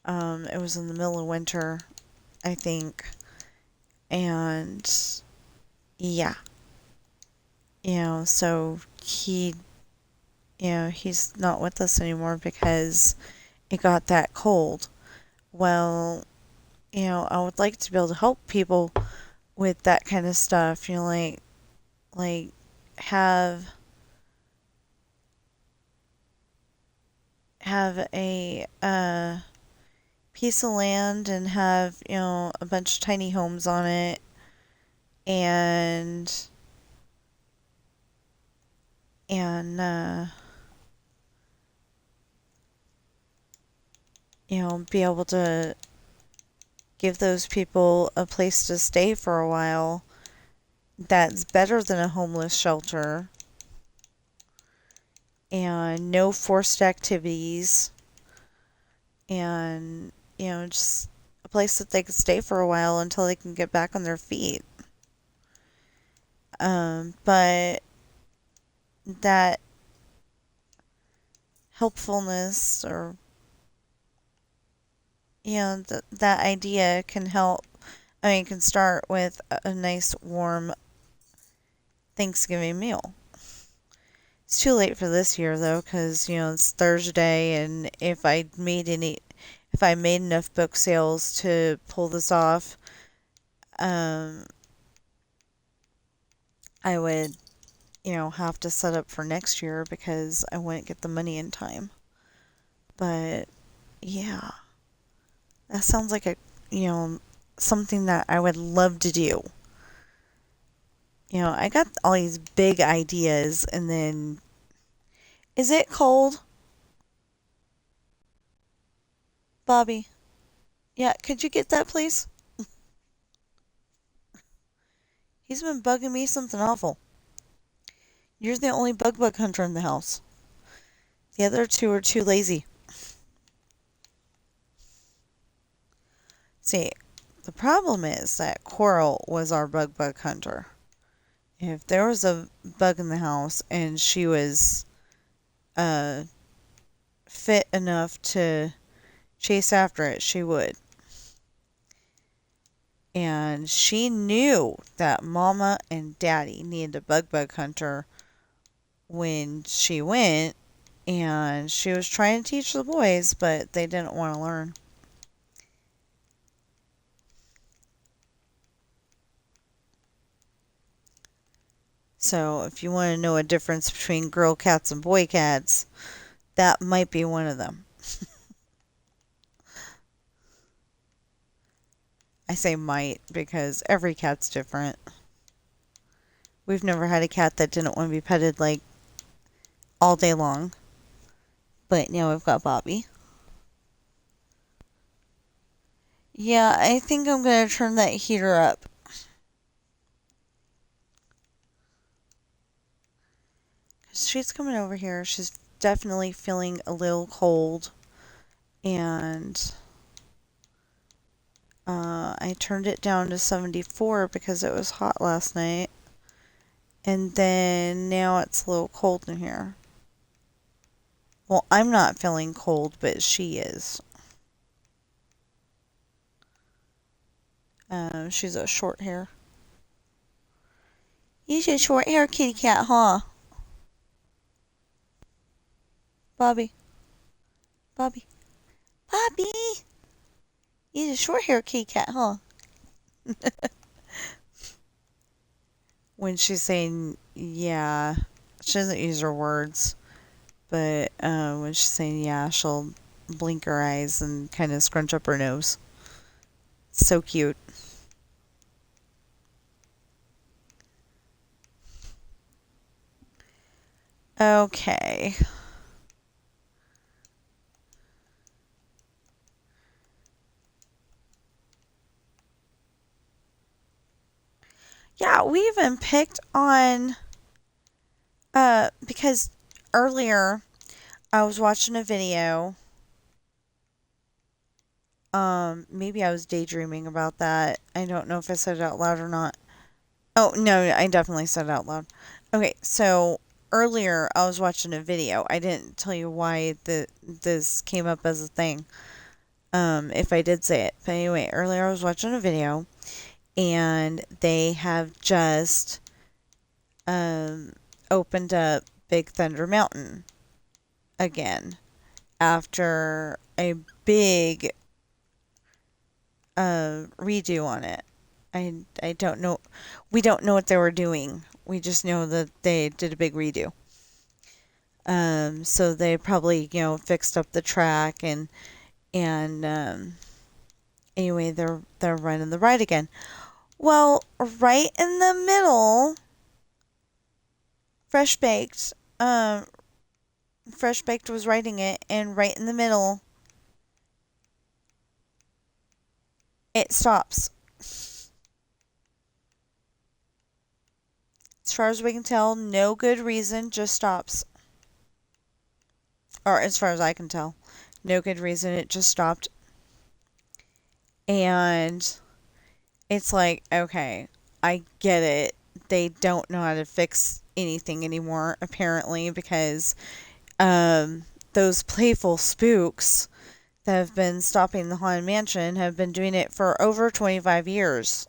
It was in the middle of winter, I think, and yeah, so he's not with us anymore because it got that cold. Well, I would like to be able to help people with that kind of stuff, like have a piece of land and have, a bunch of tiny homes on it, and and be able to give those people a place to stay for a while that's better than a homeless shelter, and no forced activities, and just a place that they can stay for a while until they can get back on their feet. But that helpfulness, or that idea can help. I mean, it can start with a nice warm Thanksgiving meal. It's too late for this year though, because it's Thursday, and if I made enough book sales to pull this off, um, I would have to set up for next year because I wouldn't get the money in time. But yeah, that sounds like something that I would love to do. I got all these big ideas, and then is it cold, Bobby? Yeah, could you get that, please? He's been bugging me something awful. You're the only bug hunter in the house. The other two are too lazy. See, the problem is that Coral was our bug hunter. If there was a bug in the house and she was uh, fit enough to chase after it, she would. And she knew that Mama and Daddy needed a bug hunter when she went, and she was trying to teach the boys, but they didn't want to learn. So, if you want to know a difference between girl cats and boy cats, that might be one of them. I say might because every cat's different. We've never had a cat that didn't want to be petted like all day long. But now we've got Bobby. Yeah, I think I'm going to turn that heater up. She's coming over here. She's definitely feeling a little cold. And I turned it down to 74 because it was hot last night. And then now it's a little cold in here. Well, I'm not feeling cold, but she is. She's a short hair. You're a short hair kitty cat, huh? Bobby. Bobby. Bobby! You're a short hair kitty cat, huh? When she's saying yeah, she doesn't use her words, but when she's saying yeah, she'll blink her eyes and kind of scrunch up her nose. So cute. Okay. Yeah, we even picked on because earlier I was watching a video. Maybe I was daydreaming about that. I don't know if I said it out loud or not. Oh, no, I definitely said it out loud. Okay, so earlier I was watching a video. I didn't tell you why this came up as a thing. If I did say it. But anyway, earlier I was watching a video and they have just opened up Big Thunder Mountain again after a big redo on it. I don't know. We don't know what they were doing. We just know that they did a big redo. So they probably fixed up the track and anyway they're running the ride again. Well, right in the middle, Fresh Baked, Fresh Baked was riding it, and right in the middle, it stops. As far as we can tell, no good reason, just stops. Or as far as I can tell, no good reason, it just stopped. And it's like, okay, I get it. They don't know how to fix anything anymore, apparently, because those playful spooks that have been stopping the Haunted Mansion have been doing it for over 25 years.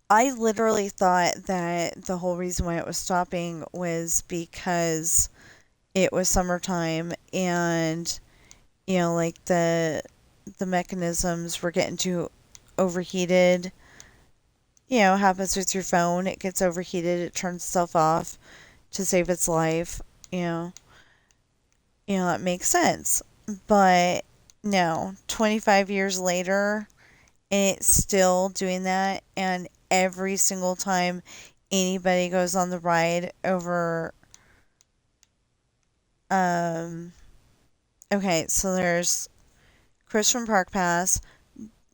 I literally thought that the whole reason why it was stopping was because it was summertime and like the mechanisms were getting too overheated. Happens with your phone. It gets overheated, it turns itself off to save its life. That makes sense. But no, 25 years later, and it's still doing that. And every single time anybody goes on the ride over, okay, so there's Chris from Park Pass,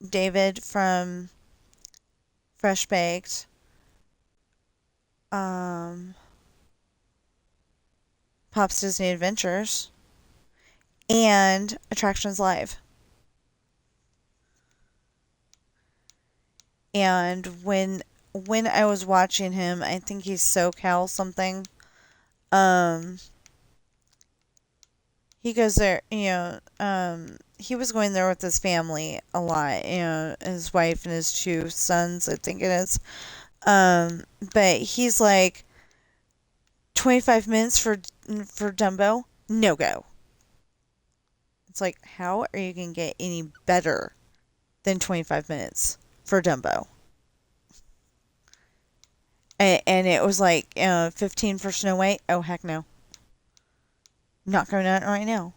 David from Fresh Baked, Pop's Disney Adventures, and Attractions Live. And when when I was watching him, I think he's SoCal something. Um, he goes there, he was going there with his family a lot, his wife and his two sons, I think it is. Um, but he's like 25 minutes for Dumbo, no go. It's like, how are you going to get any better than 25 minutes for Dumbo? And it was like 15 for Snow White. Oh, heck no. Not going on right now.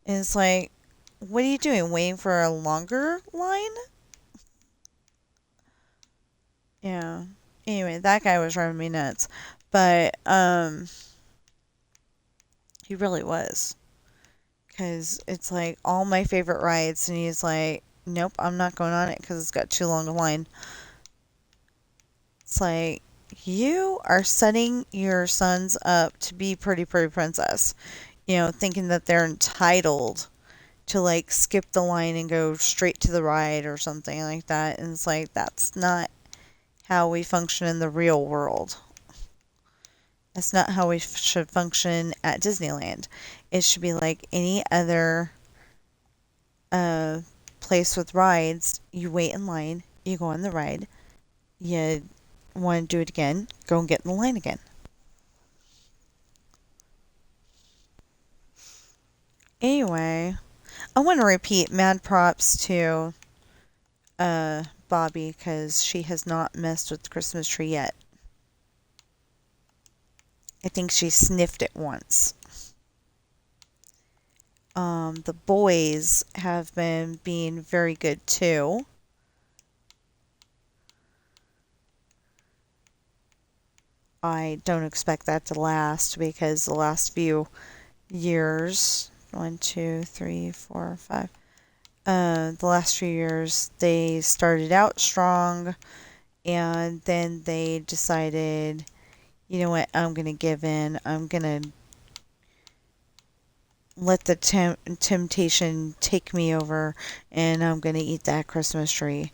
And it's like, what are you doing? Waiting for a longer line? Yeah. Anyway, that guy was driving me nuts. But, he really was. Because it's like all my favorite rides, and he's like, nope, I'm not going on it because it's got too long a line. It's like, you are setting your sons up to be pretty princess. Thinking that they're entitled to like skip the line and go straight to the ride or something like that. And it's like, that's not how we function in the real world. That's not how we should function at Disneyland. It should be like any other uh, place with rides. You wait in line, you go on the ride, you want to do it again, go and get in the line again. Anyway, I want to repeat mad props to Bobby because she has not messed with the Christmas tree yet. I think she sniffed it once. The boys have been being very good too. I don't expect that to last because the last few years, 1, 2, 3, 4, 5, the last few years they started out strong and then they decided, you know what, I'm going to give in. I'm going to let the temptation take me over and I'm going to eat that Christmas tree.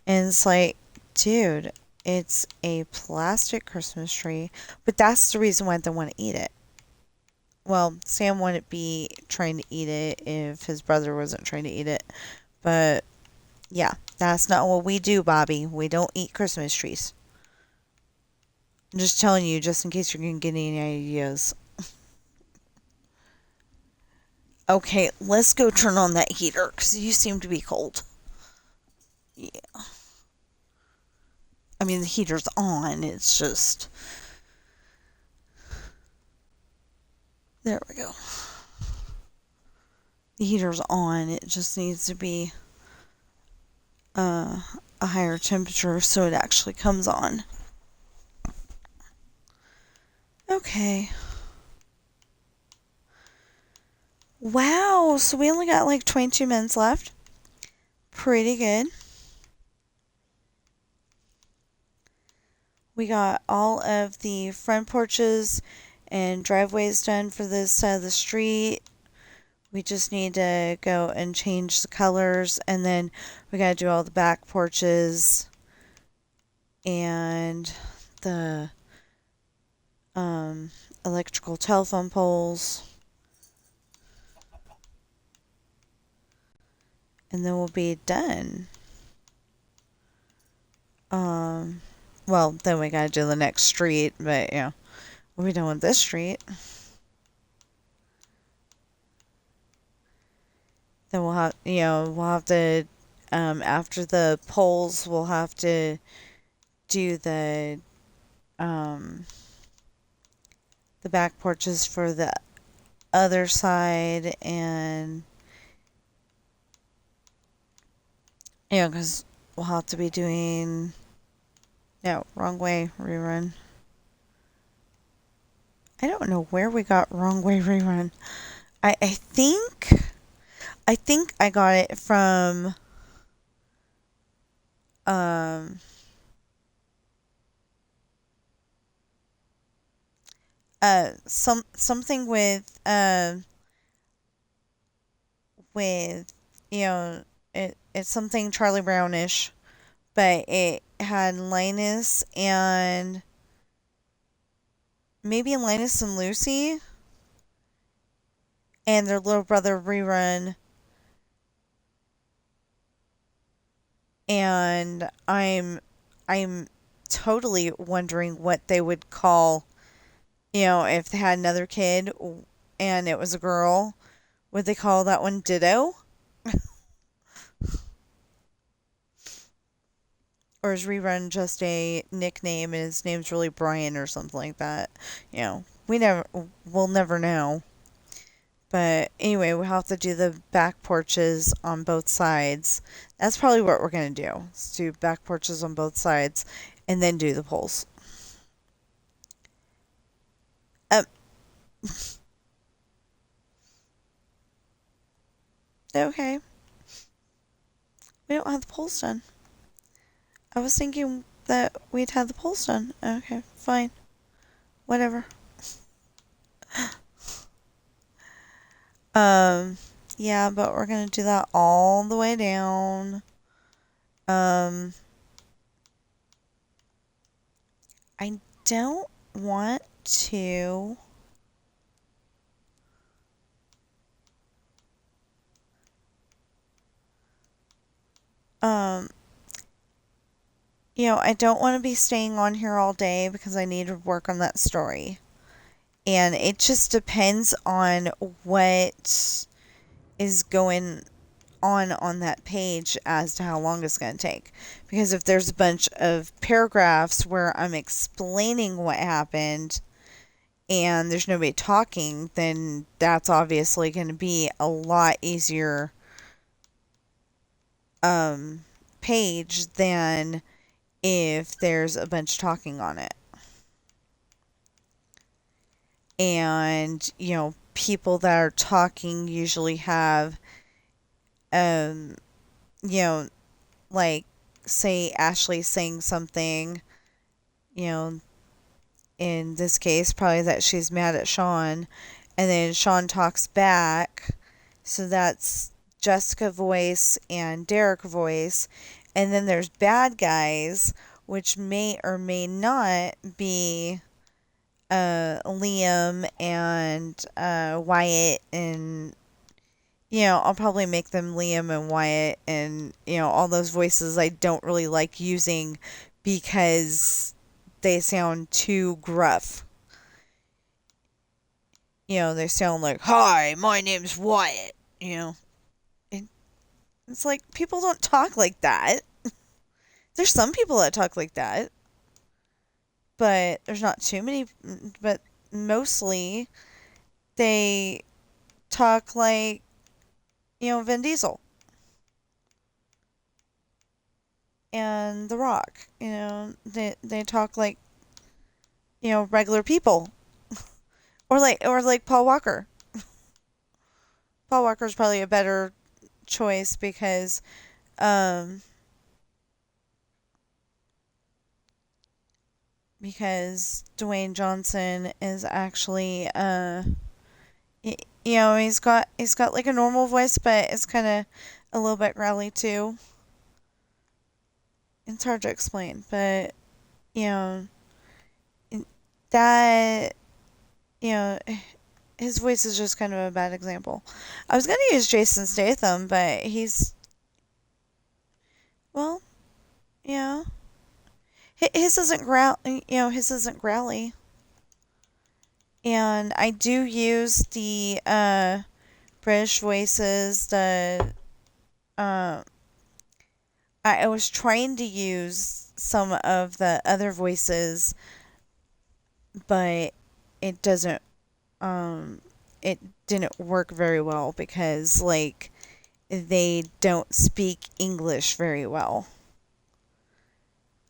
And it's like, dude, it's a plastic Christmas tree, but that's the reason why they want to eat it. Well, Sam wouldn't be trying to eat it if his brother wasn't trying to eat it. But yeah, that's not what we do, Bobby. We don't eat Christmas trees. I'm just telling you, just in case you're going to get any ideas. Okay, let's go turn on that heater because you seem to be cold. Yeah. I mean, the heater's on. It's just. There we go. The heater's on. It just needs to be uh, a higher temperature so it actually comes on. Okay. Wow, so we only got like 22 minutes left. Pretty good. We got all of the front porches and driveways done for this side of the street. We just need to go and change the colors, and then we got to do all the back porches and the electrical telephone poles. And then we'll be done. Well, then we gotta do the next street, but yeah, we'll be done with this street. Then we'll have to, after the poles, we'll have to do the back porches for the other side, and because we'll have to be doing. No, wrong way rerun. I don't know where we got wrong way rerun. I think I got it from something with it's something Charlie Brownish, but it had Linus and maybe Linus and Lucy and their little brother Rerun. And I'm totally wondering what they would call, if they had another kid and it was a girl, would they call that one Ditto? Or is Rerun just a nickname and his name's really Brian or something like that? We'll never know. But anyway, we'll have to do the back porches on both sides. That's probably what we're going to do. Is do back porches on both sides and then do the poles. Um, okay. We don't have the poles done. I was thinking that we'd have the poles done. Okay, fine. Whatever. Um, yeah, but we're gonna do that all the way down. Um, I don't want to. Um, I don't want to be staying on here all day because I need to work on that story. And it just depends on what is going on that page as to how long it's going to take. Because if there's a bunch of paragraphs where I'm explaining what happened and there's nobody talking, then that's obviously going to be a lot easier page than if there's a bunch talking on it. And, people that are talking usually have, um, you know, like, say Ashley saying something, you know, in this case, probably that she's mad at Sean, and then Sean talks back. So that's Jessica voice and Derek voice. And then there's bad guys, which may or may not be Liam and Wyatt, and I'll probably make them Liam and Wyatt, and all those voices I don't really like using because they sound too gruff. They sound like, "Hi, my name's Wyatt." And it's like people don't talk like that. There's some people that talk like that, but there's not too many. But mostly they talk like Vin Diesel and The Rock. They talk like regular people, or like Paul Walker. Paul Walker's probably a better choice um because Dwayne Johnson is actually he's got like a normal voice, but it's kind of a little bit growly too. It's hard to explain, but you know that you know his voice is just kind of a bad example. I was gonna use Jason Statham, but well, yeah, his isn't his isn't growly. And I do use the British voices. Uh, I was trying to use some of the other voices, but it doesn't. It didn't work very well because they don't speak English very well,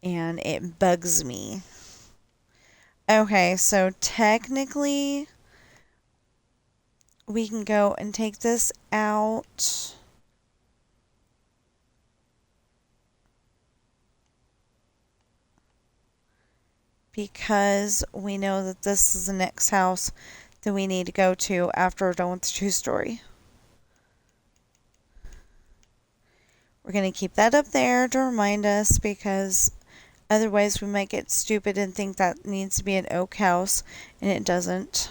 and it bugs me. Okay, so technically, we can go and take this out. Because we know that this is the next house that we need to go to after we're done with the true story. We're going to keep that up there to remind us because otherwise we might get stupid and think that needs to be an oak house and it doesn't.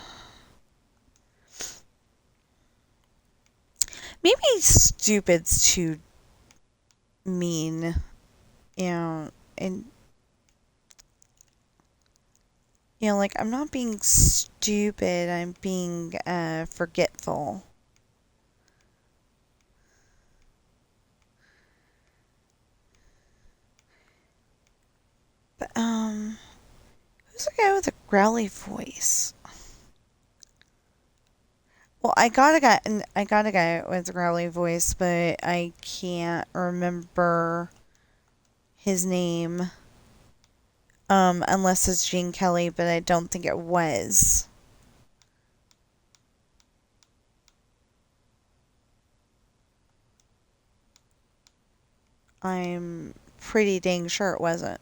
Maybe stupid's too mean, and like I'm not being stupid, I'm being forgetful. But who's the guy with a growly voice? Well, I got a guy with a growly voice, but I can't remember his name. Unless it's Gene Kelly, but I don't think it was. I'm pretty dang sure it wasn't.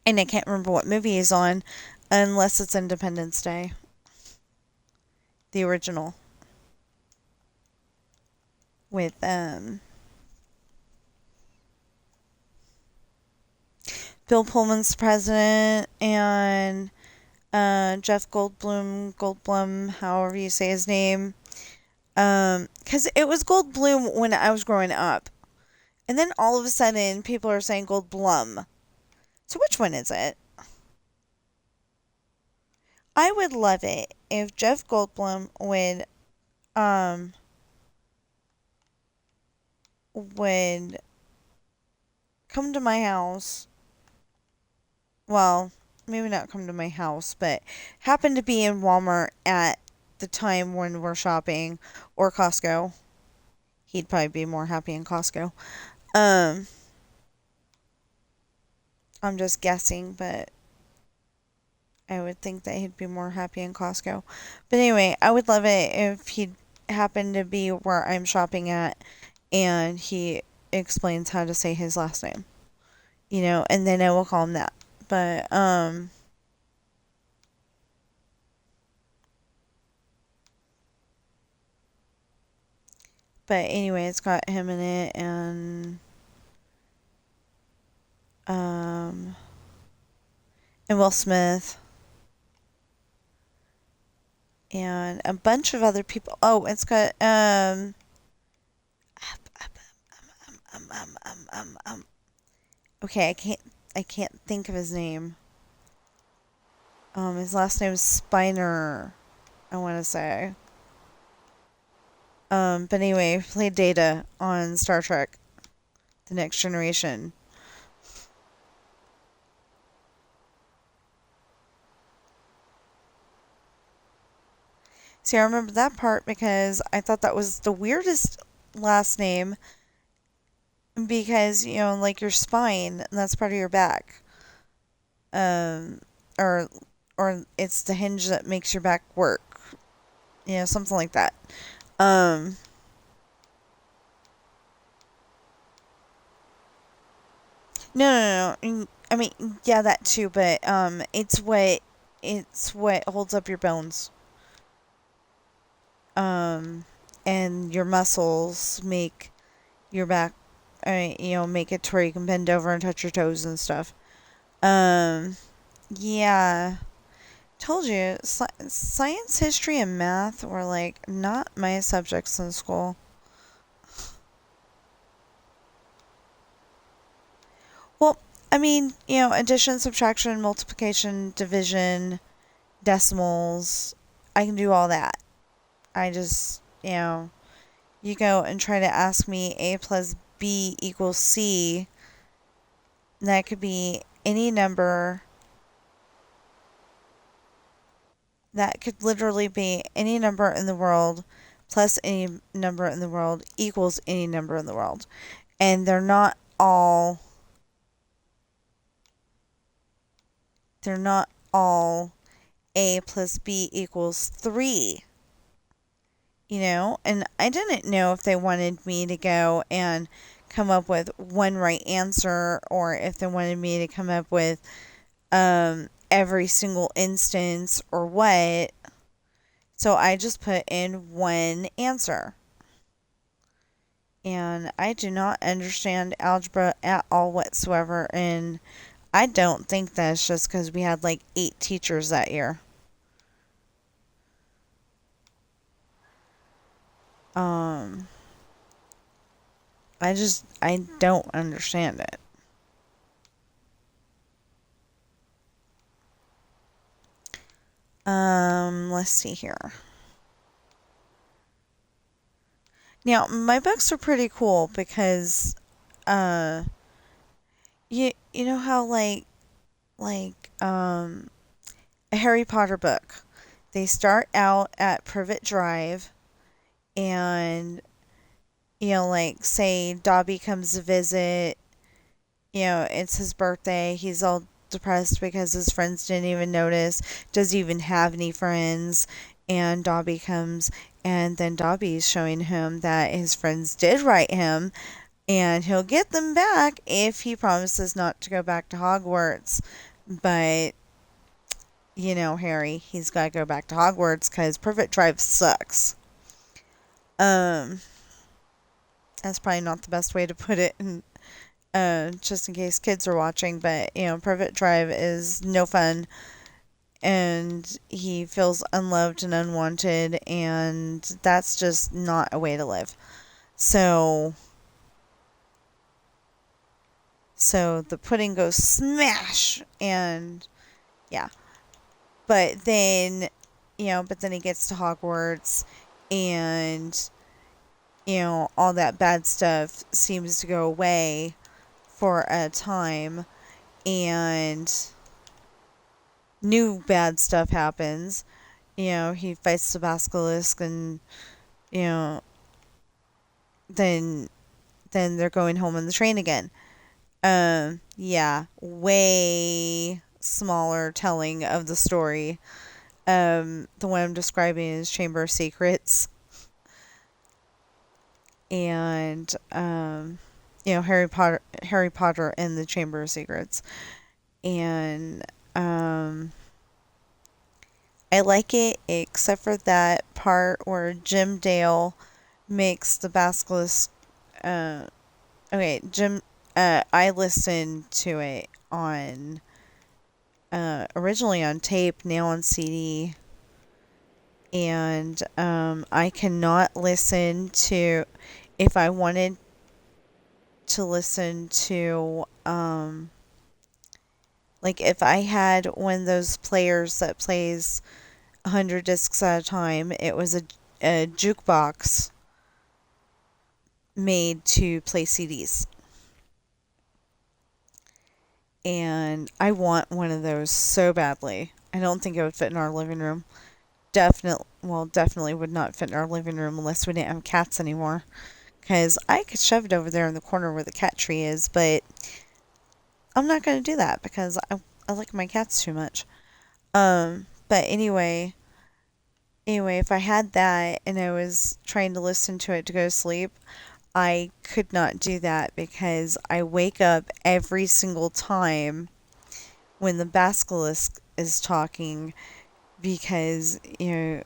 And I can't remember what movie he's on, unless it's Independence Day, the original, with Bill Pullman's president and Jeff Goldblum, however you say his name. Because it was Goldblum when I was growing up. And then all of a sudden, people are saying Goldblum. So which one is it? I would love it if Jeff Goldblum would come to my house. Well, maybe not come to my house, but happen to be in Walmart at the time when we're shopping, or Costco. He'd probably be more happy in Costco. Um, I'm just guessing, but I would think that he'd be more happy in Costco. But anyway, I would love it if he'd happen to be where I'm shopping at and he explains how to say his last name. And then I will call him that. But anyway, it's got him in it um and Will Smith and a bunch of other people. Oh, it's got okay, I can't think of his name. His last name is Spiner, I want to say. But anyway, played Data on Star Trek: The Next Generation. See, I remember that part because I thought that was the weirdest last name because, like your spine, and that's part of your back. Um, or, or it's the hinge that makes your back work. Something like that. Um, no. I mean, yeah, that too, but, it's what holds up your bones. Um, and your muscles make your back, make it to where you can bend over and touch your toes and stuff. Um, yeah. Told you, science, history, and math were like not my subjects in school. Well, I mean, addition, subtraction, multiplication, division, decimals. I can do all that. I just, you go and try to ask me A plus B equals C. That could be any number. That could literally be any number in the world plus any number in the world equals any number in the world. And they're not all A plus B equals 3, and I didn't know if they wanted me to go and come up with one right answer or if they wanted me to come up with every single instance or what. So I just put in one answer. and I do not understand algebra at all whatsoever. And I don't think that's just because we had like 8 teachers that year. Um, I don't understand it. Let's see here. Now, my books are pretty cool because, uh, you know how like a Harry Potter book, they start out at Privet Drive, and like say Dobby comes to visit, it's his birthday. He's all depressed because his friends didn't even notice. Does he even have any friends? And Dobby comes, and then Dobby's showing him that his friends did write him, and he'll get them back if he promises not to go back to Hogwarts. But Harry, he's got to go back to Hogwarts because Privet Drive sucks. Um, that's probably not the best way to put it, and just in case kids are watching. But Privet Drive is no fun, and he feels unloved and unwanted, and that's just not a way to live. So, the pudding goes smash, and yeah. But then, he gets to Hogwarts, and all that bad stuff seems to go away for a time, and new bad stuff happens. He fights the basilisk, and you know, then they're going home on the train again. Yeah, way smaller telling of the story. The one I'm describing is Chamber of Secrets, and Harry Potter and the Chamber of Secrets, and I like it except for that part where Jim Dale makes the basilisk. Uh, okay, Jim. I listened to it on originally on tape, now on CD, and I cannot listen to. If I wanted to listen to like if I had one of those players that plays 100 discs at a time, it was a jukebox made to play CDs. And I want one of those so badly. I don't think it would fit in our living room. Definitely would not fit in our living room unless we didn't have cats anymore. Because I could shove it over there in the corner where the cat tree is, but I'm not going to do that because I like my cats too much. But anyway, if I had that and I was trying to listen to it to go to sleep, I could not do that because I wake up every single time when the basilisk is talking because, because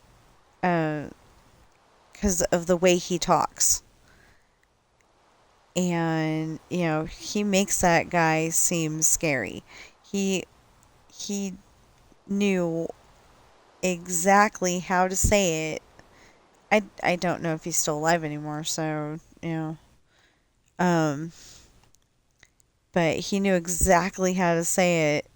of the way he talks. And, he makes that guy seem scary. He, he knew exactly how to say it. I don't know if he's still alive anymore, so, Um, but he knew exactly how to say it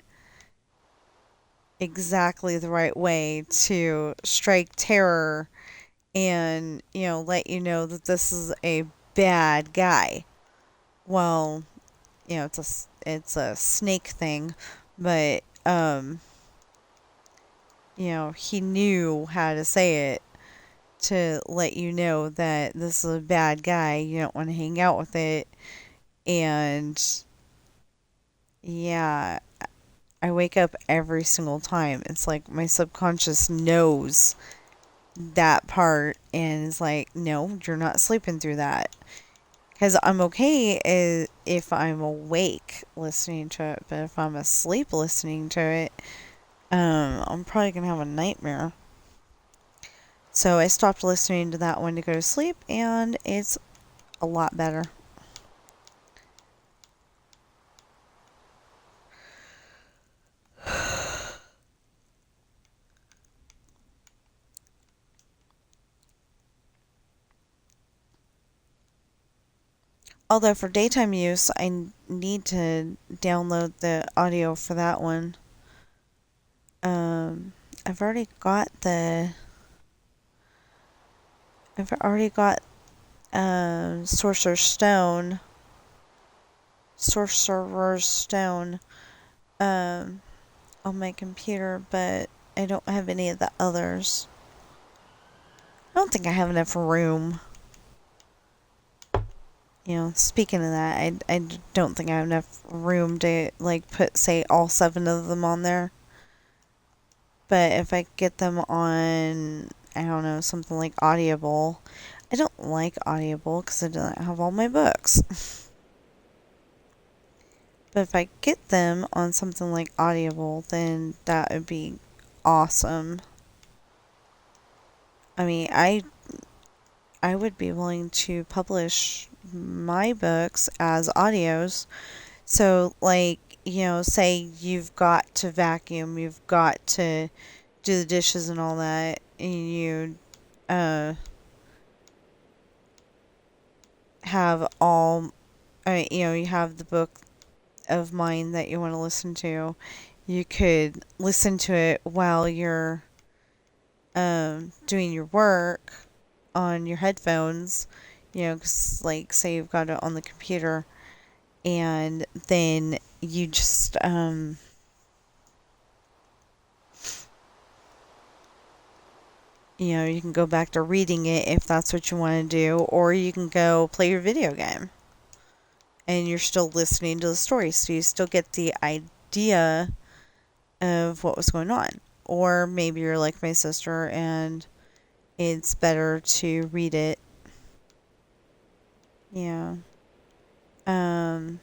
exactly the right way to strike terror and, let you know that this is a bad guy. Well, it's a snake thing, but he knew how to say it to let you know that this is a bad guy. You don't want to hang out with it. And yeah, I wake up every single time. It's like my subconscious knows that part and is like, no, you're not sleeping through that. Because I'm okay if I'm awake listening to it, but if I'm asleep listening to it, I'm probably going to have a nightmare. So I stopped listening to that one to go to sleep, and it's a lot better. Although for daytime use, I need to download the audio for that one. Um, I've already got the. I've already got Sorcerer's Stone. Sorcerer's Stone. Um, on my computer, but I don't have any of the others. I don't think I have enough room. Speaking of that, I don't think I have enough room to like put say all 7 of them on there. But if I get them on, I don't know, something like Audible. I don't like Audible because it doesn't have all my books. But if I get them on something like Audible, then that would be awesome. I mean, I would be willing to publish my books as audios. So, like, say you've got to vacuum, you've got to do the dishes and all that, and you uh, have all, you have the book of mine that you want to listen to. You could listen to it while you're doing your work on your headphones, 'cause, like, say you've got it on the computer, and then you just, you can go back to reading it if that's what you want to do, or you can go play your video game and you're still listening to the story, so you still get the idea of what was going on. Or maybe you're like my sister and it's better to read it. Yeah. Um,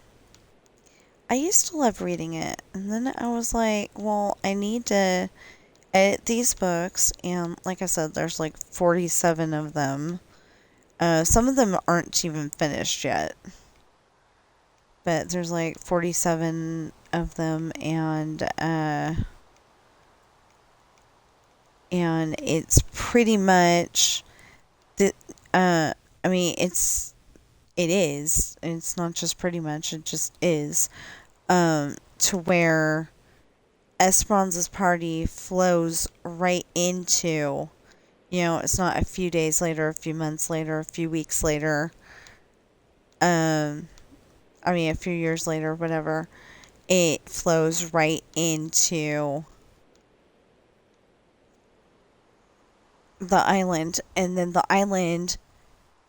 I used to love reading it, and then I was like, well, I need to edit these books, and like I said, there's like 47 of them. Some of them aren't even finished yet, but there's like 47 of them, and it's pretty much the I mean it's not just pretty much, it just is, to where Esperanza's party flows right into, it's not a few days later, a few months later, a few weeks later, um a few years later, whatever. It flows right into the island, and then the island,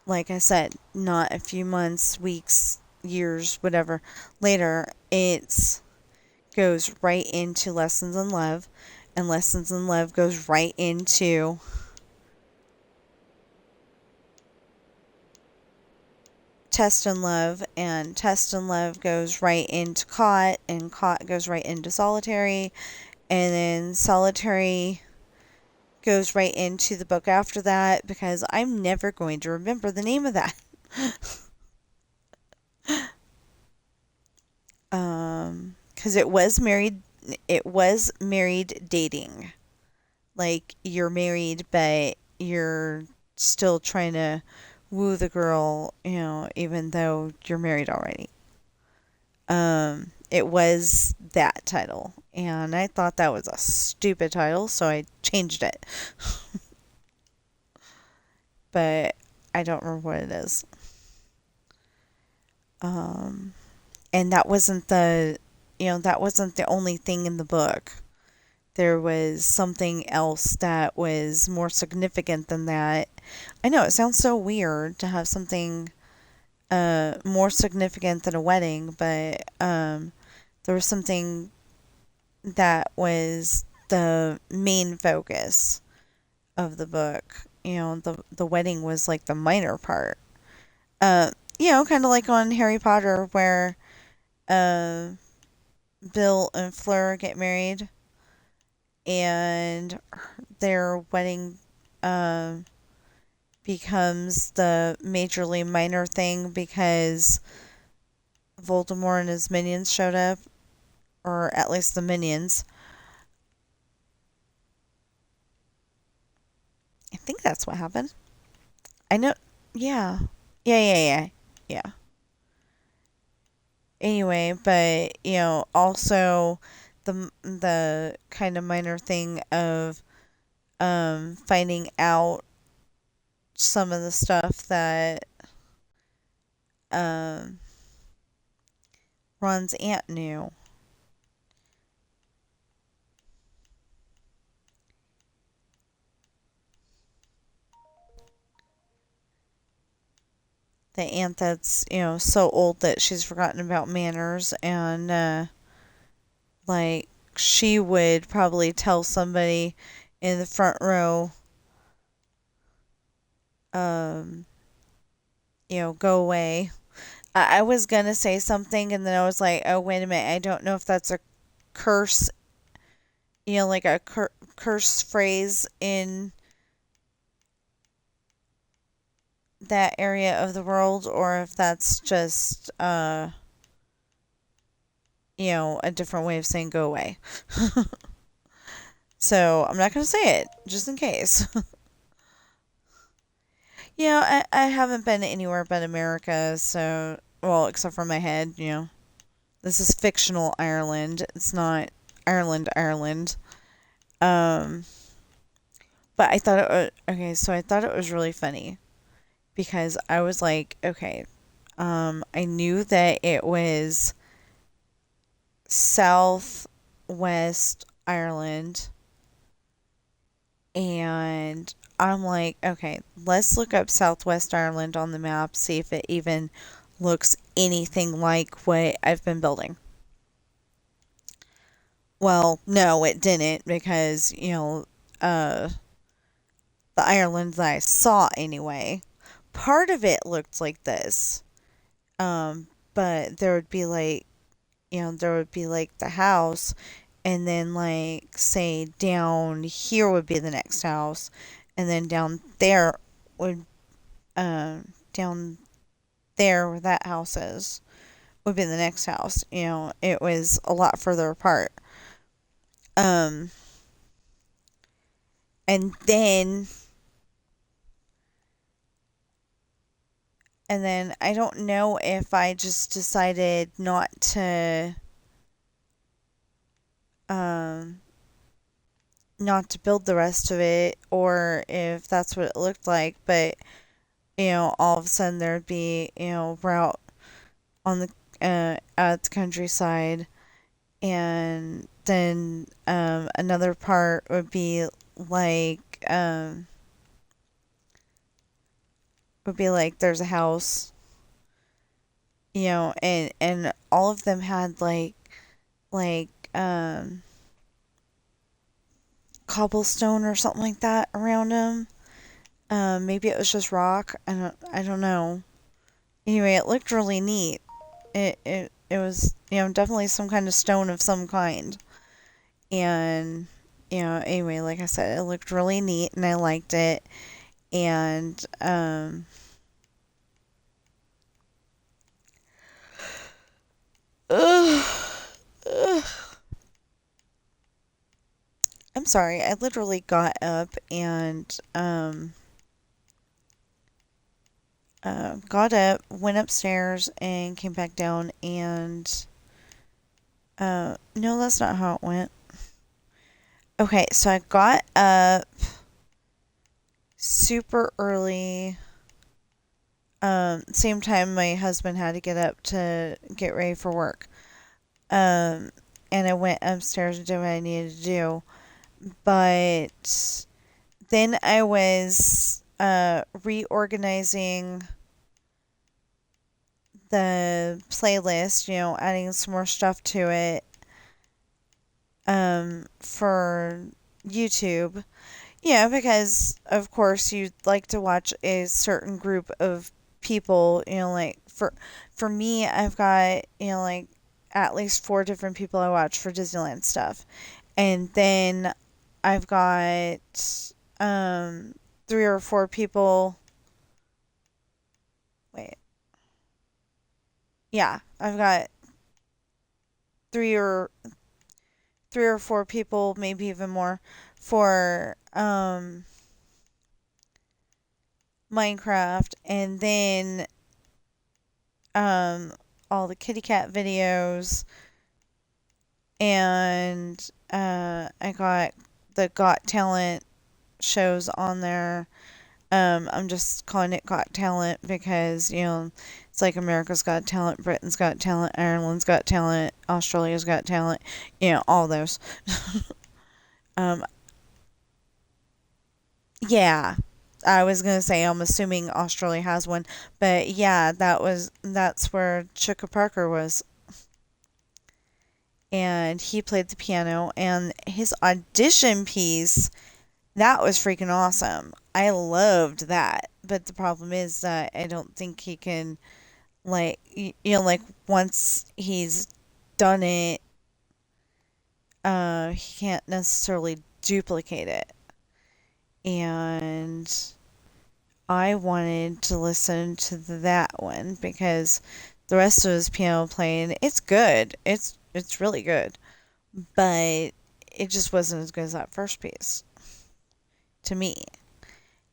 like I said, not a few months, weeks, years, whatever later, it goes right into Lessons in Love, and Lessons in Love goes right into Test and Love, and Test and Love goes right into Caught, and Caught goes right into Solitary, and then Solitary goes right into the book after that, because I'm never going to remember the name of that. Because it was married dating. Like, you're married, but you're still trying to woo the girl, even though you're married already. It was that title, and I thought that was a stupid title, so I changed it. But I don't remember what it is. Um, and that wasn't the only thing in the book. There was something else that was more significant than that. I know it sounds so weird to have something more significant than a wedding, but there was something that was the main focus of the book. The wedding was like the minor part. Uh, kind of like on Harry Potter, where uh, Bill and Fleur get married, and their wedding, uh, becomes the majorly minor thing because Voldemort and his minions showed up, or at least the minions. I think that's what happened. I know. Yeah. Yeah. Anyway, but also the kind of minor thing of finding out some of the stuff that um Ron's aunt knew. The aunt that's so old that she's forgotten about manners, and like she would probably tell somebody in the front row, um, go away. I was gonna say something, and then I was like, oh wait a minute, I don't know if that's a curse, like a curse phrase in that area of the world, or if that's just a different way of saying go away. So I'm not gonna say it, just in case. I haven't been anywhere but America, so, well, except for my head. This is fictional Ireland. It's not Ireland, Ireland. Um, but I thought it was, okay, so I thought it was really funny because I was like, okay, I knew that it was Southwest Ireland, and I'm like, okay, let's look up Southwest Ireland on the map, see if it even looks anything like what I've been building. Well, no, it didn't because, the Ireland that I saw anyway, part of it looked like this. But there would be like, the house, and then like say down here would be the next house, and then down there would down there where that house is would be the next house. It was a lot further apart. Um, and then I don't know if I just decided um not to build the rest of it, or if that's what it looked like, but all of a sudden there'd be, route on the at the countryside, and then another part like um would be like there's a house, and all of them had like cobblestone or something like that around them. Maybe it was just rock. I don't know. Anyway, it looked really neat. It was definitely some kind of stone of some kind. And anyway, like I said, it looked really neat and I liked it. And ugh, ugh. I'm sorry. I literally got up and went upstairs and came back down, and no, that's not how it went. Okay, so I got up super early. Same time my husband had to get up to get ready for work. Um, and I went upstairs to do what I needed to do. But then I was reorganizing the playlist, adding some more stuff to it for YouTube. Yeah, because of course you'd like to watch a certain group of people, like for me, I've got, like at least four different people I watch for Disneyland stuff. And then I've got three or four people yeah, I've got three or three or four people, maybe even more, for Minecraft, and then um all the kitty cat videos, and I got the Got Talent shows on there. I'm just calling it Got Talent because, it's like America's Got Talent, Britain's Got Talent, Ireland's Got Talent, Australia's Got Talent, all those. um, yeah. I was gonna say I'm assuming Australia has one, but yeah, that's where Chuka Parker was, and he played the piano, and his audition piece, that was freaking awesome. I loved that, but the problem is that I don't think he can, like, like, once he's done it, he can't necessarily duplicate it. And I wanted to listen to that one because the rest of his piano playing, it's good. It's really good, but it just wasn't as good as that first piece to me.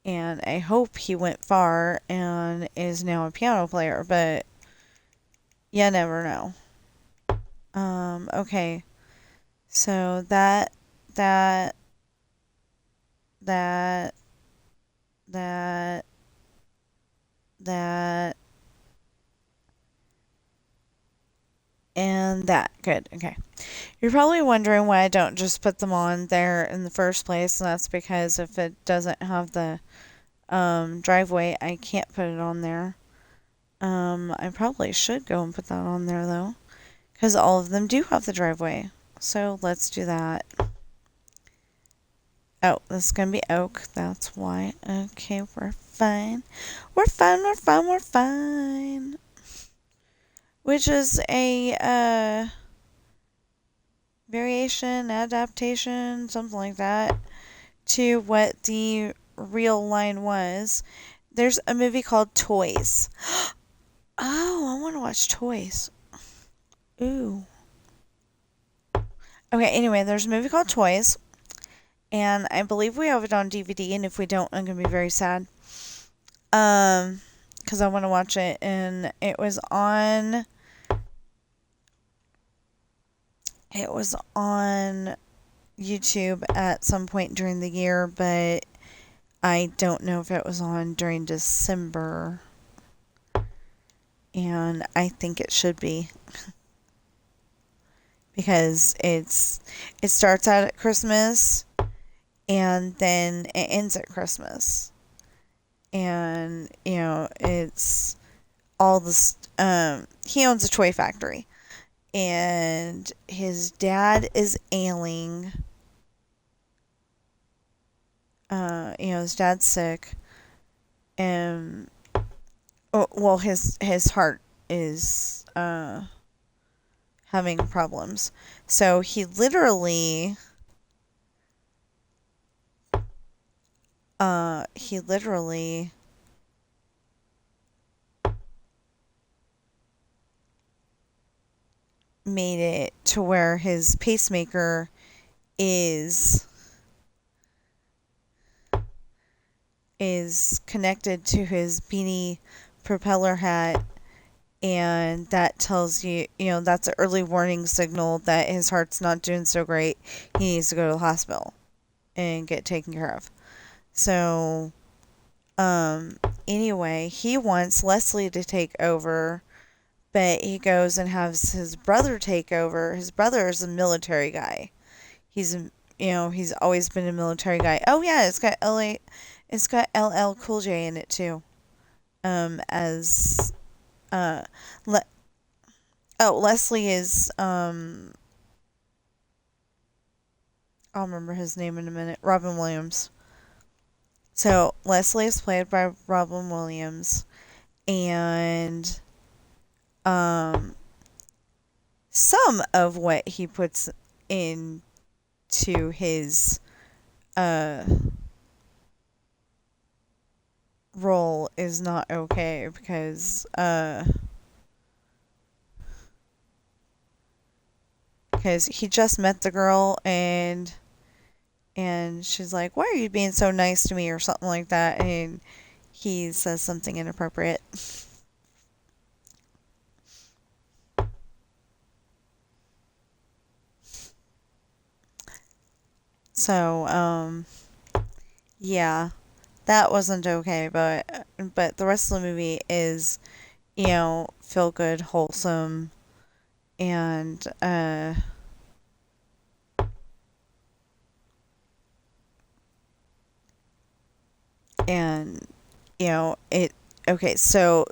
And I hope he went far and is now a piano player, but you never know. Okay. So that, that, that, that, and that. Good. Okay. You're probably wondering why I don't just put them on there in the first place, and that's because if it doesn't have the driveway, I can't put it on there. I probably should go and put that on there though, because all of them do have the driveway. So let's do that. Oh, this is gonna be oak. That's why. Okay, we're fine. We're fine. We're fine. We're fine. Which is a variation, adaptation, something like that, to what the real line was. There's a movie called Toys. Oh, I want to watch Toys. Ooh. Okay, anyway, there's a movie called Toys, and I believe we have it on DVD, and if we don't, I'm going to be very sad. Because I want to watch it, and it was on YouTube at some point during the year, but I don't know if it was on during December, and I think it should be because it starts out at Christmas and then it ends at Christmas, and it's all this. He owns a toy factory, and his dad is ailing. His dad's sick, and well, his heart is having problems. So he literally made it to where his pacemaker is connected to his beanie propeller hat, and that tells you, that's an early warning signal that his heart's not doing so great. He needs to go to the hospital and get taken care of. So, um, anyway, he wants Leslie to take over, but he goes and has his brother take over. His brother is a military guy. He's he's always been a military guy. Oh yeah, it's got LL Cool J in it too. As uh, Le- Leslie is I'll remember his name in a minute. Robin Williams. So Leslie is played by Robin Williams, and um, some of what he puts into his uh role is not okay because because he just met the girl and she's like, "Why are you being so nice to me?" or something like that, and he says something inappropriate. So, yeah, that wasn't okay, but the rest of the movie is, feel good, wholesome, and and it okay, so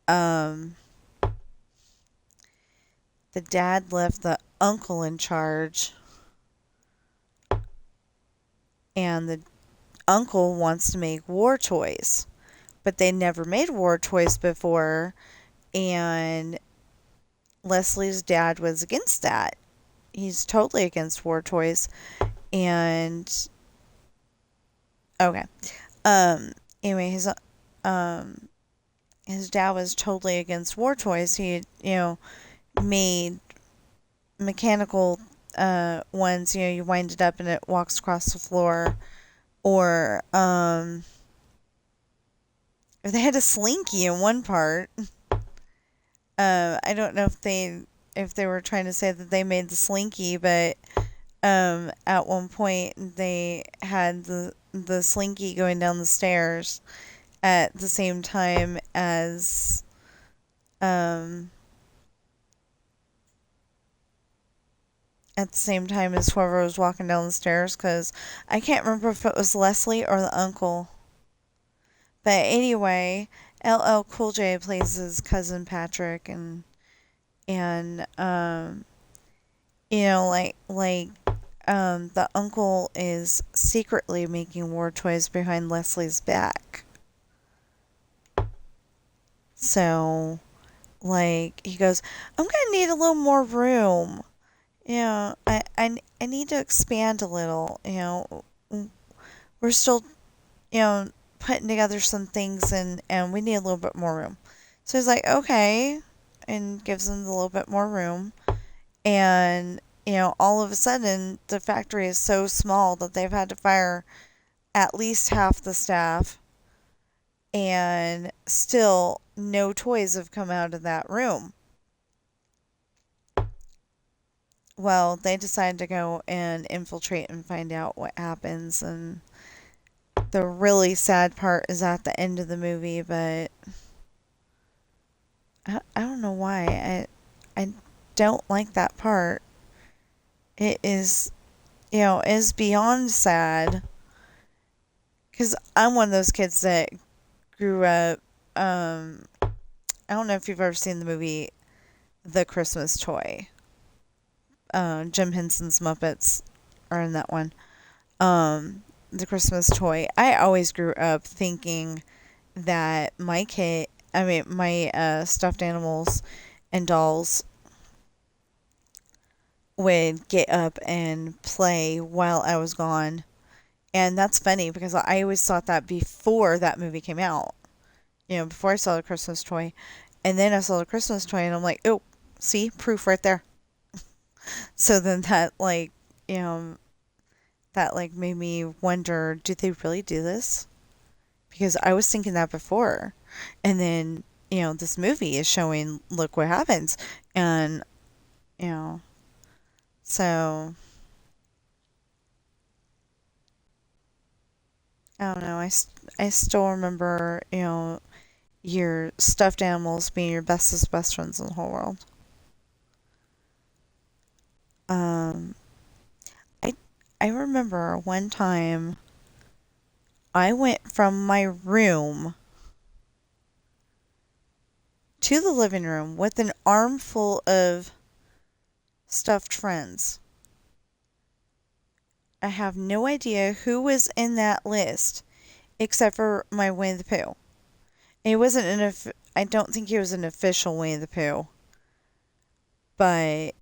um the dad left the uncle in charge, and the uncle wants to make war toys, but they never made war toys before, and Leslie's dad was against that. He's totally against war toys. And okay. Um anyway, um his dad was totally against war toys. He, made mechanical ones, you wind it up and it walks across the floor, or they had a slinky in one part. I don't know if they were trying to say that they made the slinky, but at one point they had the slinky going down the stairs at the same time as um whoever was walking down the stairs, because I can't remember if it was Leslie or the uncle. But anyway, LL Cool J plays his cousin Patrick, and the uncle is secretly making war toys behind Leslie's back. So, he goes, "I'm gonna need a little more room. I need to expand a little. We're still, you know, putting together some things, and we need a little bit more room." So he's like, "Okay," and gives them a little bit more room. And, all of a sudden, the factory is so small that they've had to fire at least half the staff, and still no toys have come out of that room. Well, they decide to go and infiltrate and find out what happens. And the really sad part is at the end of the movie, but I don't know why. I don't like that part. It is beyond sad. Because I'm one of those kids that grew up. I don't know if you've ever seen the movie The Christmas Toy. Jim Henson's Muppets are in that one. The Christmas Toy. I always grew up thinking that my stuffed animals and dolls would get up and play while I was gone. And that's funny because I always thought that before that movie came out. Before I saw the Christmas Toy. And then I saw the Christmas Toy and I'm like, oh, see, proof right there. So then you know, that made me wonder, do they really do this? Because I was thinking that before. And then, this movie is showing, look what happens. And, you know, so I don't know. I still remember, your stuffed animals being your bestest best friends in the whole world. Um, I, I remember one time I went from my room to the living room with an armful of stuffed friends. I have no idea who was in that list except for my Winnie the Pooh. It wasn't I don't think he was an official Winnie the Pooh, but